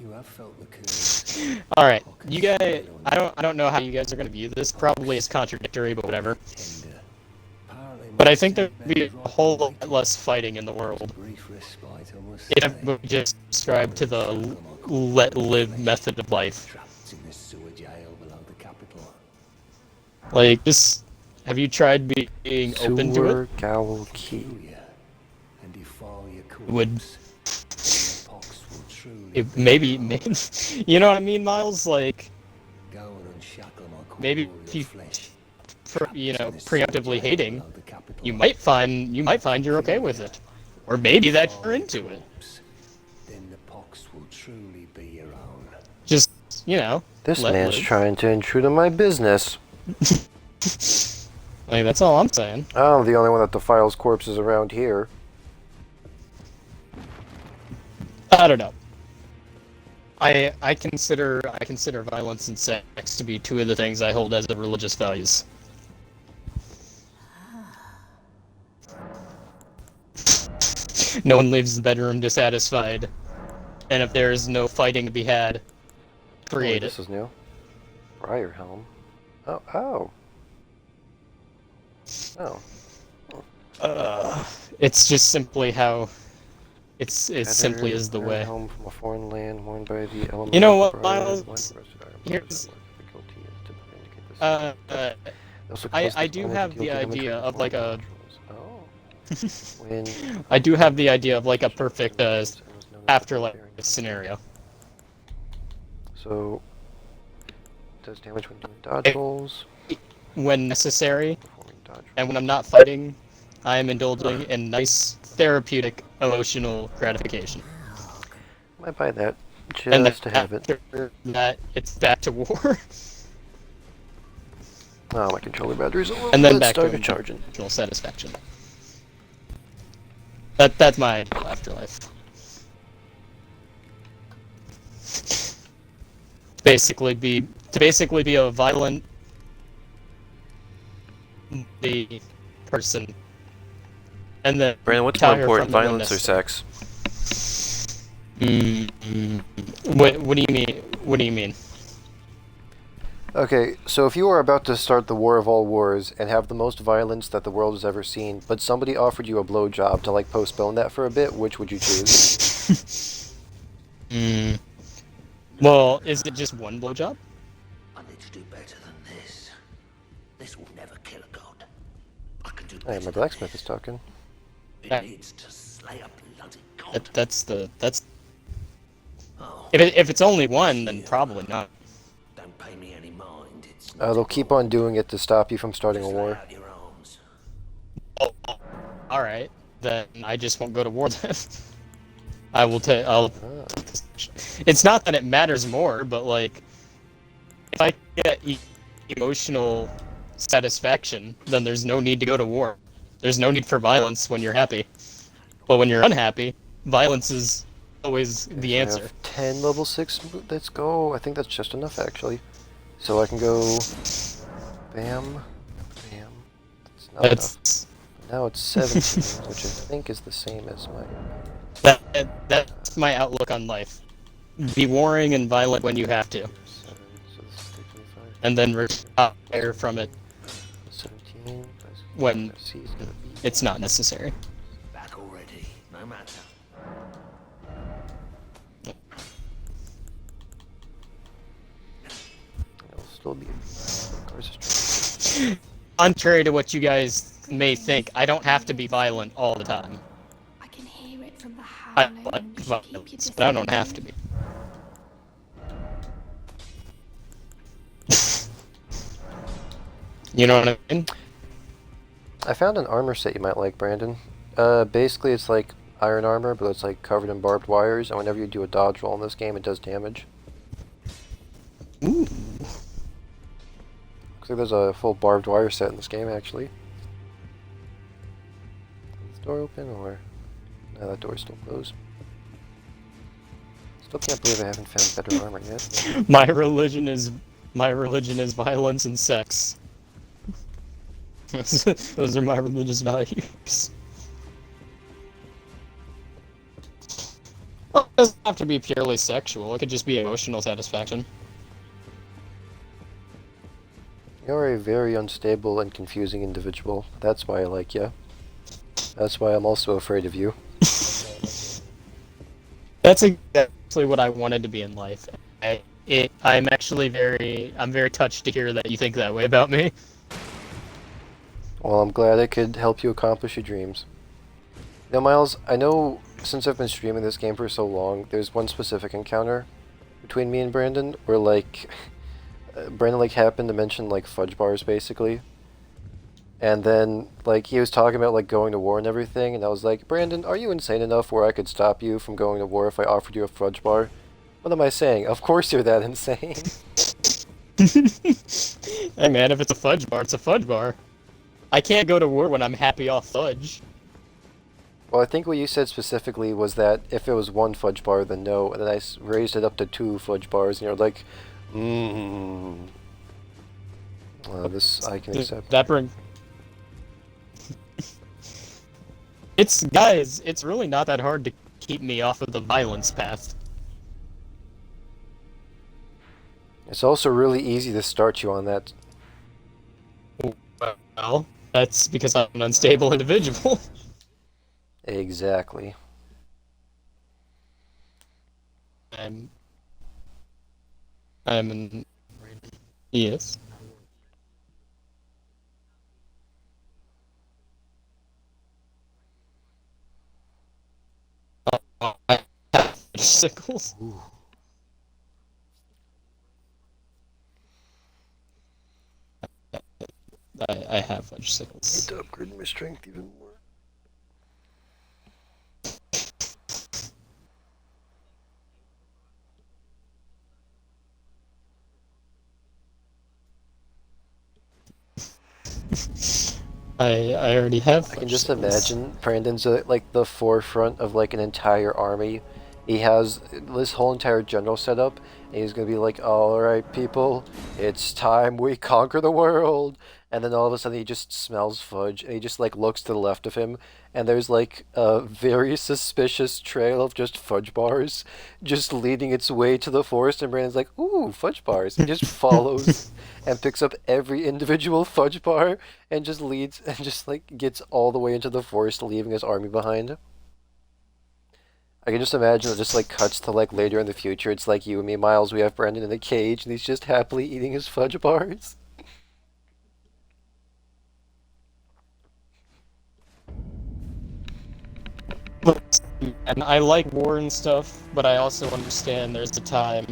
You have felt the curse. All right, you guys. I don't know how you guys are gonna view this. Probably it's contradictory, but whatever. Tender. Apparently But I my think there'd be a seedbed whole rotten lot less fighting in the world right. Brief respite, I must if say. everybody just subscribed to the let live method of life. Trapped in the sewer jail below the capital. Like, just have you tried being open to it? Sewer Gowl Key. Kill you and defile your corpse. Would And the pox will truly maybe, you know what I mean, Miles? Like, go and unshackle my maybe corporeal if you, flesh. you know, In this sewer preemptively jail hating, below the capital. you might find you're okay with it, or maybe that you're into it. Corpse, then the pox will truly be your own. Just, you know, This let man's live. trying to intrude on my business. Like, that's all I'm saying. I'm the only one that defiles corpses around here. I don't know. I consider violence and sex to be two of the things I hold as the religious values. No one leaves the bedroom dissatisfied, and if there is no fighting to be had, Oh, create this it. is new. Briar helm. Oh. It's just simply how. It's simply Feathered is the briar way. helm from a foreign land worn by the element You know of the what, briar, Miles? one rusted iron Here's- that difficulty is to indicate the same. They also I cause the do element have to deal the damage idea with of like a. dodge rolls. When I do have the idea of like a perfect and was known as the afterlife barbarian scenario. So does damage when doing dodge rolls, When necessary, performing dodge and when I'm not fighting, I am indulging in nice therapeutic emotional gratification. I might buy that And then just to have it. after that, it's back to war, Oh, my controller battery's low. and then Let's back to start it charging. emotional satisfaction. That's my ideal afterlife. Basically be a violent the person, and then Brandon, what's more retire important, from it when violence or necessary. sex? What do you mean? What do you mean? Okay, so if you were about to start the war of all wars and have the most violence that the world has ever seen, but somebody offered you a blowjob to like postpone that for a bit, which would you choose? Well, is it just one blowjob? I need to do better than this. This will never kill a god. I can do Hey, better my than blacksmith this. is talking. It needs to slay a bloody god. That's. Oh, If it's only one, then probably not. don't pay me any mind. It's They'll keep on doing it to stop you from starting a just lay war. out your arms. Oh, all right, then I just won't go to war then. I will take. I'll. It's not that it matters more, but like, if I get emotional satisfaction, then there's no need to go to war. There's no need for violence when you're happy. But when you're unhappy, violence is always the I answer. have 10 level 6. Let's go. I think that's just enough, actually. So I can go... Bam. Bam. It's not enough. That's Now it's 17, which I think is the same as my... that's my outlook on life. Be warring and violent when you have to, 7, so this is 25. and then retire from it 17. when C is gonna be... it's not necessary. Back already. No matter. It'll still be... Cars is Contrary to what you guys may think, I don't have to be violent all the time. I can hear it from the I howling. like You should keep your violence, but I don't have to be. You know what I mean? I found an armor set you might like, Brandon. Basically it's like iron armor, but it's like covered in barbed wires, and whenever you do a dodge roll in this game, it does damage. Ooh. Looks like there's a full barbed wire set in this game, actually. Is the door open, or... No, that door's still closed. Still can't believe I haven't found better armor yet. My religion is violence and sex. Those are my religious values. Well, it doesn't have to be purely sexual. It could just be emotional satisfaction. You're a very unstable and confusing individual. That's why I like you. That's why I'm also afraid of you. That's exactly what I wanted to be in life. I'm very touched to hear that you think that way about me. Well, I'm glad I could help you accomplish your dreams. Now, Miles, I know since I've been streaming this game for so long, there's one specific encounter between me and Brandon where like Brandon like happened to mention like fudge bars basically. And then like he was talking about like going to war and everything, and I was like, "Brandon, are you insane enough where I could stop you from going to war if I offered you a fudge bar?" What am I saying? Of course you're that insane. Hey man, if it's a fudge bar, it's a fudge bar. I can't go to war when I'm happy off fudge. Well, I think what you said specifically was that if it was one fudge bar, then no, and then I raised it up to 2 fudge bars, and you're like, this I can accept. That bring. It's really not that hard to keep me off of the violence path. It's also really easy to start you on that. Well, that's because I'm an unstable individual. Exactly. I'm an... Yes. I have sickles. Ooh. I have fudge sickles. I need to upgrade my strength even more. I already have fudge I can just sickles. imagine Brandon's at like the forefront of like an entire army. He has this whole entire general setup, and he's gonna be like, "Alright, people, it's time we conquer the world." And then all of a sudden he just smells fudge, and he just like looks to the left of him, and there's like a very suspicious trail of just fudge bars just leading its way to the forest, and Brandon's like, "Ooh, fudge bars." He just follows and picks up every individual fudge bar and just leads and just like gets all the way into the forest, leaving his army behind. I can just imagine it just like cuts to like later in the future. It's like you and me, Miles. We have Brandon in a cage, and he's just happily eating his fudge bars. And I like war and stuff, but I also understand there's a time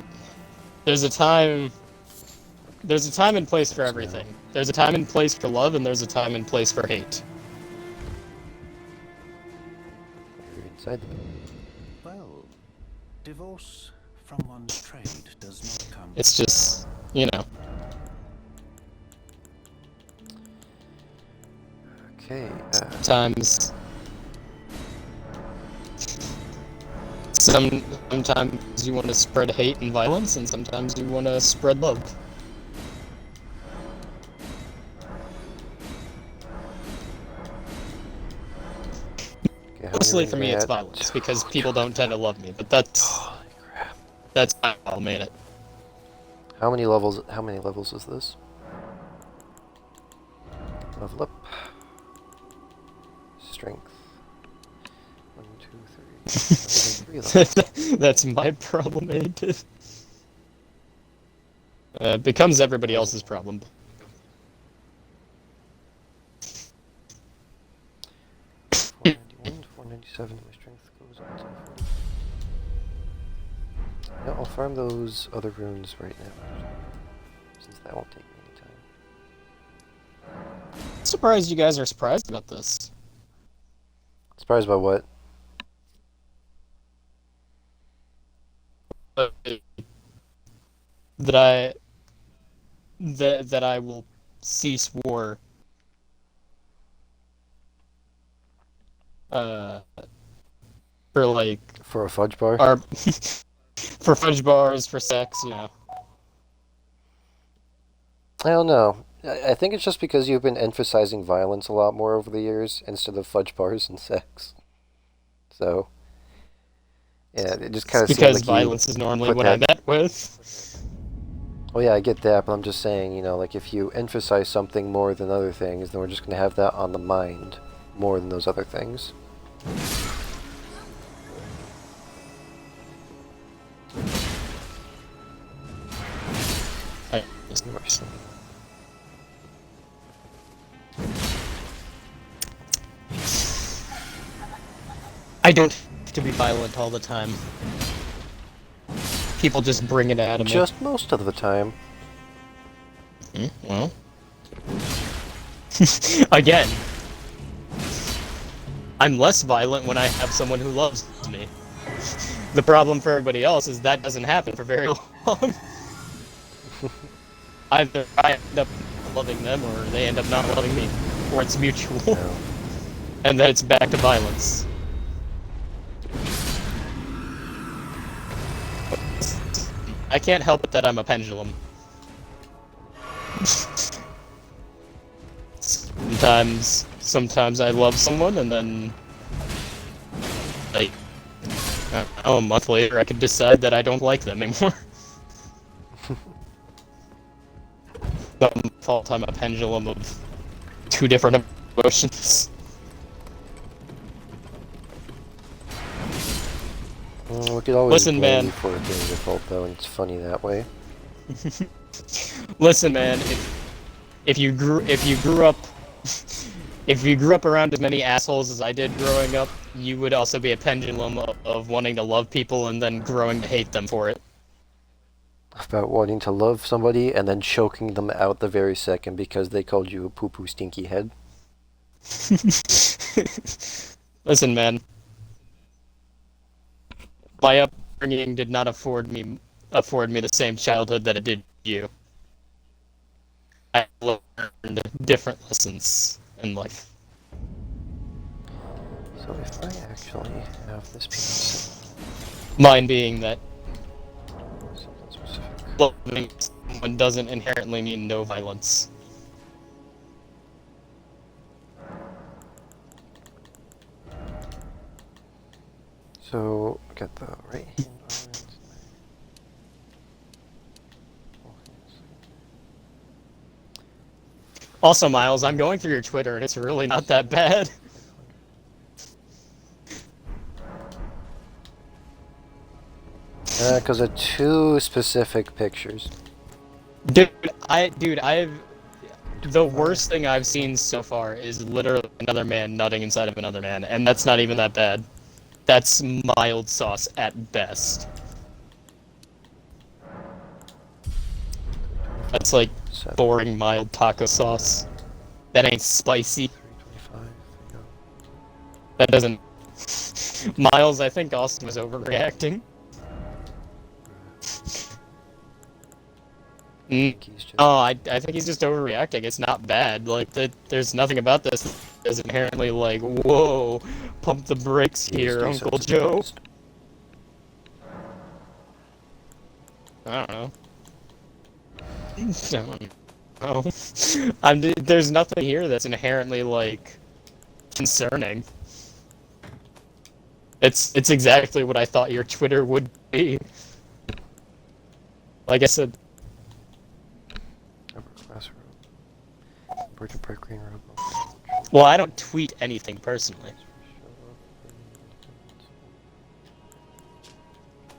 and place for everything. There's a time and place for love, and there's a time and place for hate. You're inside the Well, divorce from one's trade does not come. It's just, you know. Okay. Sometimes you want to spread hate and violence, and sometimes you want to spread love. Okay, Mostly for me, it's violence because people don't tend to love me. But Holy crap! that's how I made it. How many levels? How many levels is this? Level up. Strength. 1, 2, 3. 3 levels. That's my problem, ain't it? It becomes everybody else's problem. 491, 497. My strength goes up to 40. Yeah, I'll farm those other runes right now, since that won't take me any time. I'm surprised you guys are surprised about this. Surprised by what? That I will cease war. For a fudge bar? For fudge bars, for sex, you know. I don't know. I think it's just because you've been emphasizing violence a lot more over the years instead of fudge bars and sex. So, yeah, it just kind of seems Because like violence is normally what I met with. Oh yeah, I get that, but I'm just saying, you know, like if you emphasize something more than other things, then we're just going to have that on the mind more than those other things. Mercy. I don't to be violent all the time. People just bring it at me. Just most of the time. Well. Again. I'm less violent when I have someone who loves me. The problem for everybody else is that doesn't happen for very long. Either I end up loving them, or they end up not loving me. Or it's mutual. No. And then it's back to violence. I can't help it that I'm a pendulum. Sometimes I love someone, and then, like, I don't know, a month later I can decide that I don't like them anymore. Some fault I'm a pendulum of two different emotions. Well, we could always Listen, blame man. you for it being your fault, though, and it's funny that way. Listen, man. If you grew up around as many assholes as I did growing up, you would also be a pendulum of wanting to love people and then growing to hate them for it. About wanting to love somebody and then choking them out the very second because they called you a poo-poo stinky head. Listen, man. My upbringing did not afford me the same childhood that it did you. I learned different lessons in life. So if I actually have this piece Mine being that of something specific. loving someone doesn't inherently mean no violence. So, get the right hand on it. Also, Miles, I'm going through your Twitter and it's really not that bad. Because of two specific pictures. Dude, the worst thing I've seen so far is literally another man nutting inside of another man, and that's not even that bad. That's mild sauce at best. That's like boring mild taco sauce. That ain't spicy. 325. That doesn't... Miles, I think Austin was overreacting. Oh, I think he's just overreacting. It's not bad. Like, there's nothing about this that is inherently like, whoa, pump the brakes here, Uncle Joe. I don't know. There's nothing here that's inherently, like, concerning. It's exactly what I thought your Twitter would be. Like I said... Well, I don't tweet anything personally.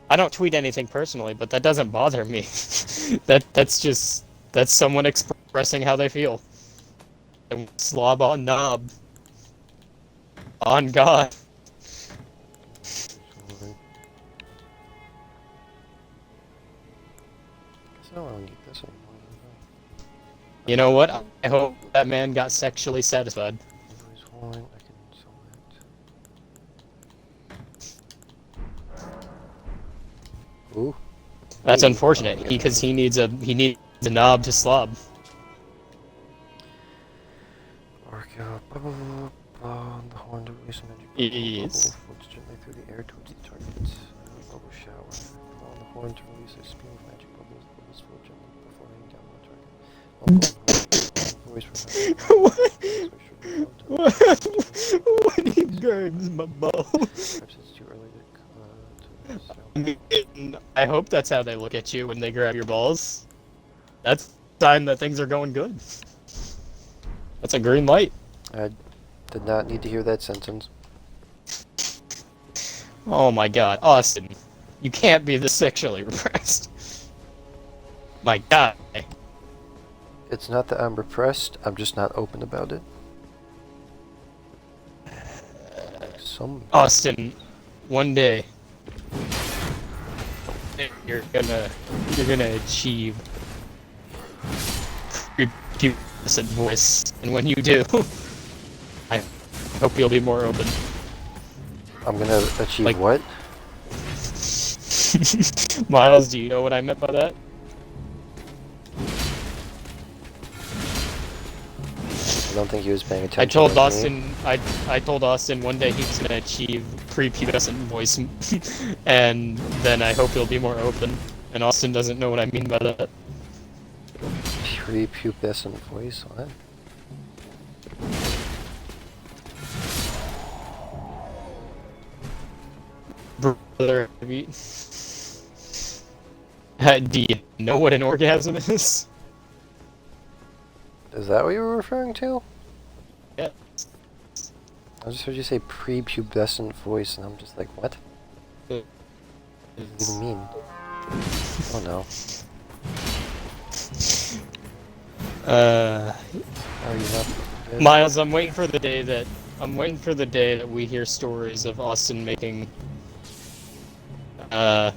I don't tweet anything personally, but that doesn't bother me. That's someone expressing how they feel. And slob on knob. On God. You know what? I hope that man got sexually satisfied. Ooh. That's unfortunate, because he needs a knob to slob. Work out. Bubble on the horn to release magic. Yes. Floats gently through the air towards the target. Bubble shower. Blow on the horn to release a stream of magic bubbles. Bubbles float gently before laying down on the target. Voice When he gurgs my balls. Perhaps it's too early to I hope that's how they look at you when they grab your balls. That's a sign that things are going good. That's a green light. I did not need to hear that sentence. Oh my God, Austin. You can't be this sexually repressed. My God. It's not that I'm repressed, I'm just not open about it. Some... Austin, one day you're gonna achieve prepubescent voice, and when you do, I hope you'll be more open. I'm gonna achieve Like- what? Miles, do you know what I meant by that? I don't think he was paying attention. I told like Austin, me. I told Austin one day he's gonna achieve prepubescent voice, and then I hope he'll be more open. And Austin doesn't know what I mean by that. Prepubescent voice. What? Brother, do you know what an orgasm is? Is that what you were referring to? Yeah. I just heard you say prepubescent voice, and I'm just like, what? What does it even mean? Oh no. Are you not good? Miles, I'm waiting for the day that we hear stories of Austin making Can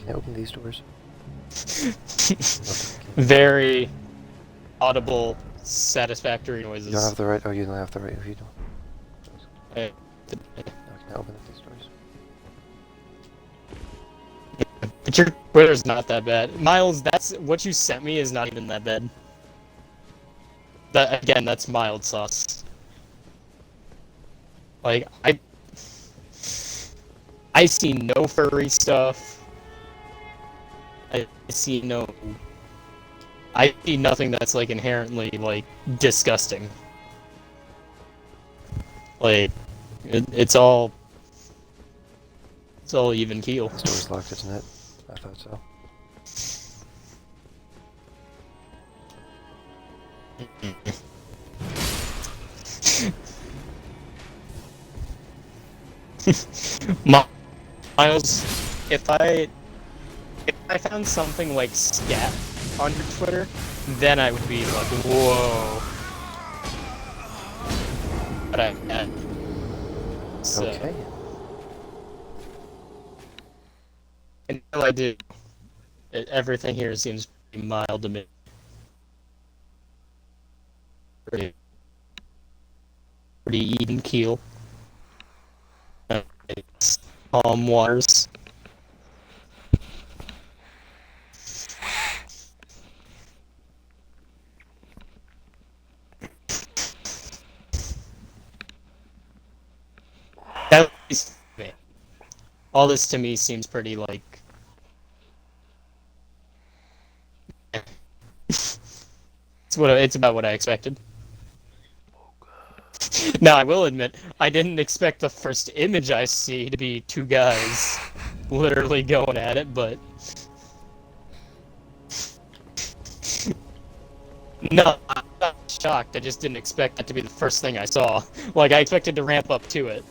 I open these doors? very audible, satisfactory noises. You don't have the right. Oh, you don't have the right. Oh, you don't. Uh, Now can I open up these doors? But your Twitter's not that bad. Miles, that's what you sent me is not even that bad. That again, that's mild sauce. Like I see no furry stuff. I see nothing that's like inherently like disgusting. Like it's all even keel. This door's locked, isn't it? I thought so. Miles, if I found something like scat on your Twitter, then I would be like, whoa. But I can't. So, Okay. until I do, everything here seems pretty mild to me. Pretty even keel. It's calm waters. At least me. All this to me seems pretty like. It's about what I expected. Now I will admit, I didn't expect the first image I see to be two guys literally going at it, but no, I'm not shocked. I just didn't expect that to be the first thing I saw. Like I expected to ramp up to it.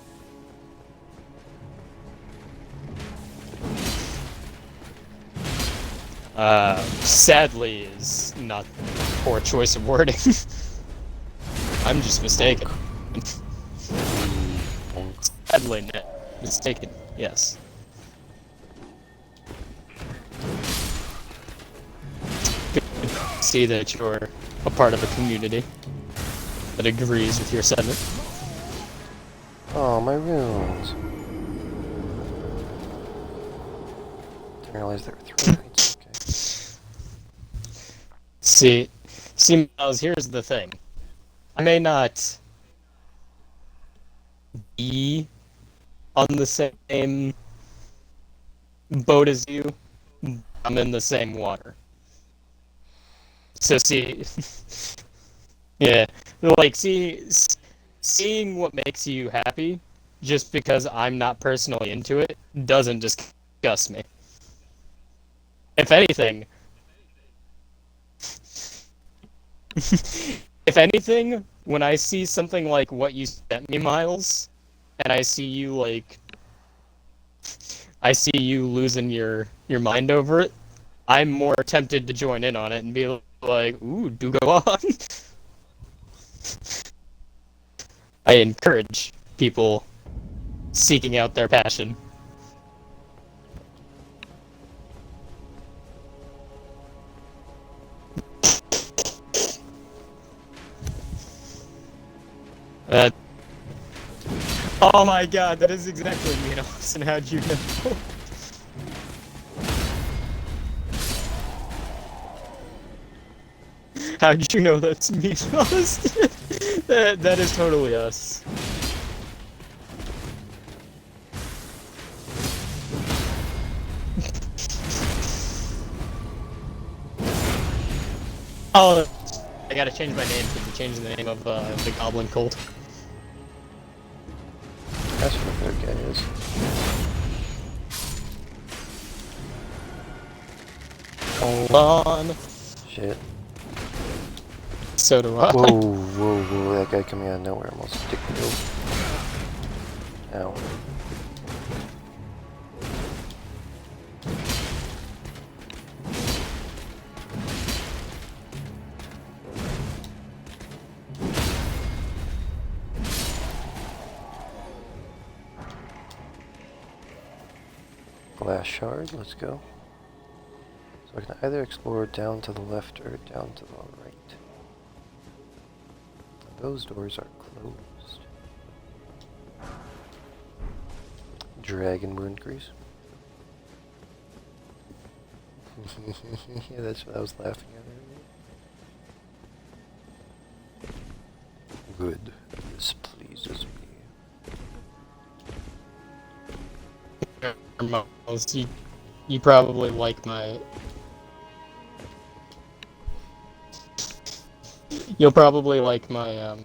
Sadly is not a poor choice of wording. I'm just mistaken. Sadly mistaken, yes. Good to see that you're a part of a community that agrees with your sentiment. Oh, my runes. Didn't realize there were 3 raids. Okay. See, Miles, here's the thing. I may not be on the same boat as you. I'm in the same water. So see, yeah, like seeing what makes you happy, just because I'm not personally into it, doesn't disgust me. If anything, if anything, when I see something like what you sent me, Miles, and I see you losing your mind over it, I'm more tempted to join in on it and be like, ooh, do go on. I encourage people seeking out their passion. Uh, oh my god, that is exactly me, Austin. How'd you know? How'd you know that's me, Austin? That is totally us. Oh, I gotta change my name because we changed the name of the Goblin Cult. That's what the third guy is. Hold on. Shit. So do I. Whoa, whoa, whoa, that guy coming out of nowhere almost dick me. Ow. Glass shard, let's go. So I can either explore down to the left or down to the right. Those doors are closed. Dragon wound grease. Yeah, that's what I was laughing at earlier. Good. This pleases me. Most, you probably like my... You'll probably like my,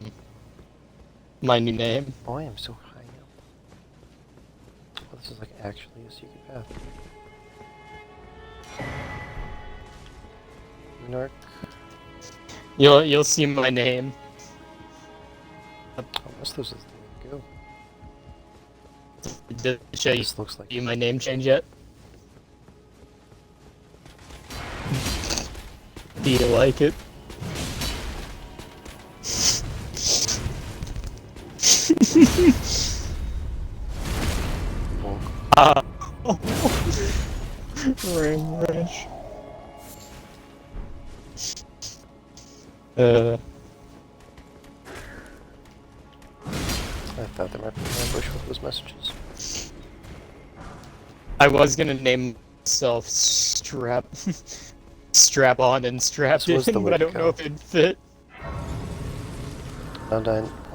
my new name. Oh, I am so high up. Oh, this is like actually a secret path. Narc. You'll see my name. Oh, unless this is the way to go. Did it show This looks like you my name change yet? Do you like it? bonk. Ring rush. I thought there might be an ambush with those messages. I was gonna name myself Strap on and Strapped This was the in, way but I to don't go. know if it'd fit. Well,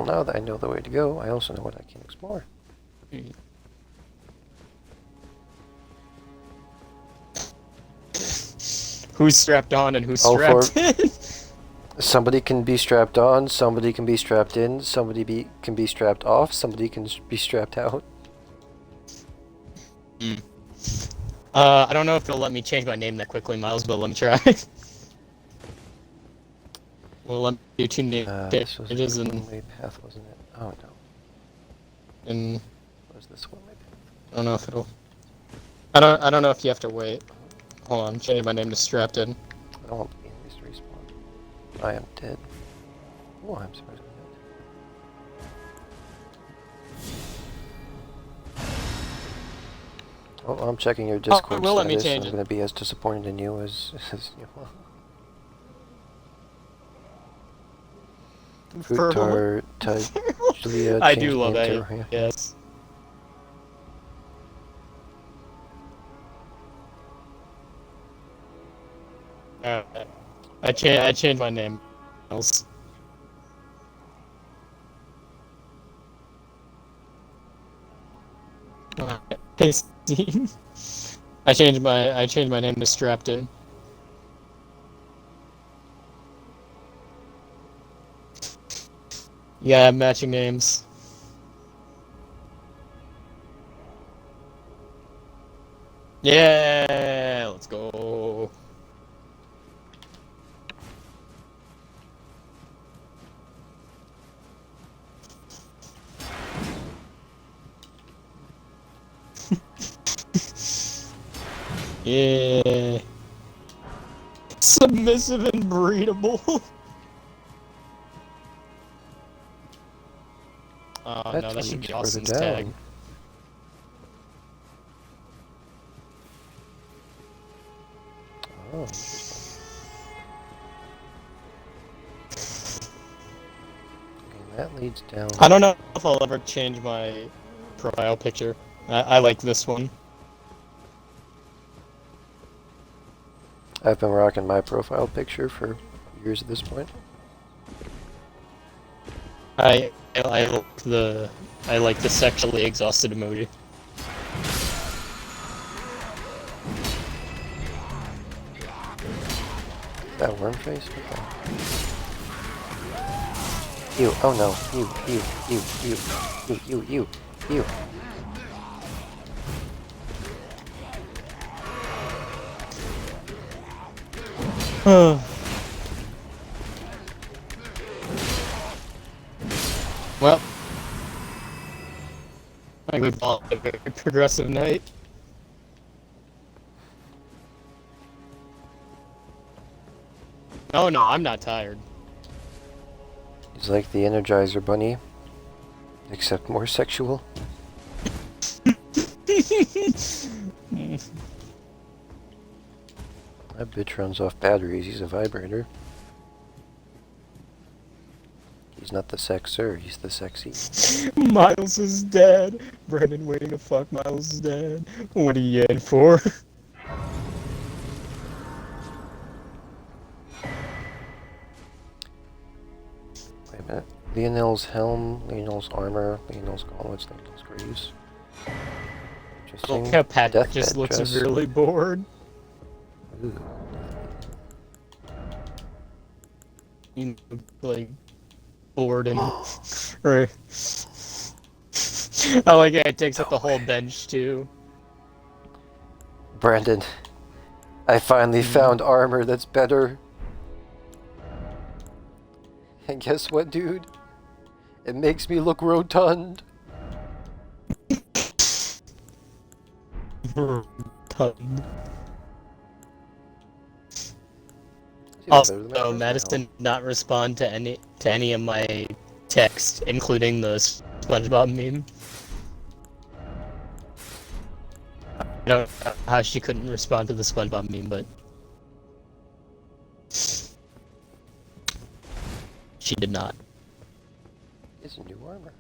now that I know the way to go, I also know what I can explore. Who's strapped on and who's Oh, strapped in? Somebody can be strapped on, somebody can be strapped in, can be strapped off, somebody can be strapped out. I don't know if it'll let me change my name that quickly, Miles, but let me try. Well, let me do two name This was changes a and one-way path, wasn't it? Oh no. Was this one-way path? I don't know if it'll. I don't know if you have to wait. Hold on, changing my name to Strapped in. I don't want the enemies to respawn. I am dead. Oh, I'm surprised I'm dead. Oh, I'm checking your Discord well, let me status. change I'm it. going to be as disappointed in you as you. Fruit tart, Julia. I changed do love name that. to- Yes. I changed my name. Miles. Hey, Steve. I changed my name to Strapped in. Yeah, matching names. Yeah, let's go. Yeah. Submissive and breedable. Oh That no, that should tweet's be further Austin's down. tag. Oh, interesting. Okay, that leads down. I don't know if I'll ever change my profile picture. I like this one. I've been rocking my profile picture for years at this point. I like the sexually exhausted emoji. That worm face? What the? You. Oh no. You. Well, I think we've all had a very progressive night. Oh no, I'm not tired. He's like the Energizer Bunny, except more sexual. That bitch runs off batteries. He's a vibrator. He's not the sexer, he's the sexy. Miles is dead. Brandon waiting to fuck Miles is dead. What are you in for? Wait a minute. Lionel's helm, Lionel's armor, Lionel's gauntlets, Lionel's greaves. Interesting. Look how Patrick Deathbed just looks dress. really bored. Ooh. You look like bored and right. I like it takes up the whole bench too. Brandon, I finally found armor that's better. And guess what, dude? It makes me look rotund. Also, Madison did not respond to any of my texts, including the SpongeBob meme. I don't know how she couldn't respond to the SpongeBob meme, but she did not. It's a new armor.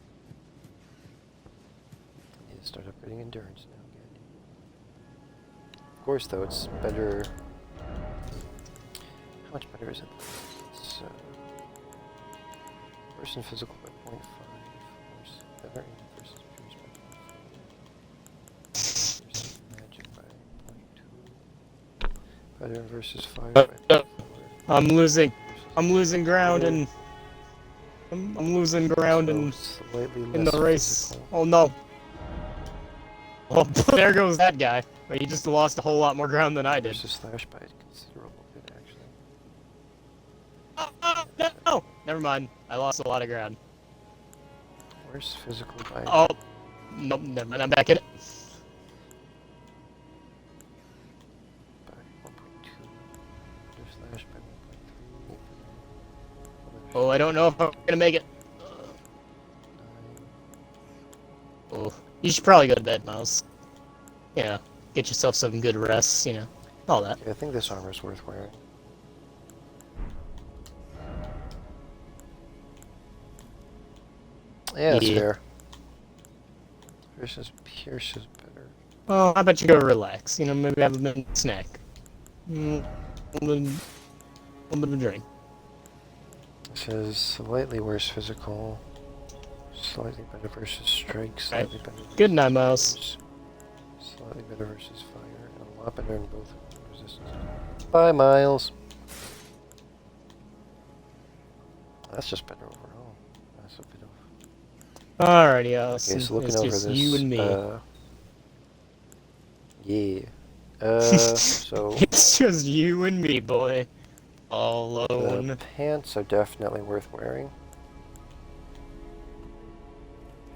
I need to start upgrading endurance now again. Of course, though, it's better. How much better is it? It's worse in physical by 0.5. Worse, better in versus appearance by 0.4. Versus magic by 0.2. Better versus fire by 0.4. I'm losing ground and I'm losing ground So and slightly in the less race. physical. Oh no. Well, there goes that guy. But he just lost a whole lot more ground than I did. Versus slash by a considerable bit, actually. Oh, no! Never mind. I lost a lot of ground. Worse physical by. Oh, nope, never mind. I'm back in it. By 1.2. Better slash by 1.3. Oh, I don't know if I'm gonna make it. Oh, you should probably go to bed, Miles. Yeah, get yourself some good rest, you know, all that. Okay, I think this armor's worth wearing. Yeah, that's Yeah. fair. Pierce is better. Well, how about you go relax? You know, maybe have a bit of a snack. A little bit of a drink. It says slightly worse physical. Slightly better versus strike. Slightly better. Good night, Miles. Slightly better versus fire. And a lot better in both resistance. Bye, Miles. That's just better overall. That's a bit of. Alrighty, Allison. Okay, so looking it's over just this. you and me. Yeah. So It's just you and me, boy. All alone. the pants are definitely worth wearing.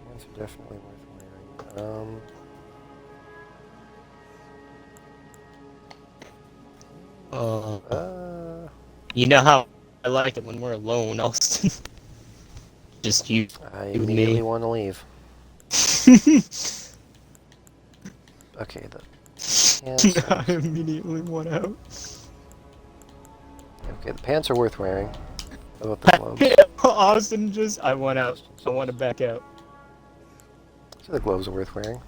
Pants are definitely worth wearing. You know how I like it when we're alone, Austin. Just you. I You and immediately me. want to leave. Okay, the pants. I immediately want out. Okay, the pants are worth wearing. What about the gloves? Austin just, I want out. I want to back out. So the gloves are worth wearing.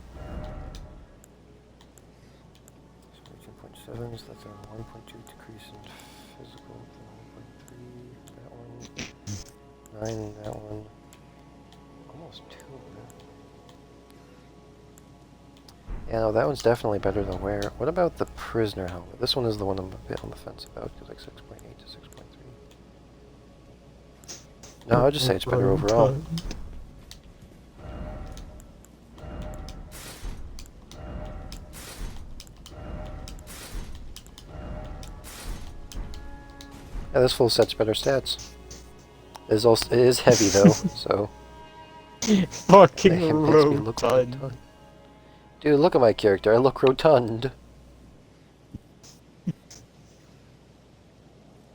2.7, so that's a 1.2 decrease in physical. 1.3, that one. 9, that one. Almost 2. Yeah, no, that one's definitely better than wear. What about the prisoner helmet? This one is the one I'm a bit on the fence about, because like 6.8 to 6.3. No, I'll just say it's better overall. Yeah, this full set's better stats. It is heavy though, so Fucking it makes me look rotund. Dude, look at my character. I look rotund.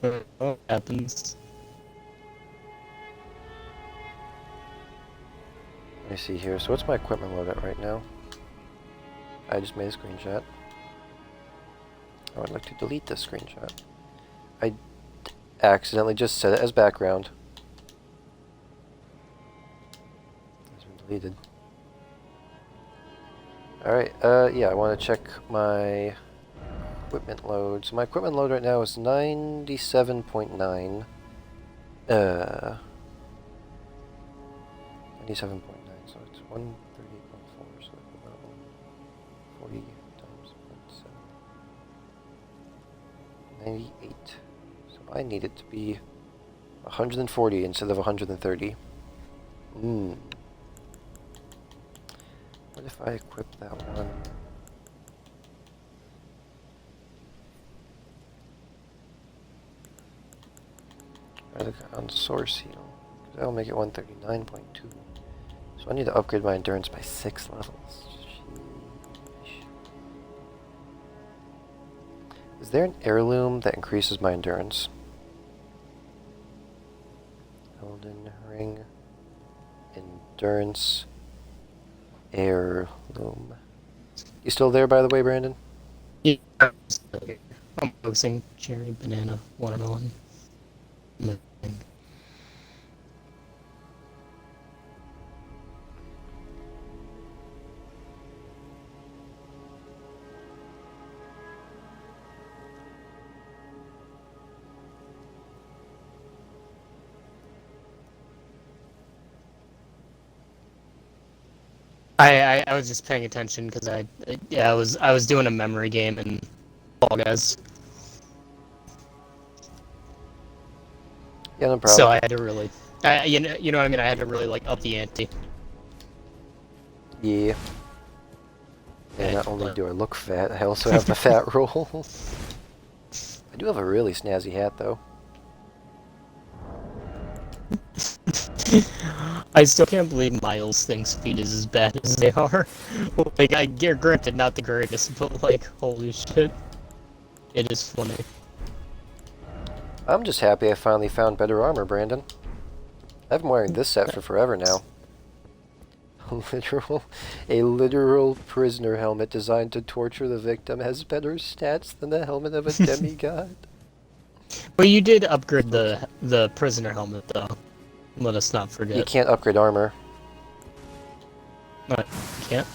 What happens? Let me see here. So what's my equipment load at right now? I just made a screenshot. I would like to delete this screenshot. I accidentally just set it as background. It's been deleted. Alright, yeah, I want to check my equipment load. So my equipment load right now is 97.9. 97.9, so it's 138.4, so about 40 times 0.7. 98. So I need it to be 140 instead of 130. What if I equip that one? On source heal. That'll make it 139.2. So I need to upgrade my endurance by 6 levels. Sheesh. Is there an heirloom that increases my endurance? Elden ring. Endurance. Heirloom. You still there, by the way, Brandon? Yeah. I'm focusing cherry, banana, watermelon. I was just paying attention because I was doing a memory game in Fall Guys. Yeah, no problem. So I had to really, you know what I mean. I had to really like up the ante. Yeah. And not only do I look fat, I also have the fat roll. I do have a really snazzy hat, though. I still can't believe Miles thinks feet is as bad as they are. Like, granted, not the greatest, but like, holy shit. It is funny. I'm just happy I finally found better armor, Brandon. I've been wearing this set for forever now. A literal prisoner helmet designed to torture the victim has better stats than the helmet of a demigod. Well, you did upgrade the prisoner helmet, though. Let us not forget. You can't upgrade armor. What? You can't?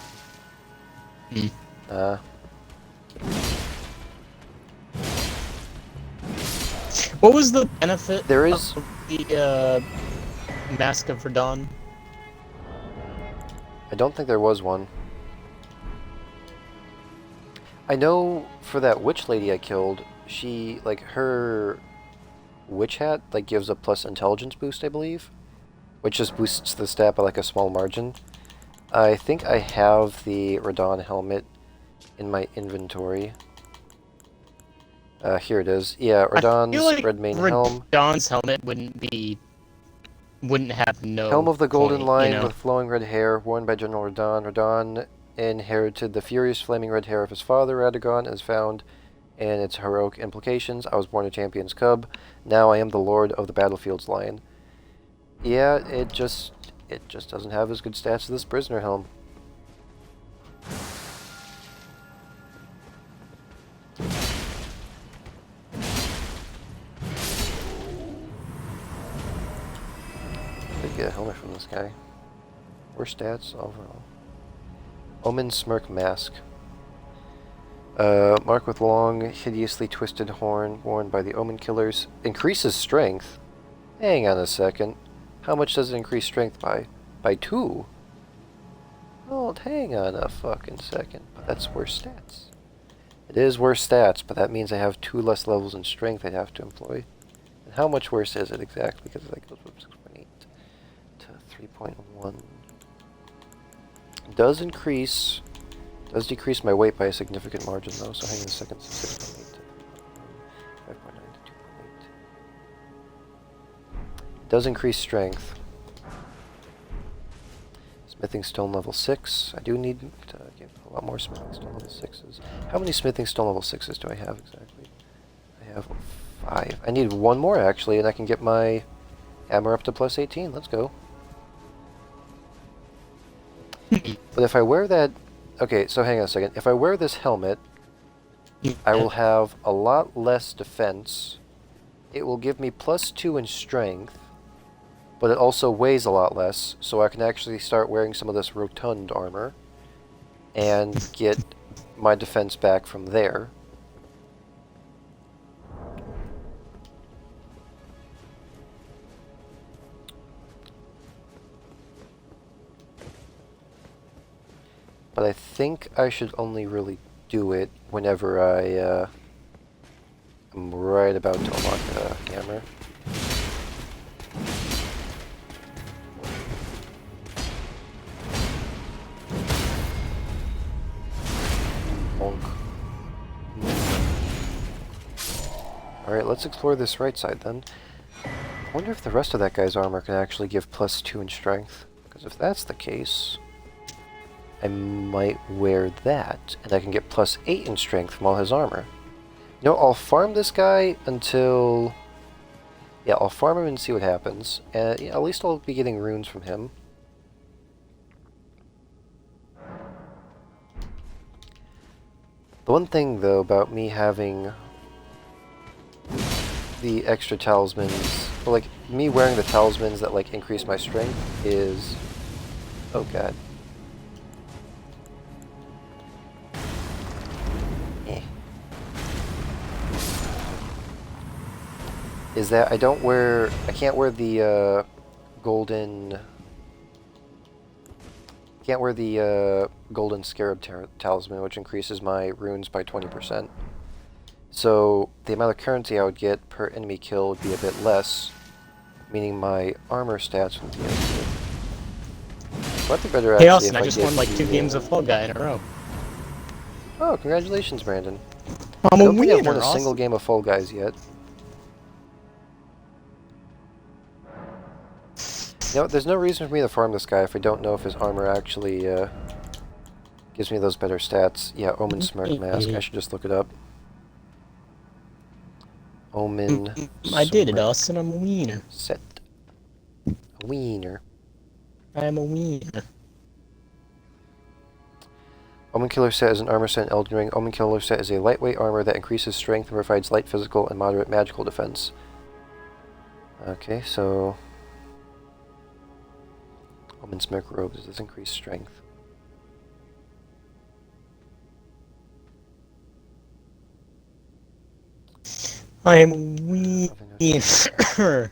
What was the benefit There is of the Mask of Verdun? I don't think there was one. I know for that witch lady I killed, she, like, her witch hat, like, gives a plus intelligence boost, I believe. Which just boosts the stat by, like, a small margin. I think I have the Radon helmet in my inventory. Here it is. Yeah, Radon's like red mane helm. Radon's helmet wouldn't have no Helm of the Golden point, Lion you know? with flowing red hair, worn by General Radon. Radon inherited the furious flaming red hair of his father, Radagon, as found in its heroic implications. I was born a champion's cub. Now I am the lord of the battlefield's lion. Yeah, it just doesn't have as good stats as this prisoner helm. get a helmet from this guy. Worst stats overall. Omen Smirk Mask. Mark with long, hideously twisted horn worn by the Omen Killers. Increases strength? Hang on a second. How much does it increase strength by? By 2? Oh, hang on a fucking second. But that's worse stats. It is worse stats, but that means I have 2 less levels in strength I'd have to employ. And how much worse is it exactly? Because that goes from 6.8 to 3.1. Does decrease my weight by a significant margin though, so hang on a second, 6.8 to 5.9 to 2.8. Does increase strength. Smithing stone level 6. I do need to get a lot more smithing stone level 6s. How many smithing stone level 6s do I have exactly? I have 5. I need 1 more actually, and I can get my hammer up to plus 18. Let's go. But if I wear that... Okay, so hang on a second. If I wear this helmet, I will have a lot less defense. It will give me plus 2 in strength, but it also weighs a lot less, so I can actually start wearing some of this rotund armor and get my defense back from there. But I think I should only really do it whenever I am right about to unlock the hammer. Alright, let's explore this right side then. I wonder if the rest of that guy's armor can actually give plus 2 in strength. Because if that's the case, I might wear that, and I can get plus 8 in strength from all his armor. You know, I'll farm this guy until... Yeah, I'll farm him and see what happens. And yeah, at least I'll be getting runes from him. The one thing, though, about me having the extra talismans, or, like, me wearing the talismans that, like, increase my strength is... Oh, God. Is that I can't wear the golden golden scarab talisman, which increases my runes by 20%. So the amount of currency I would get per enemy kill would be a bit less, meaning my armor stats would be okay. Might be better Hey actually Austin, if I just won like 2 games of Fall Guy in a row. Oh, congratulations, Brandon. I'm I a don't think I've won winner, a single Austin. game of Fall Guys yet. You know, there's no reason for me to farm this guy if I don't know if his armor actually gives me those better stats. Yeah, Omen Smirk Mask. I should just look it up. Omen I did it, Smirk Austin. I'm a wiener. Set. A wiener. I'm a wiener. Omen Killer Set is an armor set in Elden Ring. Omen Killer Set is a lightweight armor that increases strength and provides light physical and moderate magical defense. Okay, so... Omen Smirk Robes does increase strength. I am a wiener.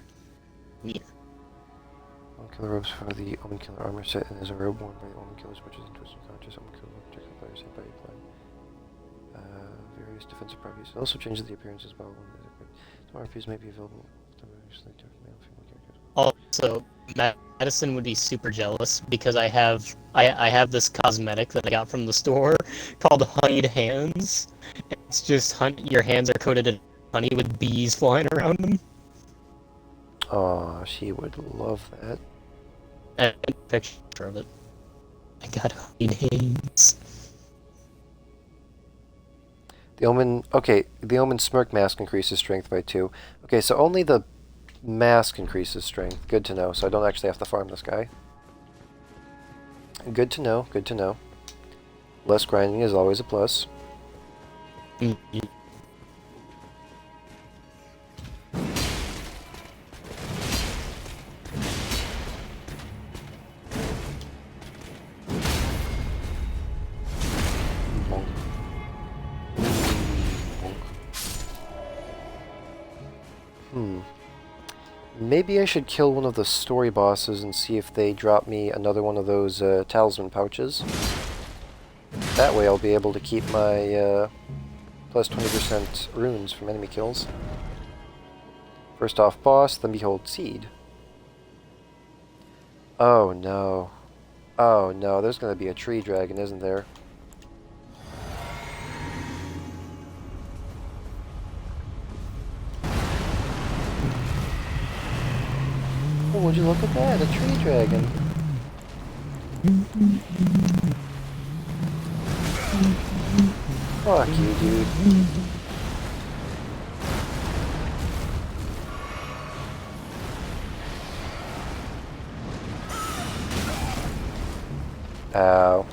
Omen Killer Robes for the Omen Killer armor set and is a robe worn by the Omen Killers, which is in Twisted Conscious. Omen Killer protects the player's head by applying various defensive properties. It also changes the appearance as well. Some RPs may be available. Also, Madison would be super jealous because I have this cosmetic that I got from the store called Honeyed Hands. It's just your hands are coated in honey with bees flying around them. Aw, she would love that. And a picture of it. I got honeyed hands. The Omen Smirk Mask increases strength by 2. Okay, so only the mask increases strength. Good to know, so I don't actually have to farm this guy. Good to know, good to know. Less grinding is always a plus. Maybe I should kill one of the story bosses and see if they drop me another one of those talisman pouches. That way I'll be able to keep my plus 20% runes from enemy kills. First off boss, then behold seed. Oh no. Oh no, there's gonna be a tree dragon, isn't there? Oh, would you look at that? A tree dragon. Fuck you, dude. Ow.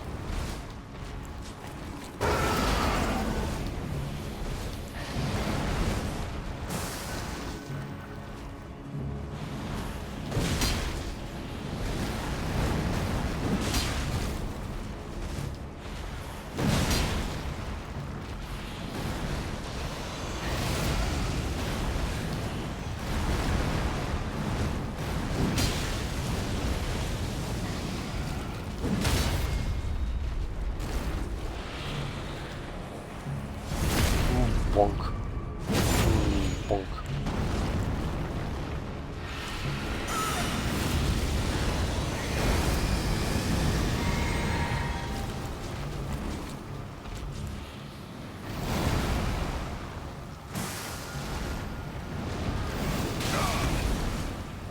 Bonk. Bonk.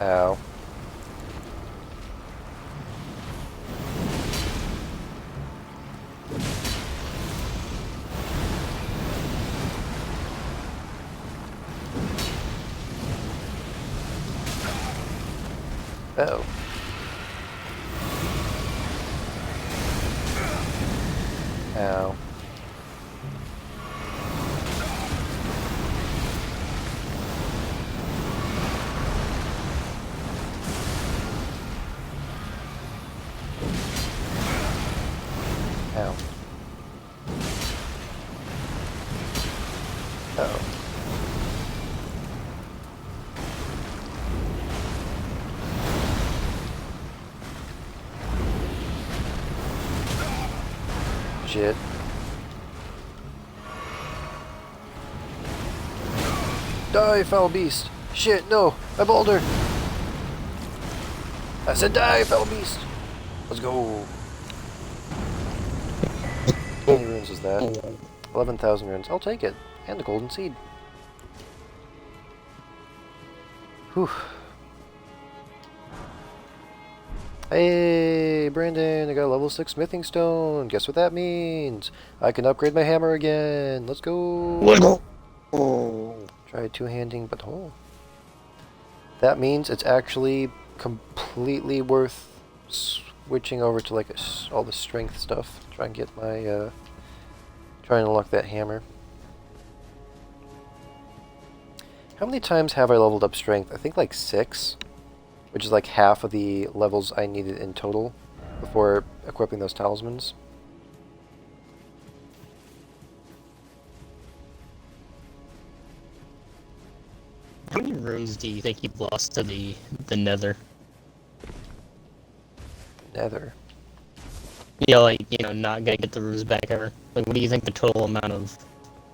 Ow. Uh-oh. Ow. Ow. Uh-oh. Shit. Die, foul beast! Shit, no! My boulder! I said die, foul beast! Let's go! How many runes is that? 11,000 runes. I'll take it. And the golden seed. Whew. Hey, Brandon, I got a level 6 smithing stone. Guess what that means? I can upgrade my hammer again. Let's go. Let's go. Try two-handing, but oh. That means it's actually completely worth switching over to like all the strength stuff. Try and get my, try and unlock that hammer. How many times have I leveled up strength? I think like 6. Which is like half of the levels I needed in total before equipping those talismans. How many runes do you think you've lost to the nether? Nether. Yeah, like, you know, not gonna get the runes back ever. Like, what do you think the total amount of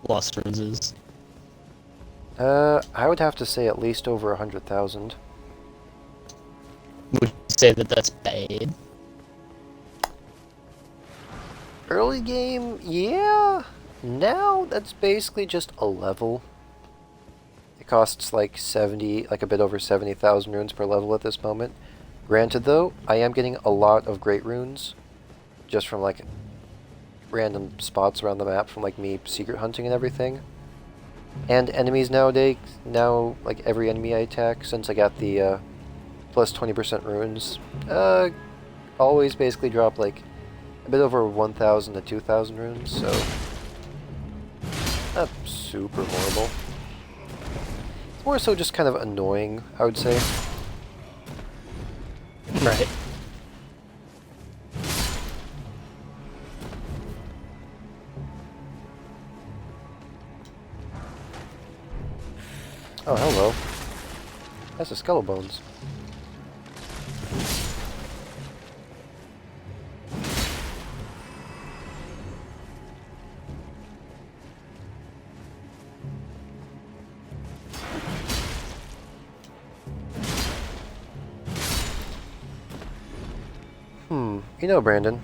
lost runes is? I would have to say at least over 100,000. Would you say that that's bad? Early game, yeah. Now that's basically just a level. It costs like a bit over 70,000 runes per level at this moment. Granted though, I am getting a lot of great runes just from like random spots around the map from like me secret hunting and everything. And enemies nowadays, like every enemy I attack since I got the plus 20% runes, always basically drop like a bit over 1,000 to 2,000 runes, so not super horrible. It's more so just kind of annoying, I would say. Right. Oh, hello. That's the skull bones. You know, Brandon,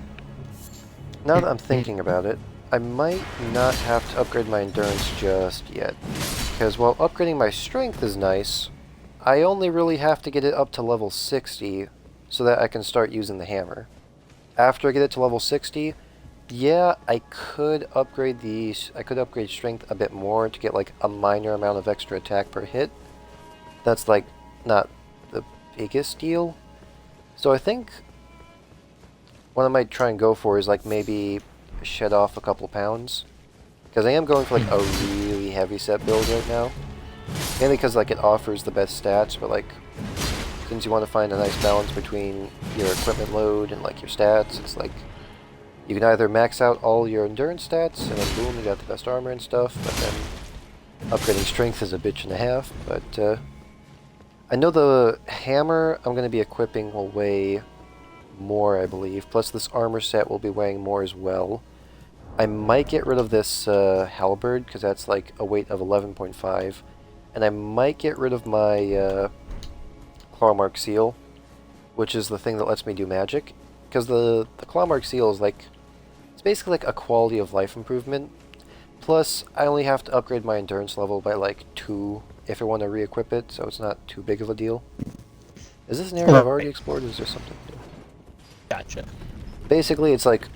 now that I'm thinking about it, I might not have to upgrade my endurance just yet. Because while upgrading my strength is nice, I only really have to get it up to level 60 so that I can start using the hammer. After I get it to level 60, yeah, I could upgrade strength a bit more to get like a minor amount of extra attack per hit. That's like not the biggest deal. So I think what I might try and go for is like maybe shed off a couple pounds. Because I am going for like a really heavy set build right now. Mainly because like it offers the best stats, but like since you want to find a nice balance between your equipment load and like your stats, it's like you can either max out all your endurance stats and then boom, you got the best armor and stuff, but then upgrading strength is a bitch and a half. But I know the hammer I'm going to be equipping will weigh more, I believe. Plus this armor set will be weighing more as well. I might get rid of this halberd, because that's like a weight of 11.5. And I might get rid of my clawmark seal, which is the thing that lets me do magic. Because the clawmark seal is like, it's basically like a quality of life improvement. Plus, I only have to upgrade my endurance level by like 2 if I want to re-equip it, so it's not too big of a deal. Is this an area I've already explored, or is there something new? Gotcha. Basically, it's like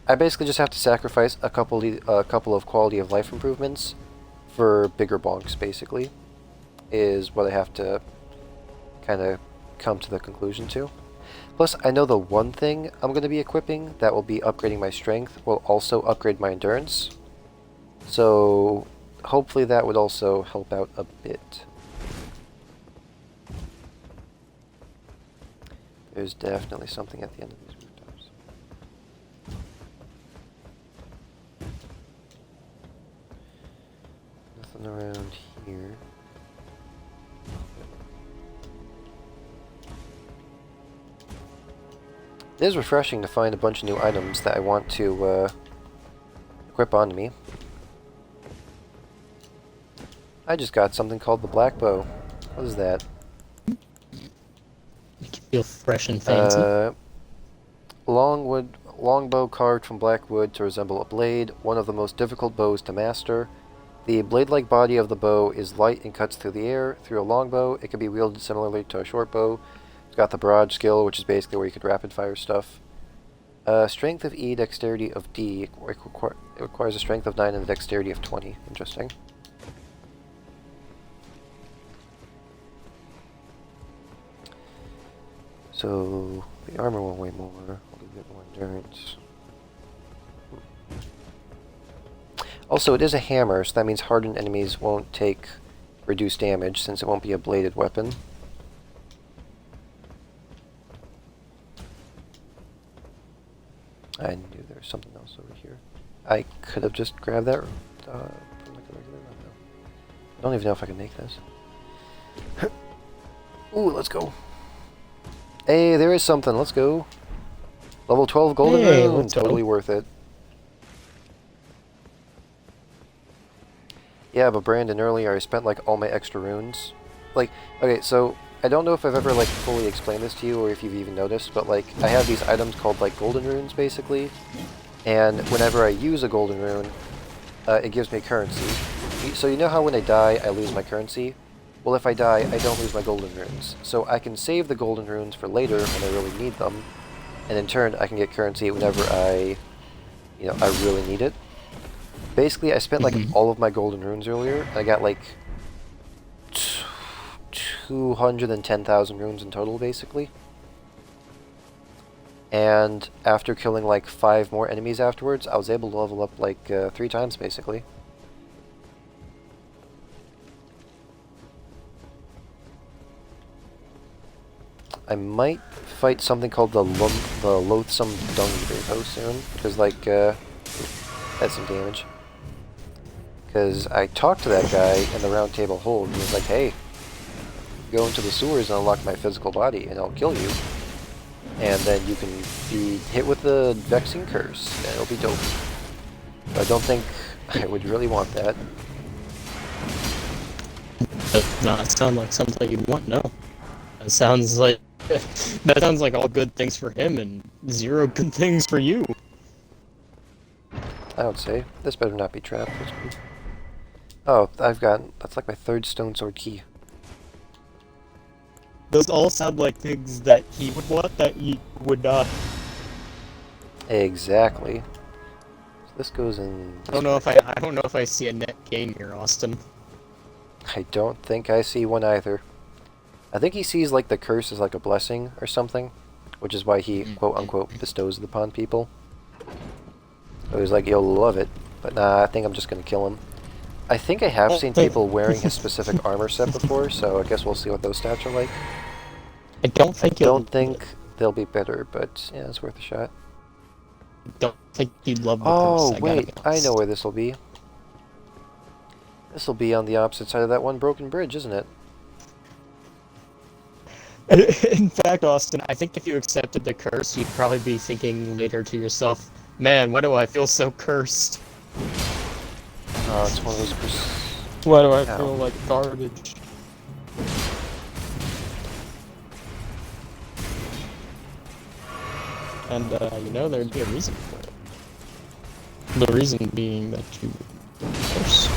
I basically just have to sacrifice a couple of quality of life improvements for bigger bonks, basically, is what I have to kind of come to the conclusion to. Plus, I know the one thing I'm going to be equipping that will be upgrading my strength will also upgrade my endurance. So, hopefully that would also help out a bit. There's definitely something at the end of these rooftops. Nothing around here. It is refreshing to find a bunch of new items that I want to equip onto me. I just got something called the black bow. What is that? Make you feel fresh and fancy. Longbow carved from black wood to resemble a blade, one of the most difficult bows to master. The blade-like body of the bow is light and cuts through the air. Through a longbow, it can be wielded similarly to a short bow. It's got the barrage skill, which is basically where you could rapid-fire stuff. Strength of E, dexterity of D. It requires a strength of 9 and a dexterity of 20. Interesting. So, the armor will weigh more, a little bit more endurance. Also, it is a hammer, so that means hardened enemies won't take reduced damage, since it won't be a bladed weapon. I knew there was something else over here. I could have just grabbed that from like a regular weapon. I don't even know if I can make this. Ooh, let's go. Hey, there is something. Let's go. Level 12 golden rune. Totally worth it. Yeah, but Brandon, earlier I spent like all my extra runes. Like, okay, so I don't know if I've ever like fully explained this to you or if you've even noticed, but like I have these items called like golden runes basically, and whenever I use a golden rune, it gives me currency. So you know how when I die I lose my currency? Well, if I die, I don't lose my golden runes. So I can save the golden runes for later when I really need them, and in turn I can get currency whenever I really need it. Basically, I spent like all of my golden runes earlier. I got like 210,000 runes in total, basically. And after killing like 5 more enemies afterwards, I was able to level up like 3 times, basically. I might fight something called the Loathsome Dung Eater soon, because like, that's some damage. Because I talked to that guy in the round table hold, and he was like, hey, go into the sewers and unlock my physical body, and I'll kill you. And then you can be hit with the Vexing Curse, and it'll be dope. But I don't think I would really want that. Does not sound like something you'd want, no. That sounds like all good things for him and zero good things for you. I would say. This better not be trapped. Oh, that's like my 3rd stone sword key. Those all sound like things that he would want that you would not. Exactly. So this goes in. I don't know if I see a net gain here, Austin. I don't think I see one either. I think he sees like the curse as like a blessing or something, which is why he quote unquote bestows it upon people. So he's like, you'll love it, but nah, I think I'm just gonna kill him. I think I have seen people wearing his specific armor set before, so I guess we'll see what those stats are like. I don't think they'll be better, but yeah, it's worth a shot. I don't think you'd love the Oh, curse, wait, I know where this will be. This will be on the opposite side of that one broken bridge, isn't it? In fact, Austin, I think if you accepted the curse, you'd probably be thinking later to yourself, man, why do I feel so cursed? Oh, it's one of those Why do I feel like garbage? And, you know, there'd be a reason for it. The reason being that you were cursed.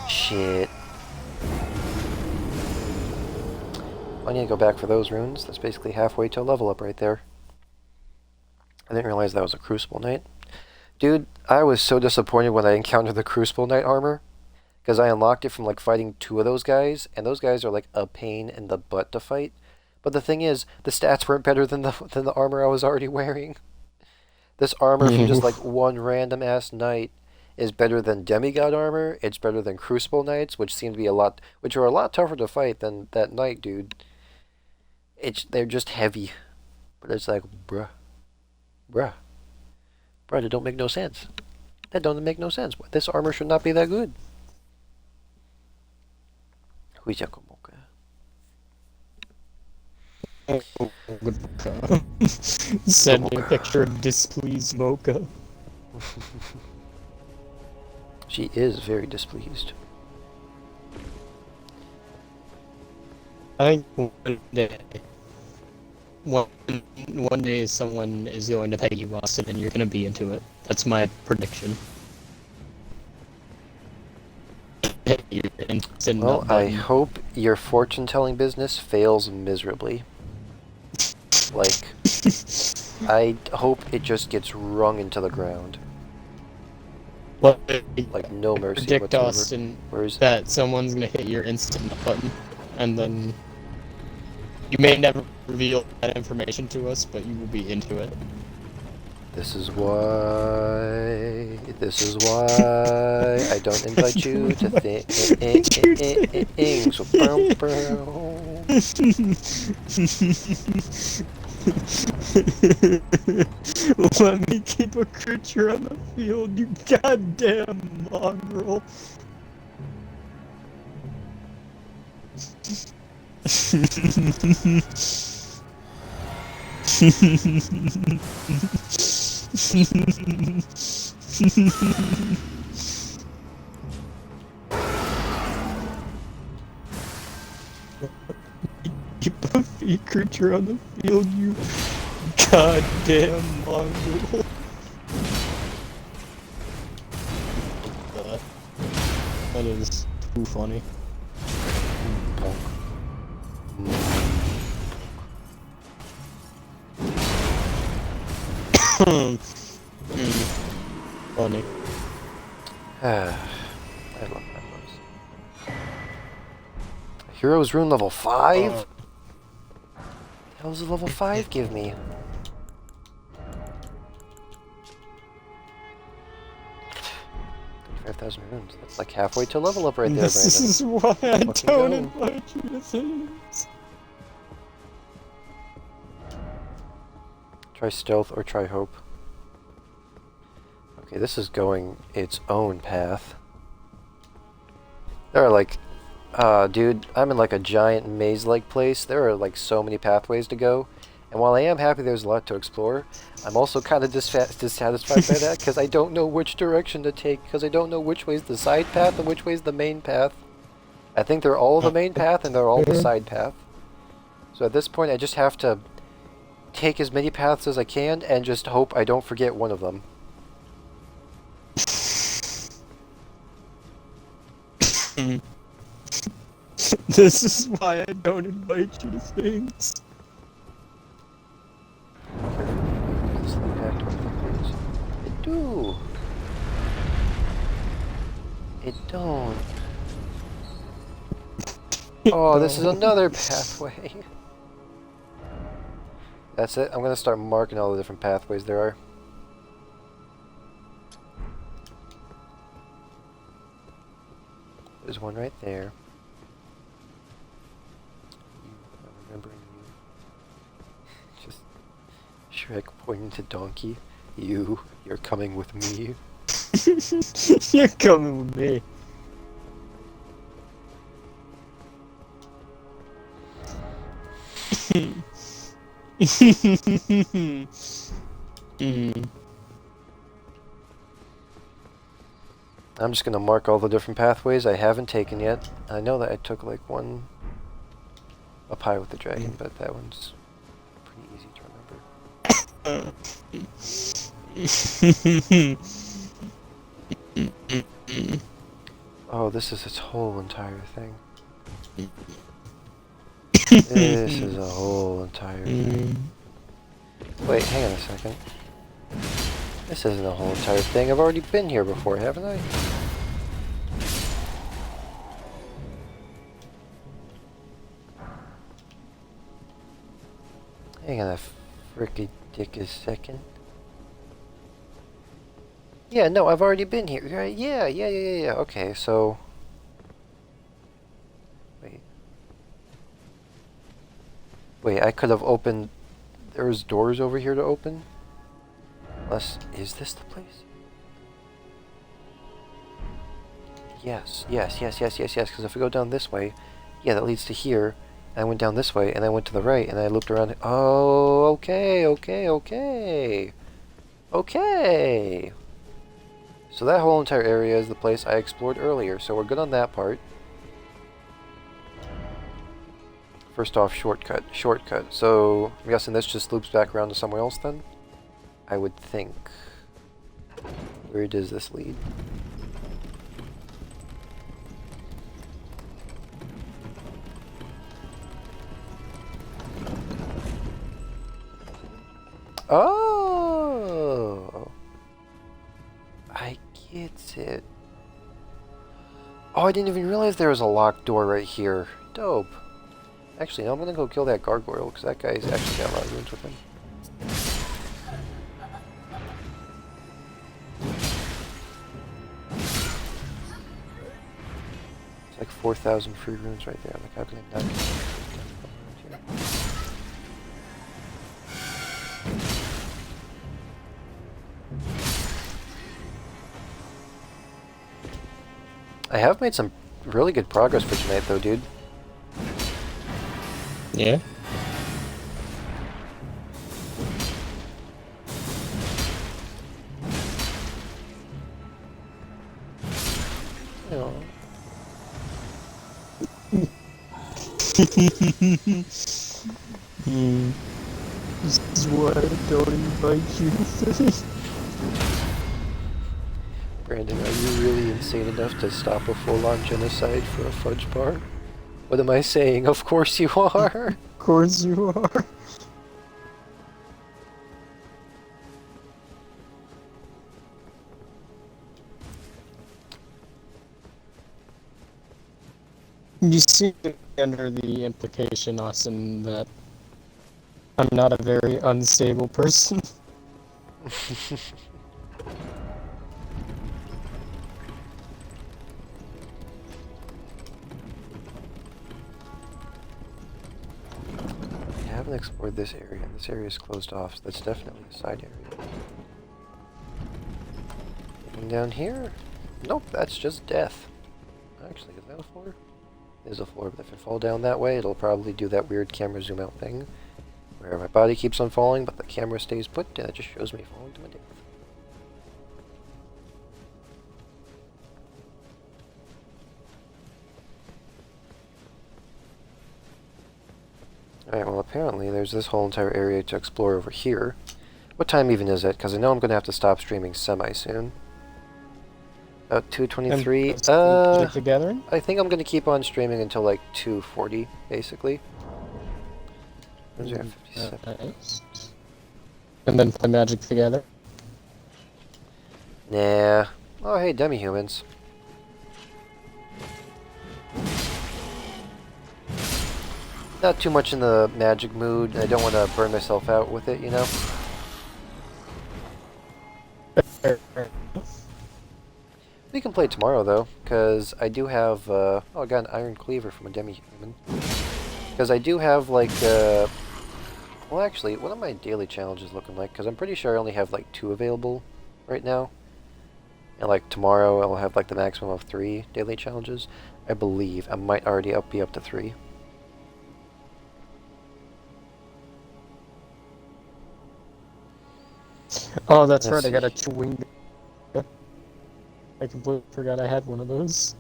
Shit. I need to go back for those runes. That's basically halfway to a level up right there. I didn't realize that was a Crucible Knight. Dude, I was so disappointed when I encountered the Crucible Knight armor. Because I unlocked it from like fighting 2 of those guys, and those guys are like a pain in the butt to fight. But the thing is, the stats weren't better than the armor I was already wearing. This armor from just like one random ass knight is better than demigod armor. It's better than Crucible Knights, which seem to be which are a lot tougher to fight than that knight, dude. They're just heavy, but it's like, bruh, that don't make no sense. That don't make no sense. This armor should not be that good. Send me a picture of displeased Mocha. She is very displeased. I think one day someone is going to pay you, Austin, and you're going to be into it. That's my prediction. Well, I hope your fortune-telling business fails miserably. Like, I hope it just gets wrung into the ground. Like, no mercy predict, whatsoever. Austin, that someone's going to hit your instant button, and then you may never reveal that information to us, but you will be into it. This is why I don't invite you to things. So Let me keep a creature on the field, you goddamn mongrel. Keep a creature on the field, you goddamn mongrel. That is too funny. Funny. I love that. Hero's rune level 5? What the hell does a level 5 give me? $5,000 runes. That's like halfway to level up right there, Brandon. This is why I don't invite you to things. Try stealth or try hope. Okay, this is going its own path. There are like, dude, I'm in like a giant maze-like place. There are like so many pathways to go. And while I am happy there's a lot to explore, I'm also kind of dissatisfied by that because I don't know which direction to take, because I don't know which way's the side path and which way's the main path. I think they're all the main path and they're all the side path. So at this point I just have to take as many paths as I can and just hope I don't forget one of them. This is why I don't invite you to things. It do. It don't. Oh, this is another pathway. That's it. I'm gonna start marking all the different pathways there are. There's one right there. I'm remembering you. Just Shrek pointing to Donkey. You're coming with me. You're coming with me. I'm just gonna mark all the different pathways I haven't taken yet. I know that I took like one up high with the dragon, but that one's pretty easy to remember. Oh, this is its whole entire thing. This is a whole entire thing. Wait, hang on a second. This isn't a whole entire thing. I've already been here before, haven't I? Hang on a fricky dick a second. Yeah, no, I've already been here. Right? Yeah. Okay, so... Wait, I could have opened... There was doors over here to open? Unless... Is this the place? Yes, because if we go down this way... Yeah, that leads to here. I went down this way, and I went to the right, and I looped around... Oh, okay. Okay! So that whole entire area is the place I explored earlier, so we're good on that part. First off, shortcut. So, I'm guessing this just loops back around to somewhere else then? I would think. Where does this lead? Oh! I get it. Oh, I didn't even realize there was a locked door right here. Dope. Actually, no, I'm gonna go kill that gargoyle, because that guy's actually got a lot of runes with him. It's like 4,000 free runes right there. Like, how can I not get here? I have made some really good progress for tonight, though, dude. Yeah? Oh. This is why I don't invite you to things. Brandon, are you really insane enough to stop a full-on genocide for a fudge bar? What am I saying? Of course you are! Of course you are. You seem to be under the implication, Austin, that I'm not a very unstable person. I haven't explored this area, and this area is closed off, so that's definitely a side area. Anything down here? Nope, that's just death. Actually, is that a floor? There's a floor, but if I fall down that way, it'll probably do that weird camera zoom out thing, where my body keeps on falling, but the camera stays put, and it just shows me falling to my death. Alright, well apparently there's this whole entire area to explore over here. What time even is it? Because I know I'm going to have to stop streaming semi-soon. About 2:23. The Gathering? I think I'm going to keep on streaming until like 2:40, basically. Where's your 57? Nice. And then play Magic together. Nah. Oh, hey, demi-humans. Not too much in the magic mood. I don't want to burn myself out with it, you know? We can play tomorrow, though, because I do have, oh, I got an Iron Cleaver from a demi-human. Because I do have, like, well, actually, what are my daily challenges looking like? Because I'm pretty sure I only have, like, 2 available right now. And, like, tomorrow I'll have, like, the maximum of 3 daily challenges. I believe I might already be up to 3. Oh, that's Let's right, I got a see. chewing. I completely forgot I had one of those.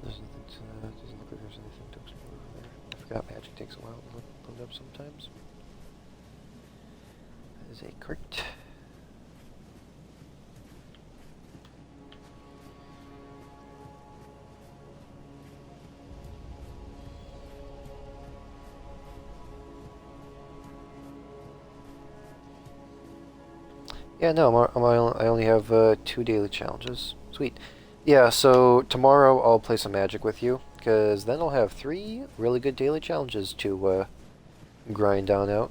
Doesn't look like there's anything to explore over there. I forgot magic takes a while to load up sometimes. That is a cart. Yeah, no, I only have 2 daily challenges. Sweet. Yeah, so tomorrow I'll play some Magic with you, because then I'll have 3 really good daily challenges to grind on out.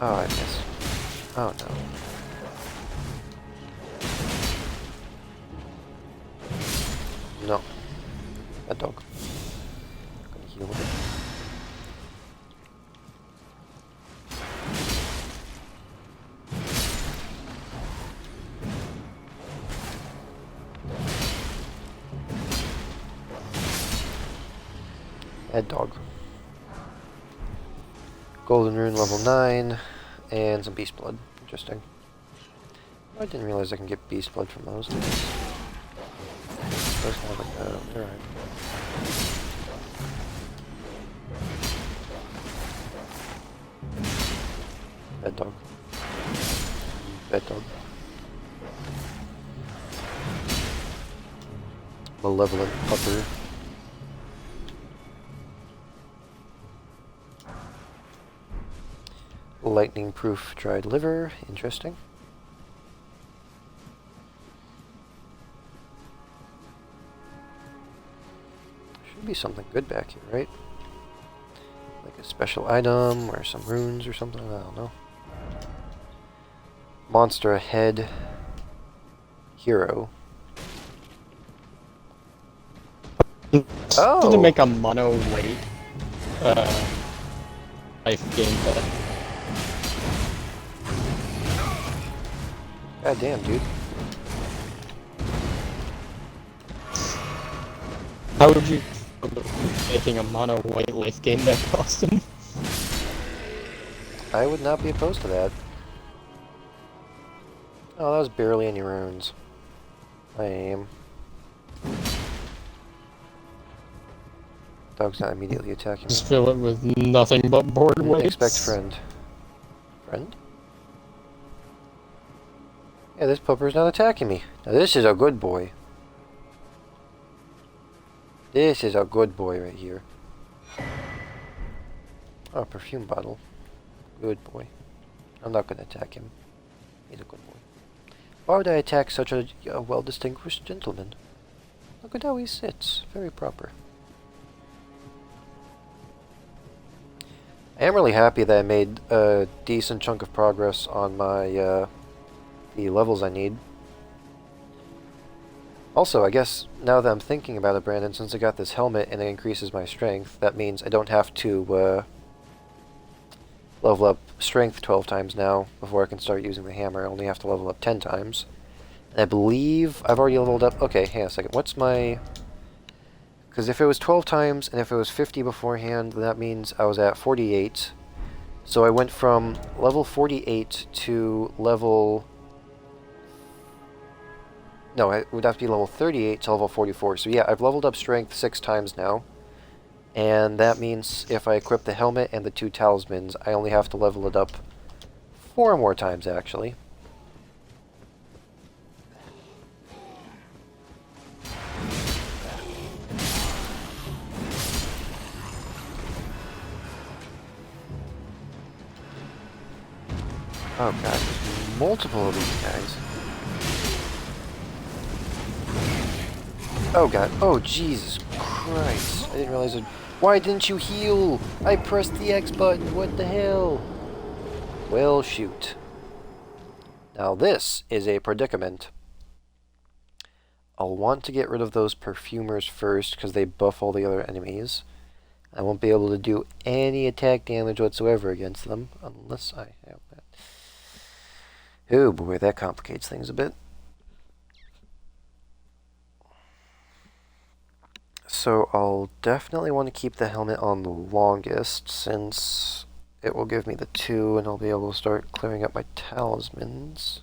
Oh, I missed. Oh no. No. That dog. I'm gonna heal it. That dog. Golden Rune level 9, and some Beast Blood. Interesting. I didn't realize I can get Beast Blood from those things. Those kind of like, alright. Bad dog. Bad dog. Malevolent pupper. Lightning proof dried liver. Interesting. Should be something good back here, right? Like a special item or some runes or something. I don't know. Monster head. Hero. Oh! To make a mono weight life gain better. God damn, dude. How would you feel about making a mono white life gain that costume? I would not be opposed to that. Oh, that was barely any runes. Lame. Dog's not immediately attacking me. Just fill it with nothing but board weights. Expect friend. Friend? Yeah, this pupper's not attacking me. Now this is a good boy. This is a good boy right here. Oh, perfume bottle. Good boy. I'm not gonna attack him. He's a good boy. Why would I attack such a well-distinguished gentleman? Look at how he sits. Very proper. I am really happy that I made a decent chunk of progress on my the levels I need. Also, I guess now that I'm thinking about it, Brandon, since I got this helmet and it increases my strength, that means I don't have to level up strength 12 times now before I can start using the hammer. I only have to level up 10 times. And I believe I've already leveled up. Okay, hang on a second. What's my... Because if it was 12 times and if it was 50 beforehand, then that means I was at 48. So I went from level 48 to level... No, it would have to be level 38 to level 44. So yeah, I've leveled up strength 6 times now. And that means if I equip the helmet and the 2 talismans, I only have to level it up 4 more times, actually. Oh god, there's multiple of these guys. Oh god, oh Jesus Christ. I didn't realize it. Why didn't you heal? I pressed the X button, what the hell? Well, shoot. Now this is a predicament. I'll want to get rid of those perfumers first, because they buff all the other enemies. I won't be able to do any attack damage whatsoever against them, unless I have that. Oh boy, that complicates things a bit. So I'll definitely want to keep the helmet on the longest, since it will give me the 2, and I'll be able to start clearing up my talismans.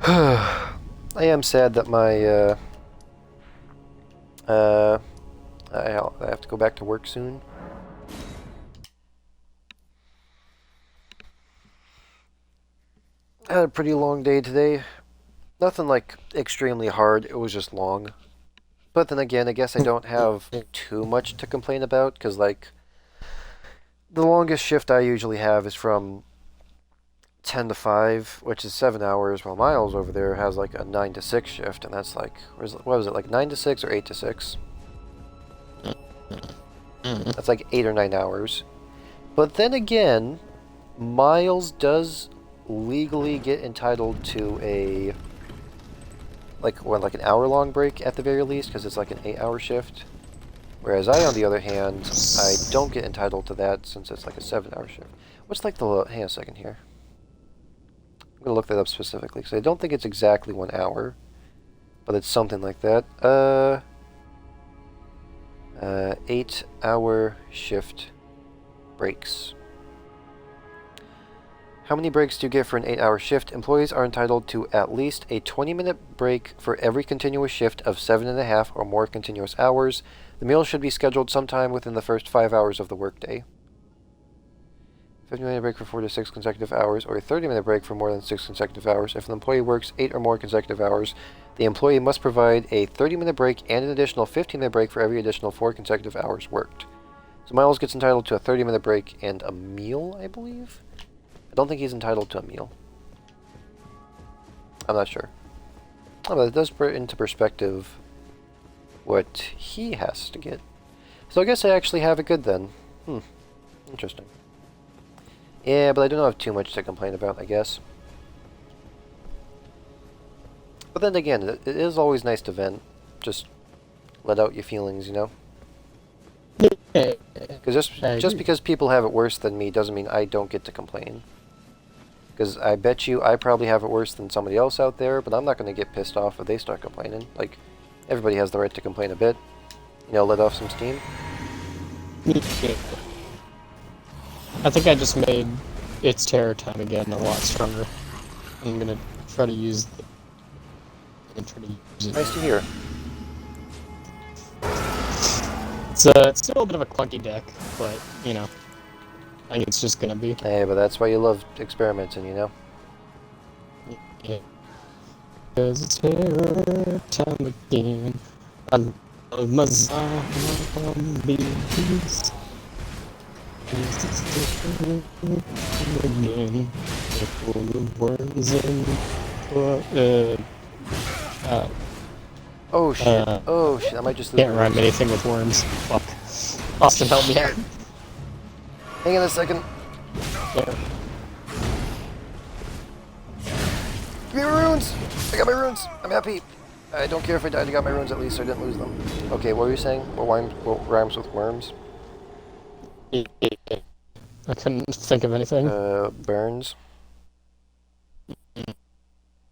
I am sad that my, I have to go back to work soon. I had a pretty long day today. Nothing like extremely hard, it was just long. But then again, I guess I don't have too much to complain about, because like, the longest shift I usually have is from 10 to 5, which is 7 hours, while Miles over there has like a 9 to 6 shift, and that's like, what was it, like 9 to 6 or 8 to 6? That's like 8 or 9 hours. But then again, Miles does legally get entitled to a, like, what, like an hour-long break at the very least, because it's like an 8-hour shift. Whereas I, on the other hand, I don't get entitled to that since it's like a 7-hour shift. What's like the, hang on a second here. I'm gonna look that up specifically, because I don't think it's exactly 1 hour, but it's something like that. 8-hour shift breaks. How many breaks do you get for an 8-hour shift? Employees are entitled to at least a 20-minute break for every continuous shift of 7.5 or more continuous hours. The meal should be scheduled sometime within the first 5 hours of the workday. 50-minute break for 4 to 6 consecutive hours, or a 30-minute break for more than 6 consecutive hours. If an employee works 8 or more consecutive hours, the employee must provide a 30-minute break and an additional 15-minute break for every additional 4 consecutive hours worked. So Miles gets entitled to a 30-minute break and a meal, I believe? I don't think he's entitled to a meal. I'm not sure. Oh, but it does put into perspective what he has to get. So I guess I actually have it good then. Interesting. Yeah, but I don't have too much to complain about, I guess. But then again, it is always nice to vent. Just let out your feelings, you know? Because just because people have it worse than me doesn't mean I don't get to complain. Because I bet you I probably have it worse than somebody else out there, but I'm not going to get pissed off if they start complaining. Like, everybody has the right to complain a bit. You know, let off some steam. I think I just made its terror time again a lot stronger. I'm gonna try to use it. Nice to hear. It's still a bit of a clunky deck, but, you know, I think it's just gonna be. Hey, but that's why you love experimenting, you know? Yeah. Cause it's terror time again. I love my zombies. Again. They're full of worms and Oh shit. Oh shit. I might just lose Can't my rhyme roots. anything with worms. Fuck. Austin, help me out. Hang on a second. Yeah. Give me my runes! I got my runes! I'm happy. I don't care if I died, I got my runes at least, so I didn't lose them. Okay, what were you saying? What rhymes with worms? I couldn't think of anything. Burns.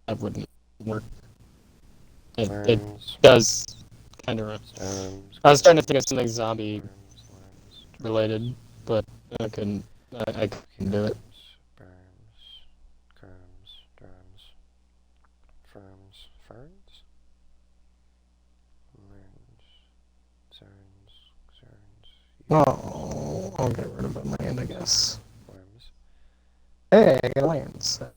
That wouldn't work. It Burns. does kind of. Storms. I was trying to think of something zombie Worms. related, but I couldn't. I couldn't do it. Burns. Kerms. Drums. Firms. Ferns? Learns. Cerns. Cerns. Oh, I'll get rid of a land, I guess. Worms. Hey, I got lands. Worms.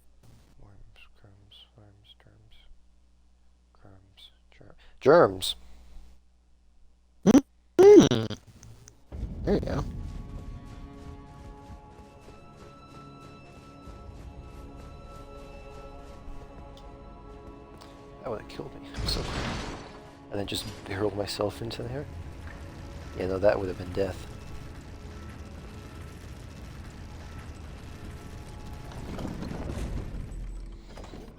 Crumbs. Worms. Germs. Crumbs. Germs. There you go. That would have killed me. So cool. And then just barrel myself into there. Yeah, no, that would have been death.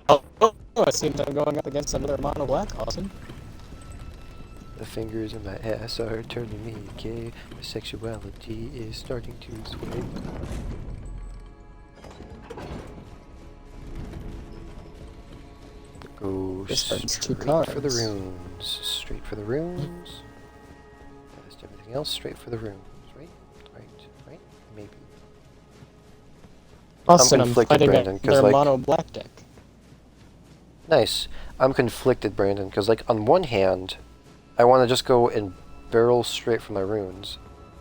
Oh, I seem to be going up against another mono black, Austin. The fingers in my ass are turning me gay. My sexuality is starting to sway. Go Discards two straight for the cards. runes. Straight for the runes. Past everything else, straight for the runes. Right? Right? Maybe. Austin, I'm conflicted, fighting Brandon, 'cause, their like- mono black deck. Nice. I'm conflicted, Brandon, because, like, on one hand, I want to just go and barrel straight for my runes.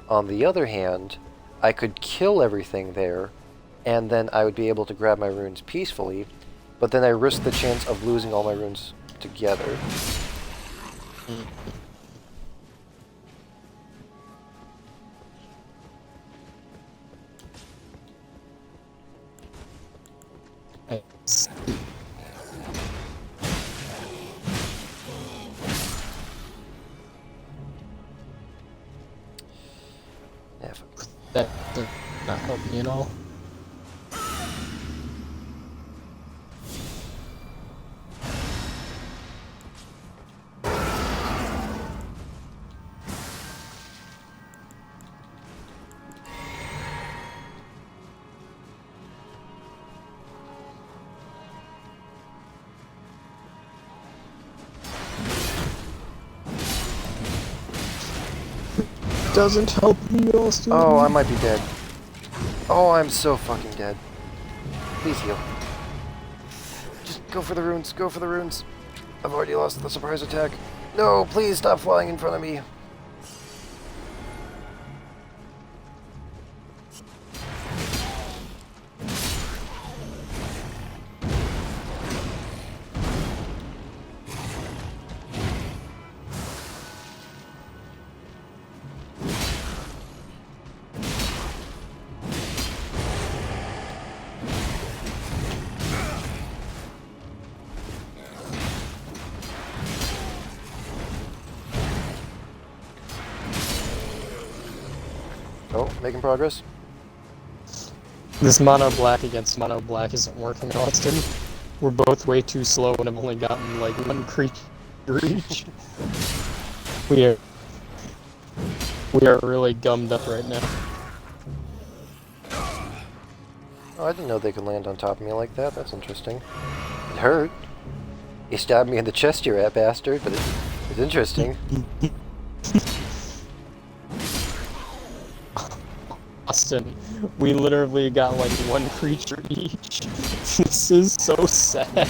On the other hand, I could kill everything there, and then I would be able to grab my runes peacefully, but then I risk the chance of losing all my runes together. Nice. Yeah, fuck. That did not help me at all. Doesn't help me, Austin. Oh, I might be dead. Oh, I'm so fucking dead. Please heal. Just go for the runes, go for the runes. I've already lost the surprise attack. No, please stop flying in front of me. Oh, making progress. This mono black against mono black isn't working, Austin. We're both way too slow and have only gotten like one creature each. We are really gummed up right now. Oh, I didn't know they could land on top of me like that. That's interesting. It hurt. He stabbed me in the chest, you rat bastard, but it's interesting. Austin, we literally got like one creature each. This is so sad.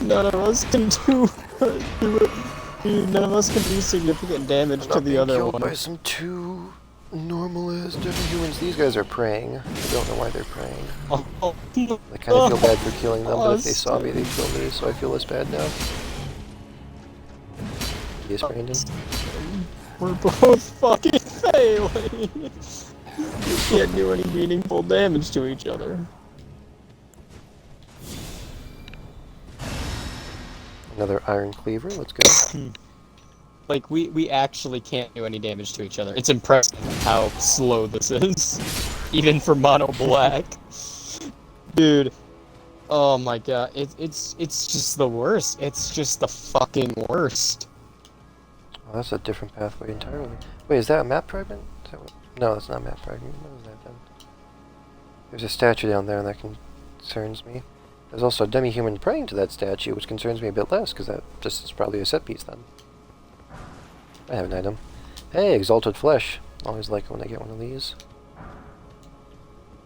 None of us can do it. None of us can do significant damage I'm to not the being other killed one. by some two normal-ass different humans. These guys are praying. I don't know why they're praying. Oh, no. I kind of feel bad for killing them, but if they saw Austin. me, they'd kill me, so I feel less bad now. Yes, Brandon? We're both fucking failing. We can't do any meaningful damage to each other. Another iron cleaver, let's go. Like, we actually can't do any damage to each other. It's impressive how slow this is. Even for mono black. Dude. Oh my god. It's just the worst. It's just the fucking worst. Oh, that's a different pathway entirely. Wait, is that a map fragment? Is that what... No, that's not a map fragment. What is that then? There's a statue down there and that concerns me. There's also a demi-human praying to that statue, which concerns me a bit less, because that just is probably a set piece then. I have an item. Hey, exalted flesh. Always like it when I get one of these.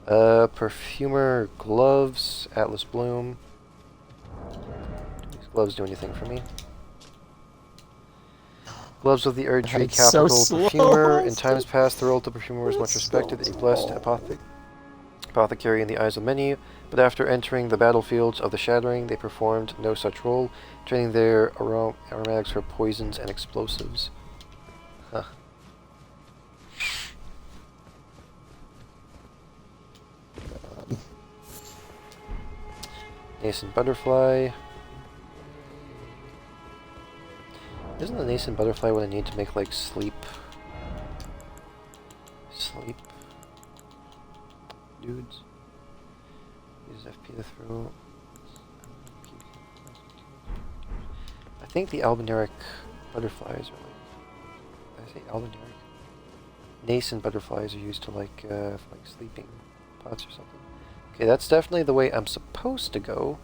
Perfumer gloves, Atlas Bloom. Do these gloves do anything for me? Gloves of the Erdtree It's so capital slow. perfumer. In times past, the role of the perfumer was much respected, a blessed apothecary in the eyes of many, but after entering the battlefields of the Shattering, they performed no such role, training their aromatics for poisons and explosives. Huh. Nascent butterfly. Isn't the nascent butterfly what I need to make like sleep dudes? Use FP to throw. I think the albinaric butterflies are like. Did I say albinaric? Nascent butterflies are used to like for like sleeping pots or something. Okay, that's definitely the way I'm supposed to go,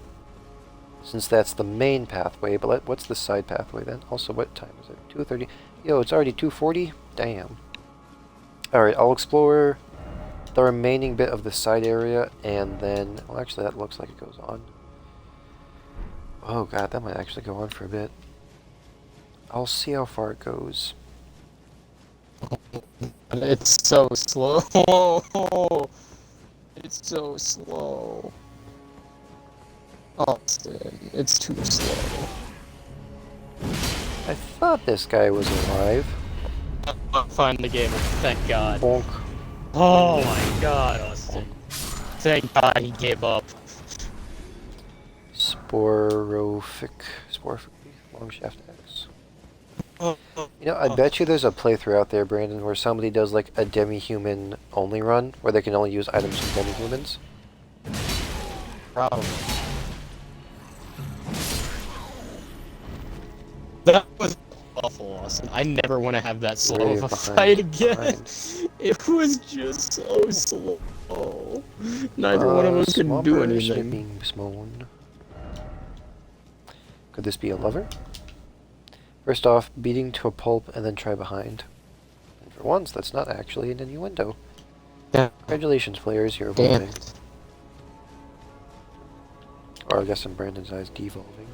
since that's the main pathway. But what's the side pathway then? Also, what time is it? 2:30. Yo, it's already 2:40. Damn. All right, I'll explore the remaining bit of the side area, and then, well, actually, that looks like it goes on. Oh god, that might actually go on for a bit. I'll see how far it goes. It's so slow. It's so slow. Austin, it's too slow. I thought this guy was alive. Find the game, thank God. Bonk. Oh my God, Austin. Thank God he gave up. Sporophic long shaft axe. You know, I bet you there's a playthrough out there, Brandon, where somebody does like a demi-human only run, where they can only use items from demi-humans. Probably. That was awful, Austin. I never want to have that slow of a fight again. It was just so slow. Neither one of us could do anything. Could this be a lover? First off, beating to a pulp and then try behind. And for once, that's not actually an innuendo. Yeah. Congratulations, players, you're Damn evolving. it. Or I guess in Brandon's eyes, devolving.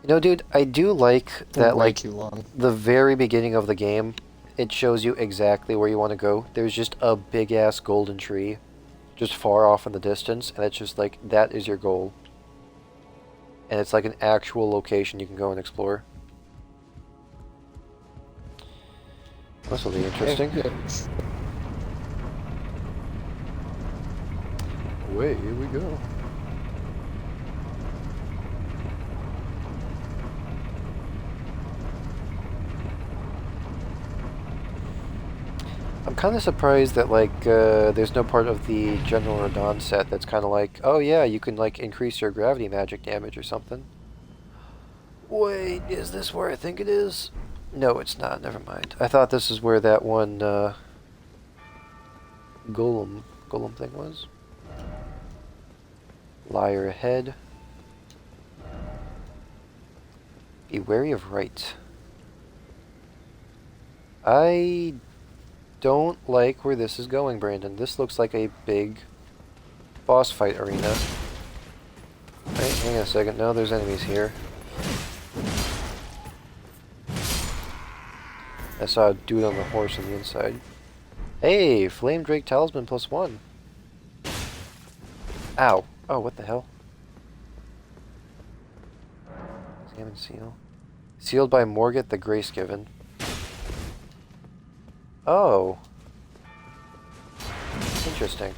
You know, dude, I do like that, Way like, too long. the very beginning of the game, it shows you exactly where you want to go. There's just a big-ass golden tree just far off in the distance, and it's just like, that is your goal. And it's like an actual location you can go and explore. This will be interesting. Away we go. I'm kind of surprised that, like, there's no part of the General Radon set that's kind of like, oh yeah, you can, like, increase your gravity magic damage or something. Wait, is this where I think it is? No, it's not, never mind. I thought this is where that one, golem thing was. Liar ahead. Be wary of right. I don't like where this is going, Brandon. This looks like a big boss fight arena. Wait, hang on a second. No, there's enemies here. I saw a dude on the horse on the inside. Hey, Flame Drake Talisman +1. Ow. Oh, what the hell? Examine seal. Sealed by Morgat the Gracegiven. Oh. Interesting.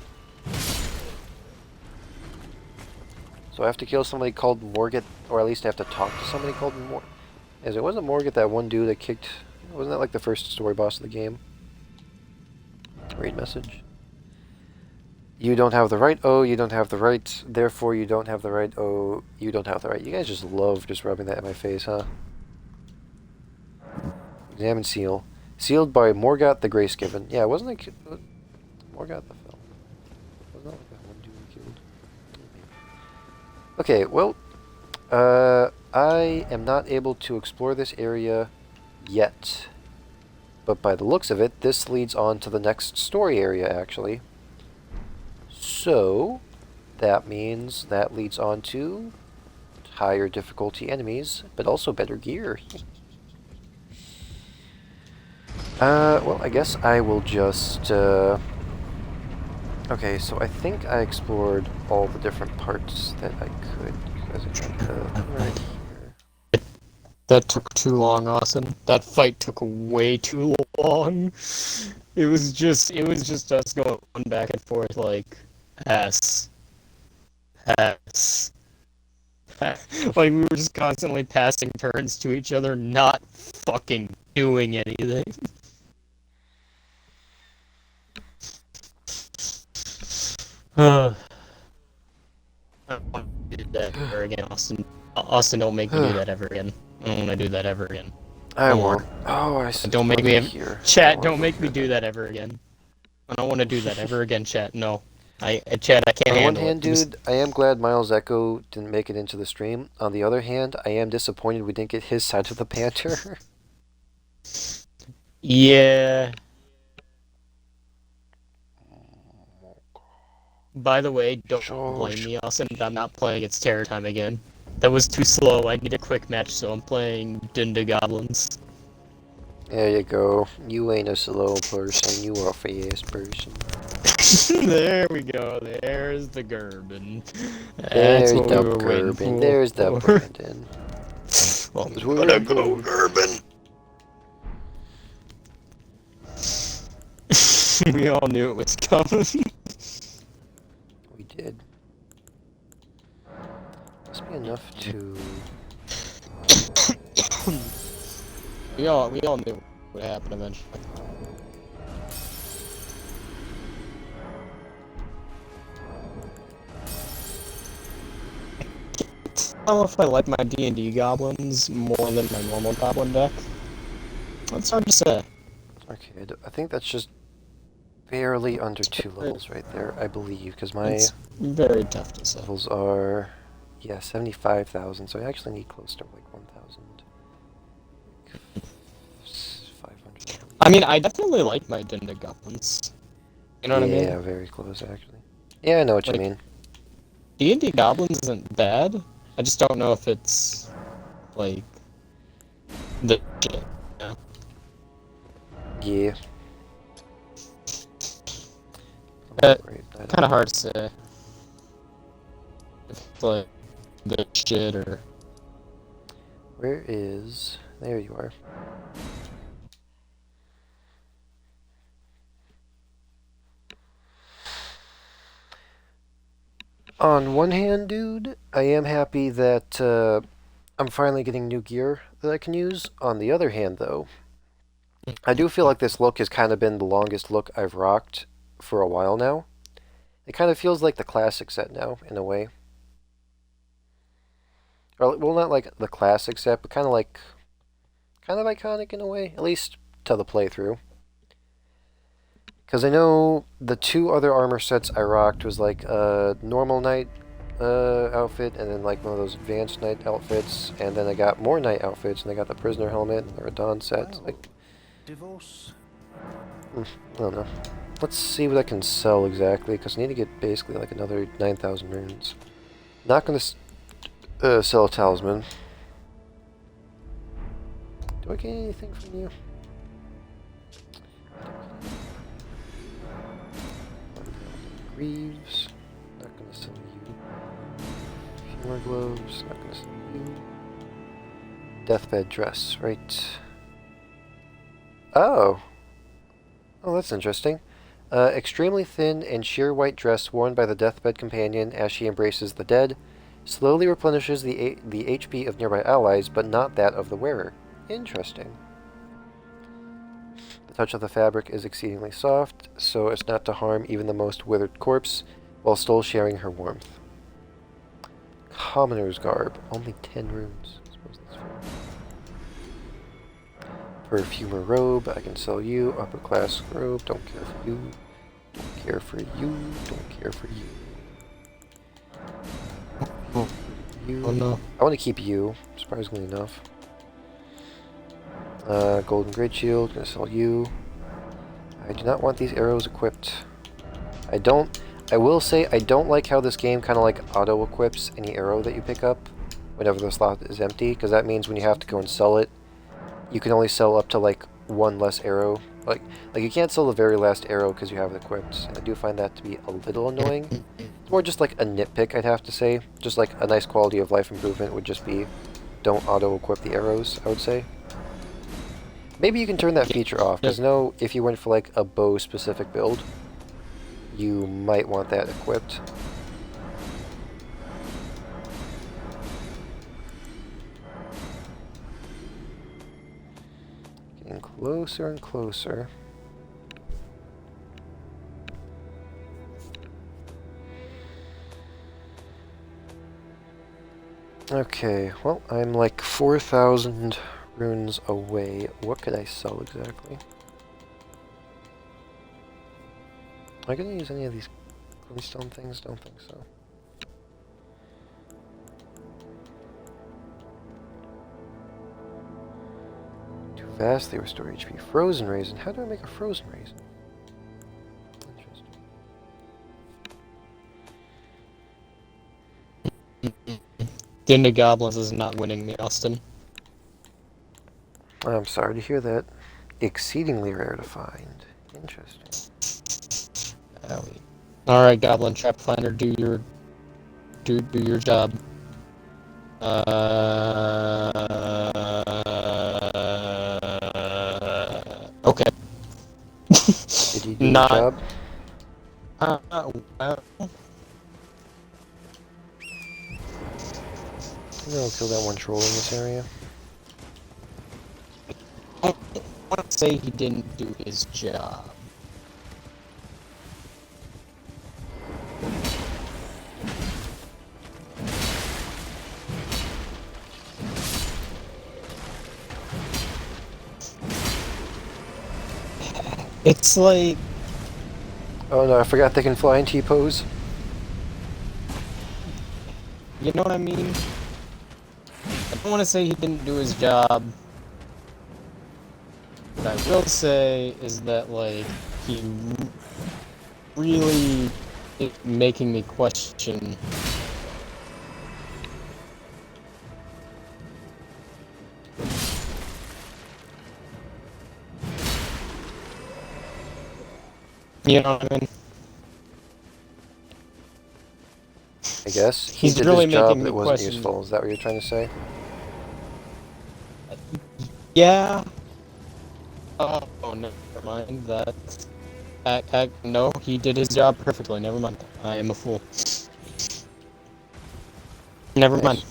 Do I have to kill somebody called Morgat, or at least I have to talk to somebody called Morgat? As it wasn't Morgat that one dude that kicked... Wasn't that like the first story boss of the game? Read message. You don't have the right, oh, you don't have the right, therefore you don't have the right, oh, you don't have the right. You guys just love just rubbing that in my face, huh? Examine seal. Sealed by Morgat the Grace Given. Yeah, wasn't like... Morgat the film. Wasn't that like that one dude we killed? Okay, well... I am not able to explore this area yet. But by the looks of it, this leads on to the next story area, actually. So, that means that leads on to higher difficulty enemies, but also better gear. Well, I guess I will just, Okay, so I think I explored all the different parts that I could. Because I got the right here. That took too long, Austin. That fight took way too long. It was just us going back and forth like S. S. Like we were just constantly passing turns to each other, not fucking doing anything. I don't want to do that ever again, Austin. Austin, don't make me do that ever again. I don't want to do that ever again. I No won't. more. Oh, I see. Don't make me. Here. Chat, don't make me do that ever again. I don't want to do that ever again, chat. No. Chat, I can't On one handle hand, it. dude, I am glad Miles Echo didn't make it into the stream. On the other hand, I am disappointed we didn't get his side of the banter. Yeah. By the way, don't blame me, Austin. I'm not playing It's Terror Time again. That was too slow. I need a quick match, so I'm playing Dinda Goblins. There you go. You ain't a slow person. You are a fast person. There we go. There's the Gerben. There's That's what the we were waiting for. Gerben. There's the Brandon. I'm gonna go, Gerben. We all knew it was coming. We did. Must be enough to... we all knew what happened eventually. I don't know if I like my D&D goblins more than my normal goblin deck. It's hard to say. Okay, I think that's just barely under 2 levels right there, I believe, because my It's very tough to say. levels are, yeah, 75,000, so I actually need close to like 1,000. 500. I mean, I definitely like my Dinda goblins. You know what I mean? Yeah, very close, actually. Yeah, I know what you mean. D&D goblins isn't bad. I just don't know if it's, like, the shit. Yeah. Yeah. Kind of hard to say. If it's, like, the shit or... Where is... There you are. On one hand, dude, I am happy that I'm finally getting new gear that I can use. On the other hand, though, I do feel like this look has kind of been the longest look I've rocked for a while now. It kind of feels like the classic set now, in a way. Or, well, not like the classic set, but kind of iconic in a way, at least to the playthrough. Because I know the 2 other armor sets I rocked was like a normal knight outfit, and then like one of those advanced knight outfits, and then I got more knight outfits, and I got the prisoner helmet and the Radon set. Well, Like, divorce. I don't know. Let's see what I can sell exactly, because I need to get basically like another 9,000 runes. Not going to sell a talisman. Do I get anything from you? Greaves, not gonna sell you. Fewer gloves, not gonna sell you. Deathbed dress, right. Oh! Oh, that's interesting. Extremely thin and sheer white dress worn by the deathbed companion as she embraces the dead. Slowly replenishes the HP of nearby allies, but not that of the wearer. Interesting. The touch of the fabric is exceedingly soft, so as not to harm even the most withered corpse, while still sharing her warmth. Commoner's Garb. Only 10 runes. I suppose that's fair. Perfumer Robe. I can sell you. Upper class robe. Don't care for you. Don't care for you. Don't care for you. You. Oh no. I want to keep you, surprisingly enough. Golden Great Shield, gonna sell you. I do not want these arrows equipped. I will say, I don't like how this game kind of like auto-equips any arrow that you pick up whenever the slot is empty, because that means when you have to go and sell it, you can only sell up to like one less arrow. Like you can't sell the very last arrow because you have it equipped, and I do find that to be a little annoying. It's more just like a nitpick, I'd have to say. Just like a nice quality of life improvement would just be, don't auto-equip the arrows, I would say. Maybe you can turn that feature off, because no, if you went for like a bow-specific build, you might want that equipped. Getting closer and closer. Okay, well, I'm like 4,000 runes away. What could I sell exactly? Am I gonna use any of these glintstone things? Don't think so. To vastly restore HP. Frozen raisin. How do I make a frozen raisin? Interesting. Den of Goblins is not winning me, Austin. I'm sorry to hear that. Exceedingly rare to find. Interesting. Alright, Goblin Trap Finder, do your job. Okay. Did you do your job? Well, I'm gonna kill that one troll in this area. I want to say he didn't do his job. It's like... Oh no, I forgot they can fly in T-pose. You know what I mean? I don't want to say he didn't do his job. What I will say is that, like, he really is making me question... You know what I mean? I guess. He He's did really his job making that me wasn't question- useful. Is that what you're trying to say? Yeah. Oh, never mind that. No, he did his job perfectly. Never mind. I am a fool. Never mind.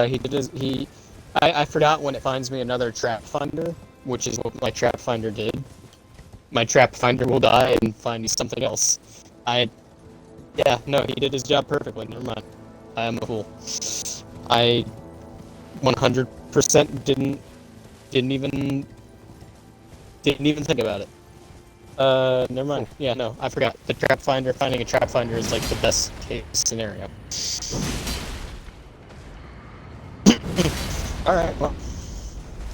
He did his. I forgot when it finds me another trap finder, which is what my trap finder did. My trap finder will die and find me something else. Yeah, no, he did his job perfectly. Never mind. I am a fool. I 100% didn't even think about it. Never mind. Yeah, no, I forgot. The trap finder, finding a trap finder is like the best case scenario. Alright, well.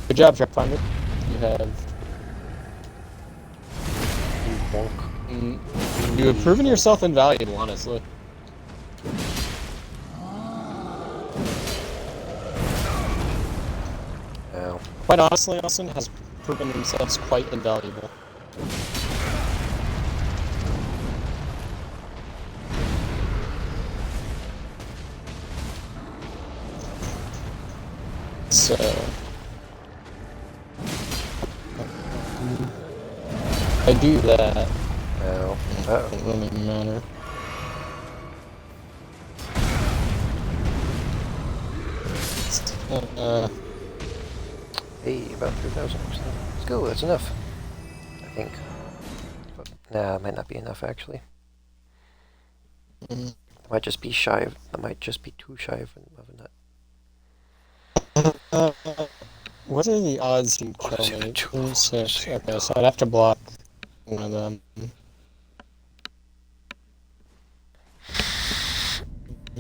Good job, trap finder. You have... You have proven yourself invaluable, honestly. Ow. Quite honestly, Austin has proven themselves quite invaluable. So... I do that. Ow. It doesn't really matter. Hey, about 3,000. Let's go, that's enough. I think. But, nah, it might not be enough, actually. Mm. That might just be shy of... That might just be too shy of a nut. What are the odds you Oh, kill there's even me? two Two, levels in the 6. same Okay, so time. I'd have to block one of them.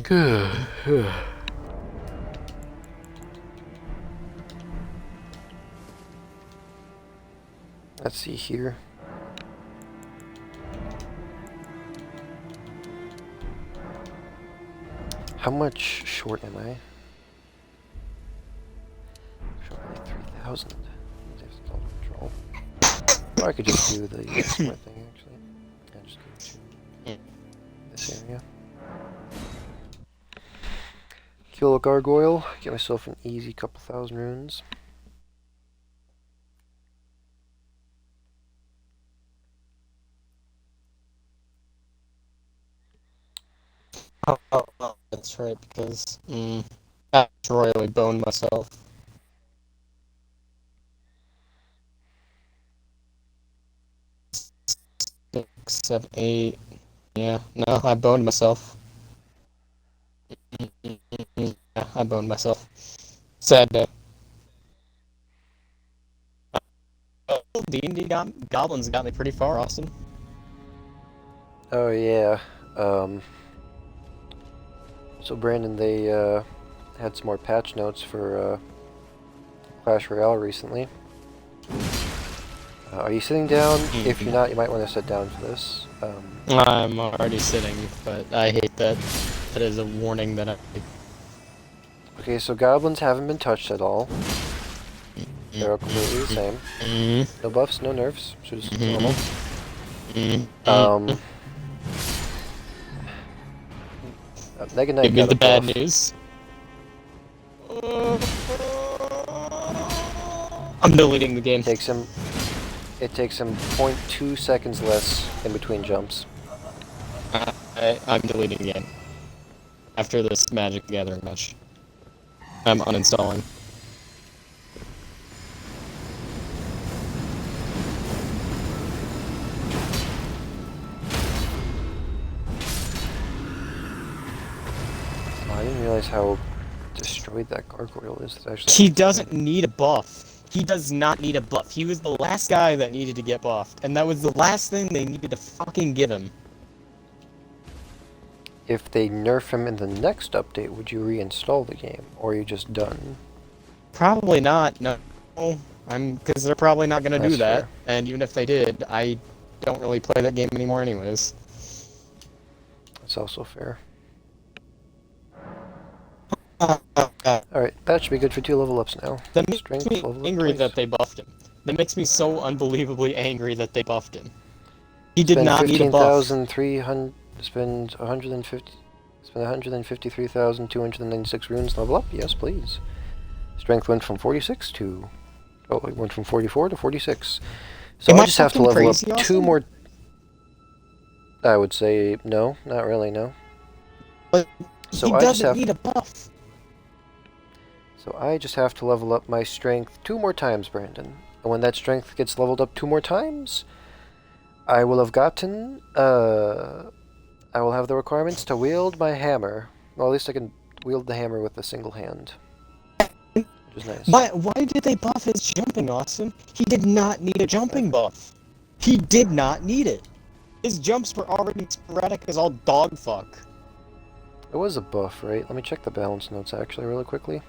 Good. Let's see here. How much short am I? Short by like 3,000. There's total control. Or I could just do the smart thing, actually. And just go to this area. Kill a gargoyle. Get myself an easy couple thousand runes. Oh, that's right, because I royally boned myself. 6, 7, 8. Yeah, no, I boned myself. Yeah, I boned myself. Sad day. Oh, D&D goblins got me pretty far, Austin. Oh, yeah. So, Brandon, they had some more patch notes for Clash Royale recently. Are you sitting down? If you're not, you might want to sit down for this. I'm already sitting, but I hate that. That is a warning that I... Okay, so goblins haven't been touched at all. They're all completely the same. No buffs, no nerfs, so just normal. Mega Knight Give me got a the bad buff. news. I'm deleting the game. It takes him 0.2 seconds less in between jumps. I'm deleting the game. After this Magic the Gathering match. I'm uninstalling. Oh, I didn't realize how destroyed that gargoyle is. It's actually He doesn't need a buff. He does not need a buff. He was the last guy that needed to get buffed, and that was the last thing they needed to fucking give him. If they nerf him in the next update, would you reinstall the game, or are you just done? Probably not. No, because they're probably not gonna do That's that. fair. And even if they did, I don't really play that game anymore, anyways. That's also fair. That Alright, that should be good for 2 level ups now. makes Strength me level up angry twice. that they buffed him. That makes me so unbelievably angry that they buffed him. He did Spend not need a buff. 15,300. Spend 150. Spend 153,296 runes. Level up? Yes, please. Strength went from 46 to. Oh, it went from 44 to 46. So Am I I just have to fucking level up crazy, 2 Austin? more. I would say no, not really, no. But So he I just doesn't have. need a buff. So I just have to level up my strength 2 more times, Brandon. And when that strength gets leveled up 2 more times, I will have gotten. I will have the requirements to wield my hammer. Well, at least I can wield the hammer with a single hand, which is nice. Why did they buff his jumping, Austin? He did not need a jumping buff. He did not need it. His jumps were already sporadic as all dog fuck. It was a buff, right? Let me check the balance notes actually really quickly.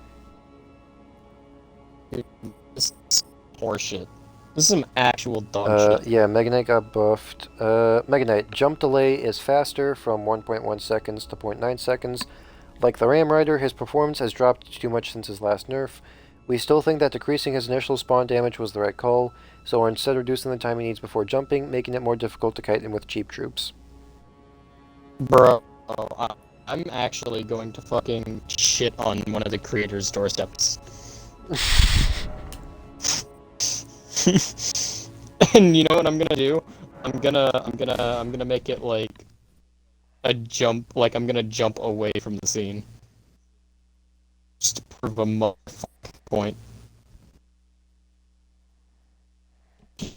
This is horseshit. This is some actual dog shit. Yeah, Mega Knight got buffed. Mega Knight, jump delay is faster from 1.1 seconds to 0.9 seconds. Like the Ram Rider, his performance has dropped too much since his last nerf. We still think that decreasing his initial spawn damage was the right call, so we're instead reducing the time he needs before jumping, making it more difficult to kite him with cheap troops. Bro, I'm actually going to fucking shit on one of the creators' doorsteps. And you know what I'm gonna do? I'm gonna make it like a jump, like I'm gonna jump away from the scene. Just to prove a motherfucking point. He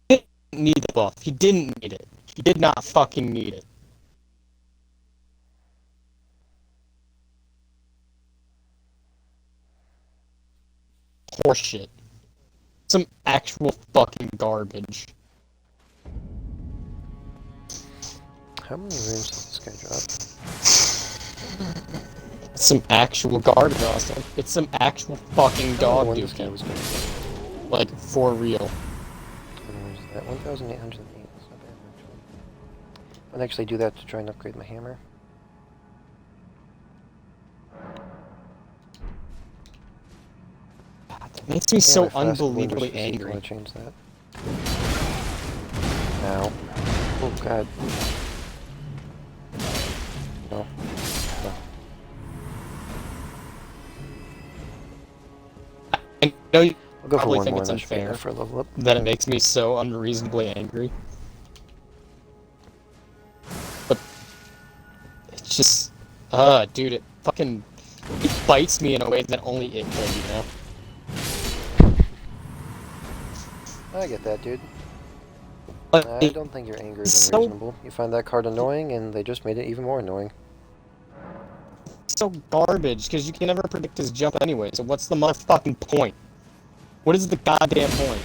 didn't need the buff. He didn't need it. He did not fucking need it. Horseshit. Some actual fucking garbage. How many rooms does this guy drop? Some actual garbage, Austin. It's some actual fucking dog This guy dookie. was going to Like, for real. Where is that? 1,808. That's not bad, actually. I'd actually do that to try and upgrade my hammer. That makes me so unbelievably angry. I want to change that. Ow. Oh, God. No. I know you I'll go for probably one think more it's and that should be unfair enough for a level up. that it makes me so unreasonably angry. But it's just, dude, it bites me in a way that only it can, you know? I get that, dude. Like, I don't think your anger is so- unreasonable. You find that card annoying, and they just made it even more annoying. it's so garbage, because you can never predict his jump anyway, so what's the motherfucking point? What is the goddamn point?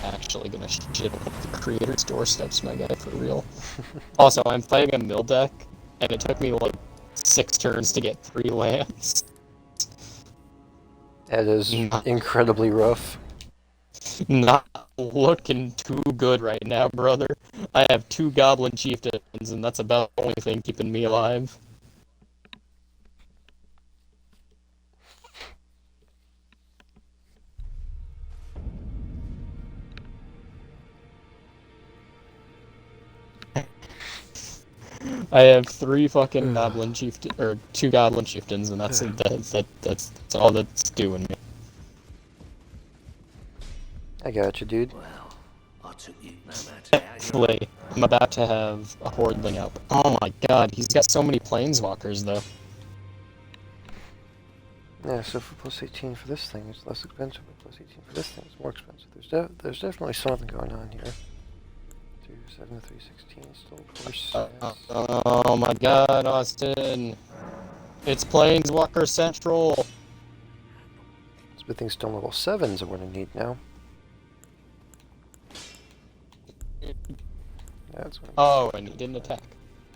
Actually gonna shit on the creator's doorsteps, my guy, for real. Also, I'm fighting a mill deck, and it took me like 6 turns to get 3 lands. That is incredibly rough. Not looking too good right now, brother. I have 2 goblin chieftains, and that's about the only thing keeping me alive. I have 3 fucking goblin chieftains, or 2 goblin chieftains, and that's all that's doing me. I got you, dude. Well, I took you no matter how you... Thankfully, I'm about to have a hordling up. Oh my god, he's got so many planeswalkers, though. Yeah, so for plus 18 for this thing, it's less expensive, but plus 18 for this thing, it's more expensive. There's definitely something going on here. 3-7 to 316, still worse. Oh my god, Austin. It's Planeswalker Central. This big thing's still level 7s are what I need now. That's what I need. Oh, and he didn't attack.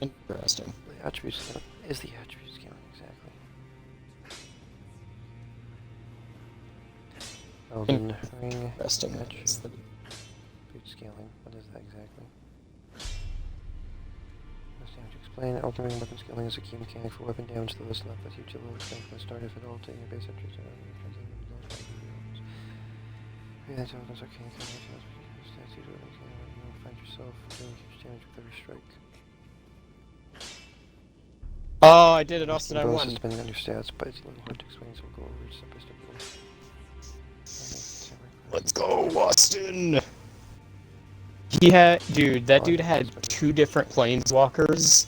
Interesting. The attributes is the attributes scaling exactly. Elden ring. Interesting. Attribute scaling. What is that exactly? Must have to explain. Elden ring weapon scaling is a key mechanic for weapon damage, though it's not that huge a level thing from the start if at all. Taking your base attributes and that's how those arcane things you'll find yourself doing huge damage with every strike. Oh, I did it, Austin. I Bonuses won. depending on your stats, but it's a little hard to explain, so we'll go over it step by step. Let's go, Austin. Dude, that dude had 2 different planeswalkers,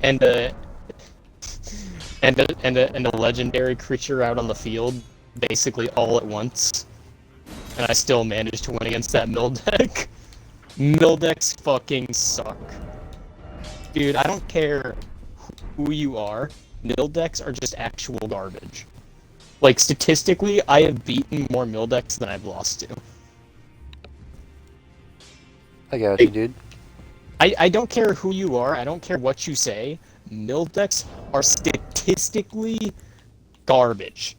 and a legendary creature out on the field, basically all at once. And I still managed to win against that mill deck. Mill decks fucking suck. Dude, I don't care who you are. Mill decks are just actual garbage. Like, statistically, I have beaten more mill decks than I've lost to. I got you, dude. I don't care who you are, I don't care what you say. Mill decks are statistically garbage.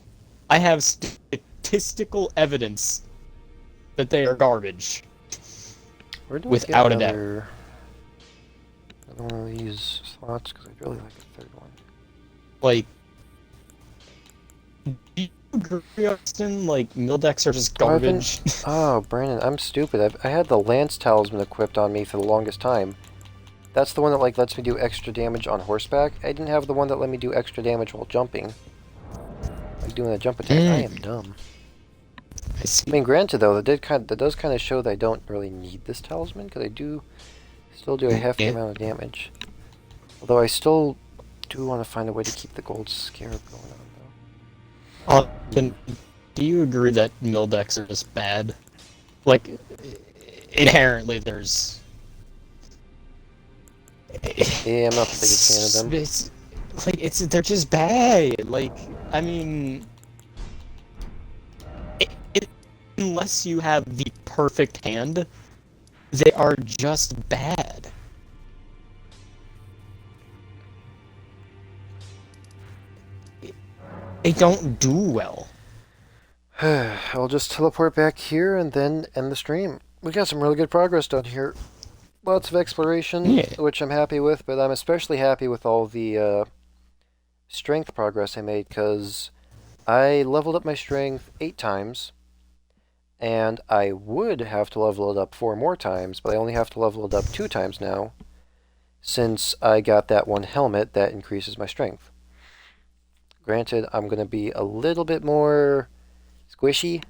I have statistical evidence that they are garbage. Where do Without we a get doubt. another one of these slots? Because I'd really like a 3rd one. Like, do you agree, Austin? Like, mill decks are just garbage. Oh, Brandon, I'm stupid. I had the Lance Talisman equipped on me for the longest time. That's the one that like lets me do extra damage on horseback. I didn't have the one that let me do extra damage while jumping. Like doing a jump attack. I am dumb. I see. I mean, granted though, that does kind of show that I don't really need this talisman because I do still do a half the amount of damage. Although I still do want to find a way to keep the gold scarab going on, though. Do you agree that mill decks are just bad? Like, inherently, there's... Yeah, I'm not the biggest fan of them. They're just bad. Like, I mean... unless you have the perfect hand, they are just bad. They don't do well. I'll just teleport back here and then end the stream. We got some really good progress done here. Lots of exploration, Yeah. which I'm happy with, but I'm especially happy with all the strength progress I made, because I leveled up my strength 8 times, and I would have to level it up 4 more times, but I only have to level it up 2 times now, since I got that one helmet that increases my strength. Granted, I'm going to be a little bit more squishy,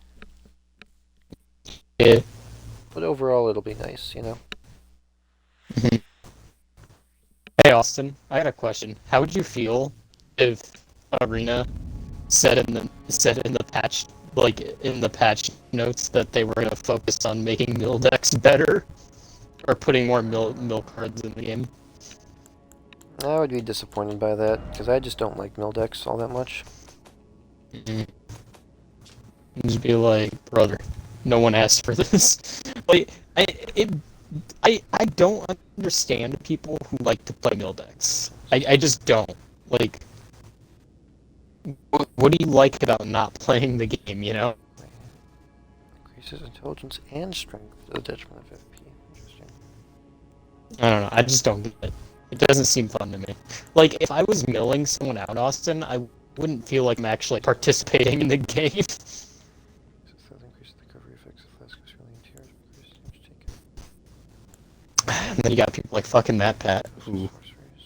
Yeah. but overall it'll be nice, you know? Hey Austin, I got a question. How would you feel if Arena said in the patch, like in the patch notes, that they were gonna focus on making mill decks better, or putting more mill cards in the game? I would be disappointed by that, because I just don't like mill decks all that much. Just be like, brother, no one asked for this. Like, I don't understand people who like to play mill decks. I just don't. Like, what do you like about not playing the game, you know? Increases intelligence and strength to the detriment of FP. Interesting. I don't know, I just don't get it. It doesn't seem fun to me. Like, if I was milling someone out, Austin, I wouldn't feel like I'm actually participating in the game. Increases the recovery effects of flask Australian tears. Increases damage taken. And then you got people like fucking that Pat, who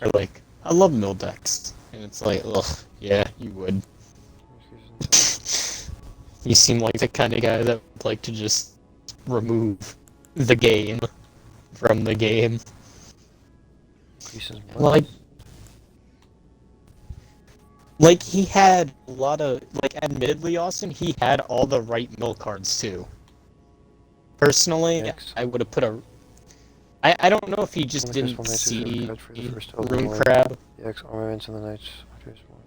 are like, I love mill decks. And it's like, ugh, yeah, you would. You seem like the kind of guy that would like to just remove the game from the game. Increases Like he had a lot of, like, admittedly, Austin, he had all the right mill cards too. Personally, Next. I would have put a... I don't know if he just didn't see Rune Crab, The X armaments in the night.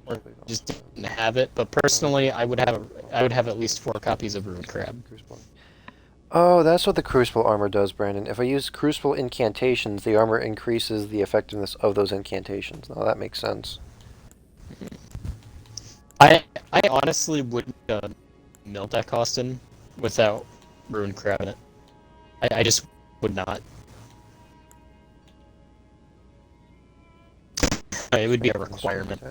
or just didn't have it, but personally, I would have at least 4 copies of Rune Crab. Oh, that's what the Crucible armor does, Brandon. If I use Crucible incantations, the armor increases the effectiveness of those incantations. Now that makes sense. I honestly wouldn't mill deck Austin without Rune Crab in it. I just would not. It would be a requirement.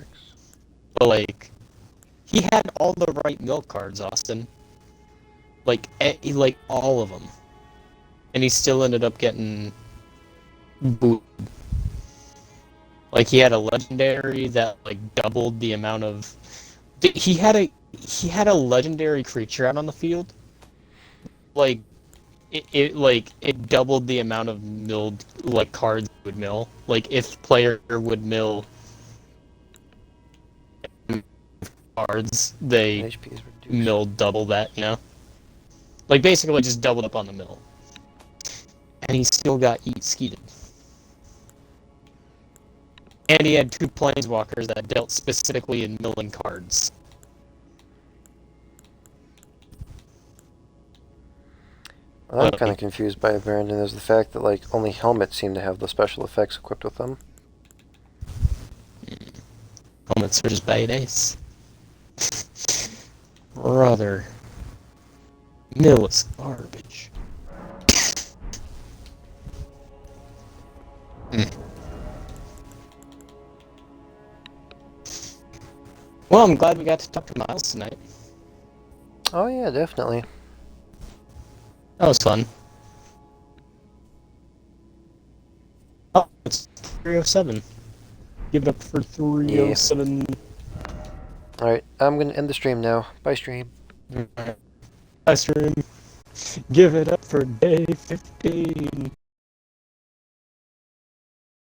But, like, he had all the right mill cards, Austin. Like, like all of them. And he still ended up getting booed. Like, he had a legendary that, like, doubled the amount of... He had a legendary creature out on the field. Like, it doubled the amount of milled, like, cards it would mill. Like, if player would mill cards, they HP is reduced. milled double that, you know? Like, basically just doubled up on the mill. And he still got skeeted. And he had 2 planeswalkers that dealt specifically in milling cards. What I'm kind of confused by, Brandon, is the fact that, like, only helmets seem to have the special effects equipped with them. Helmets are just badass. Brother. Mill is garbage. Well, I'm glad we got to talk to Miles tonight. Oh yeah, definitely. That was fun. Oh, it's 307. Give it up for 307. Alright, I'm gonna end the stream now. Bye, stream. Bye, stream. Give it up for day 15.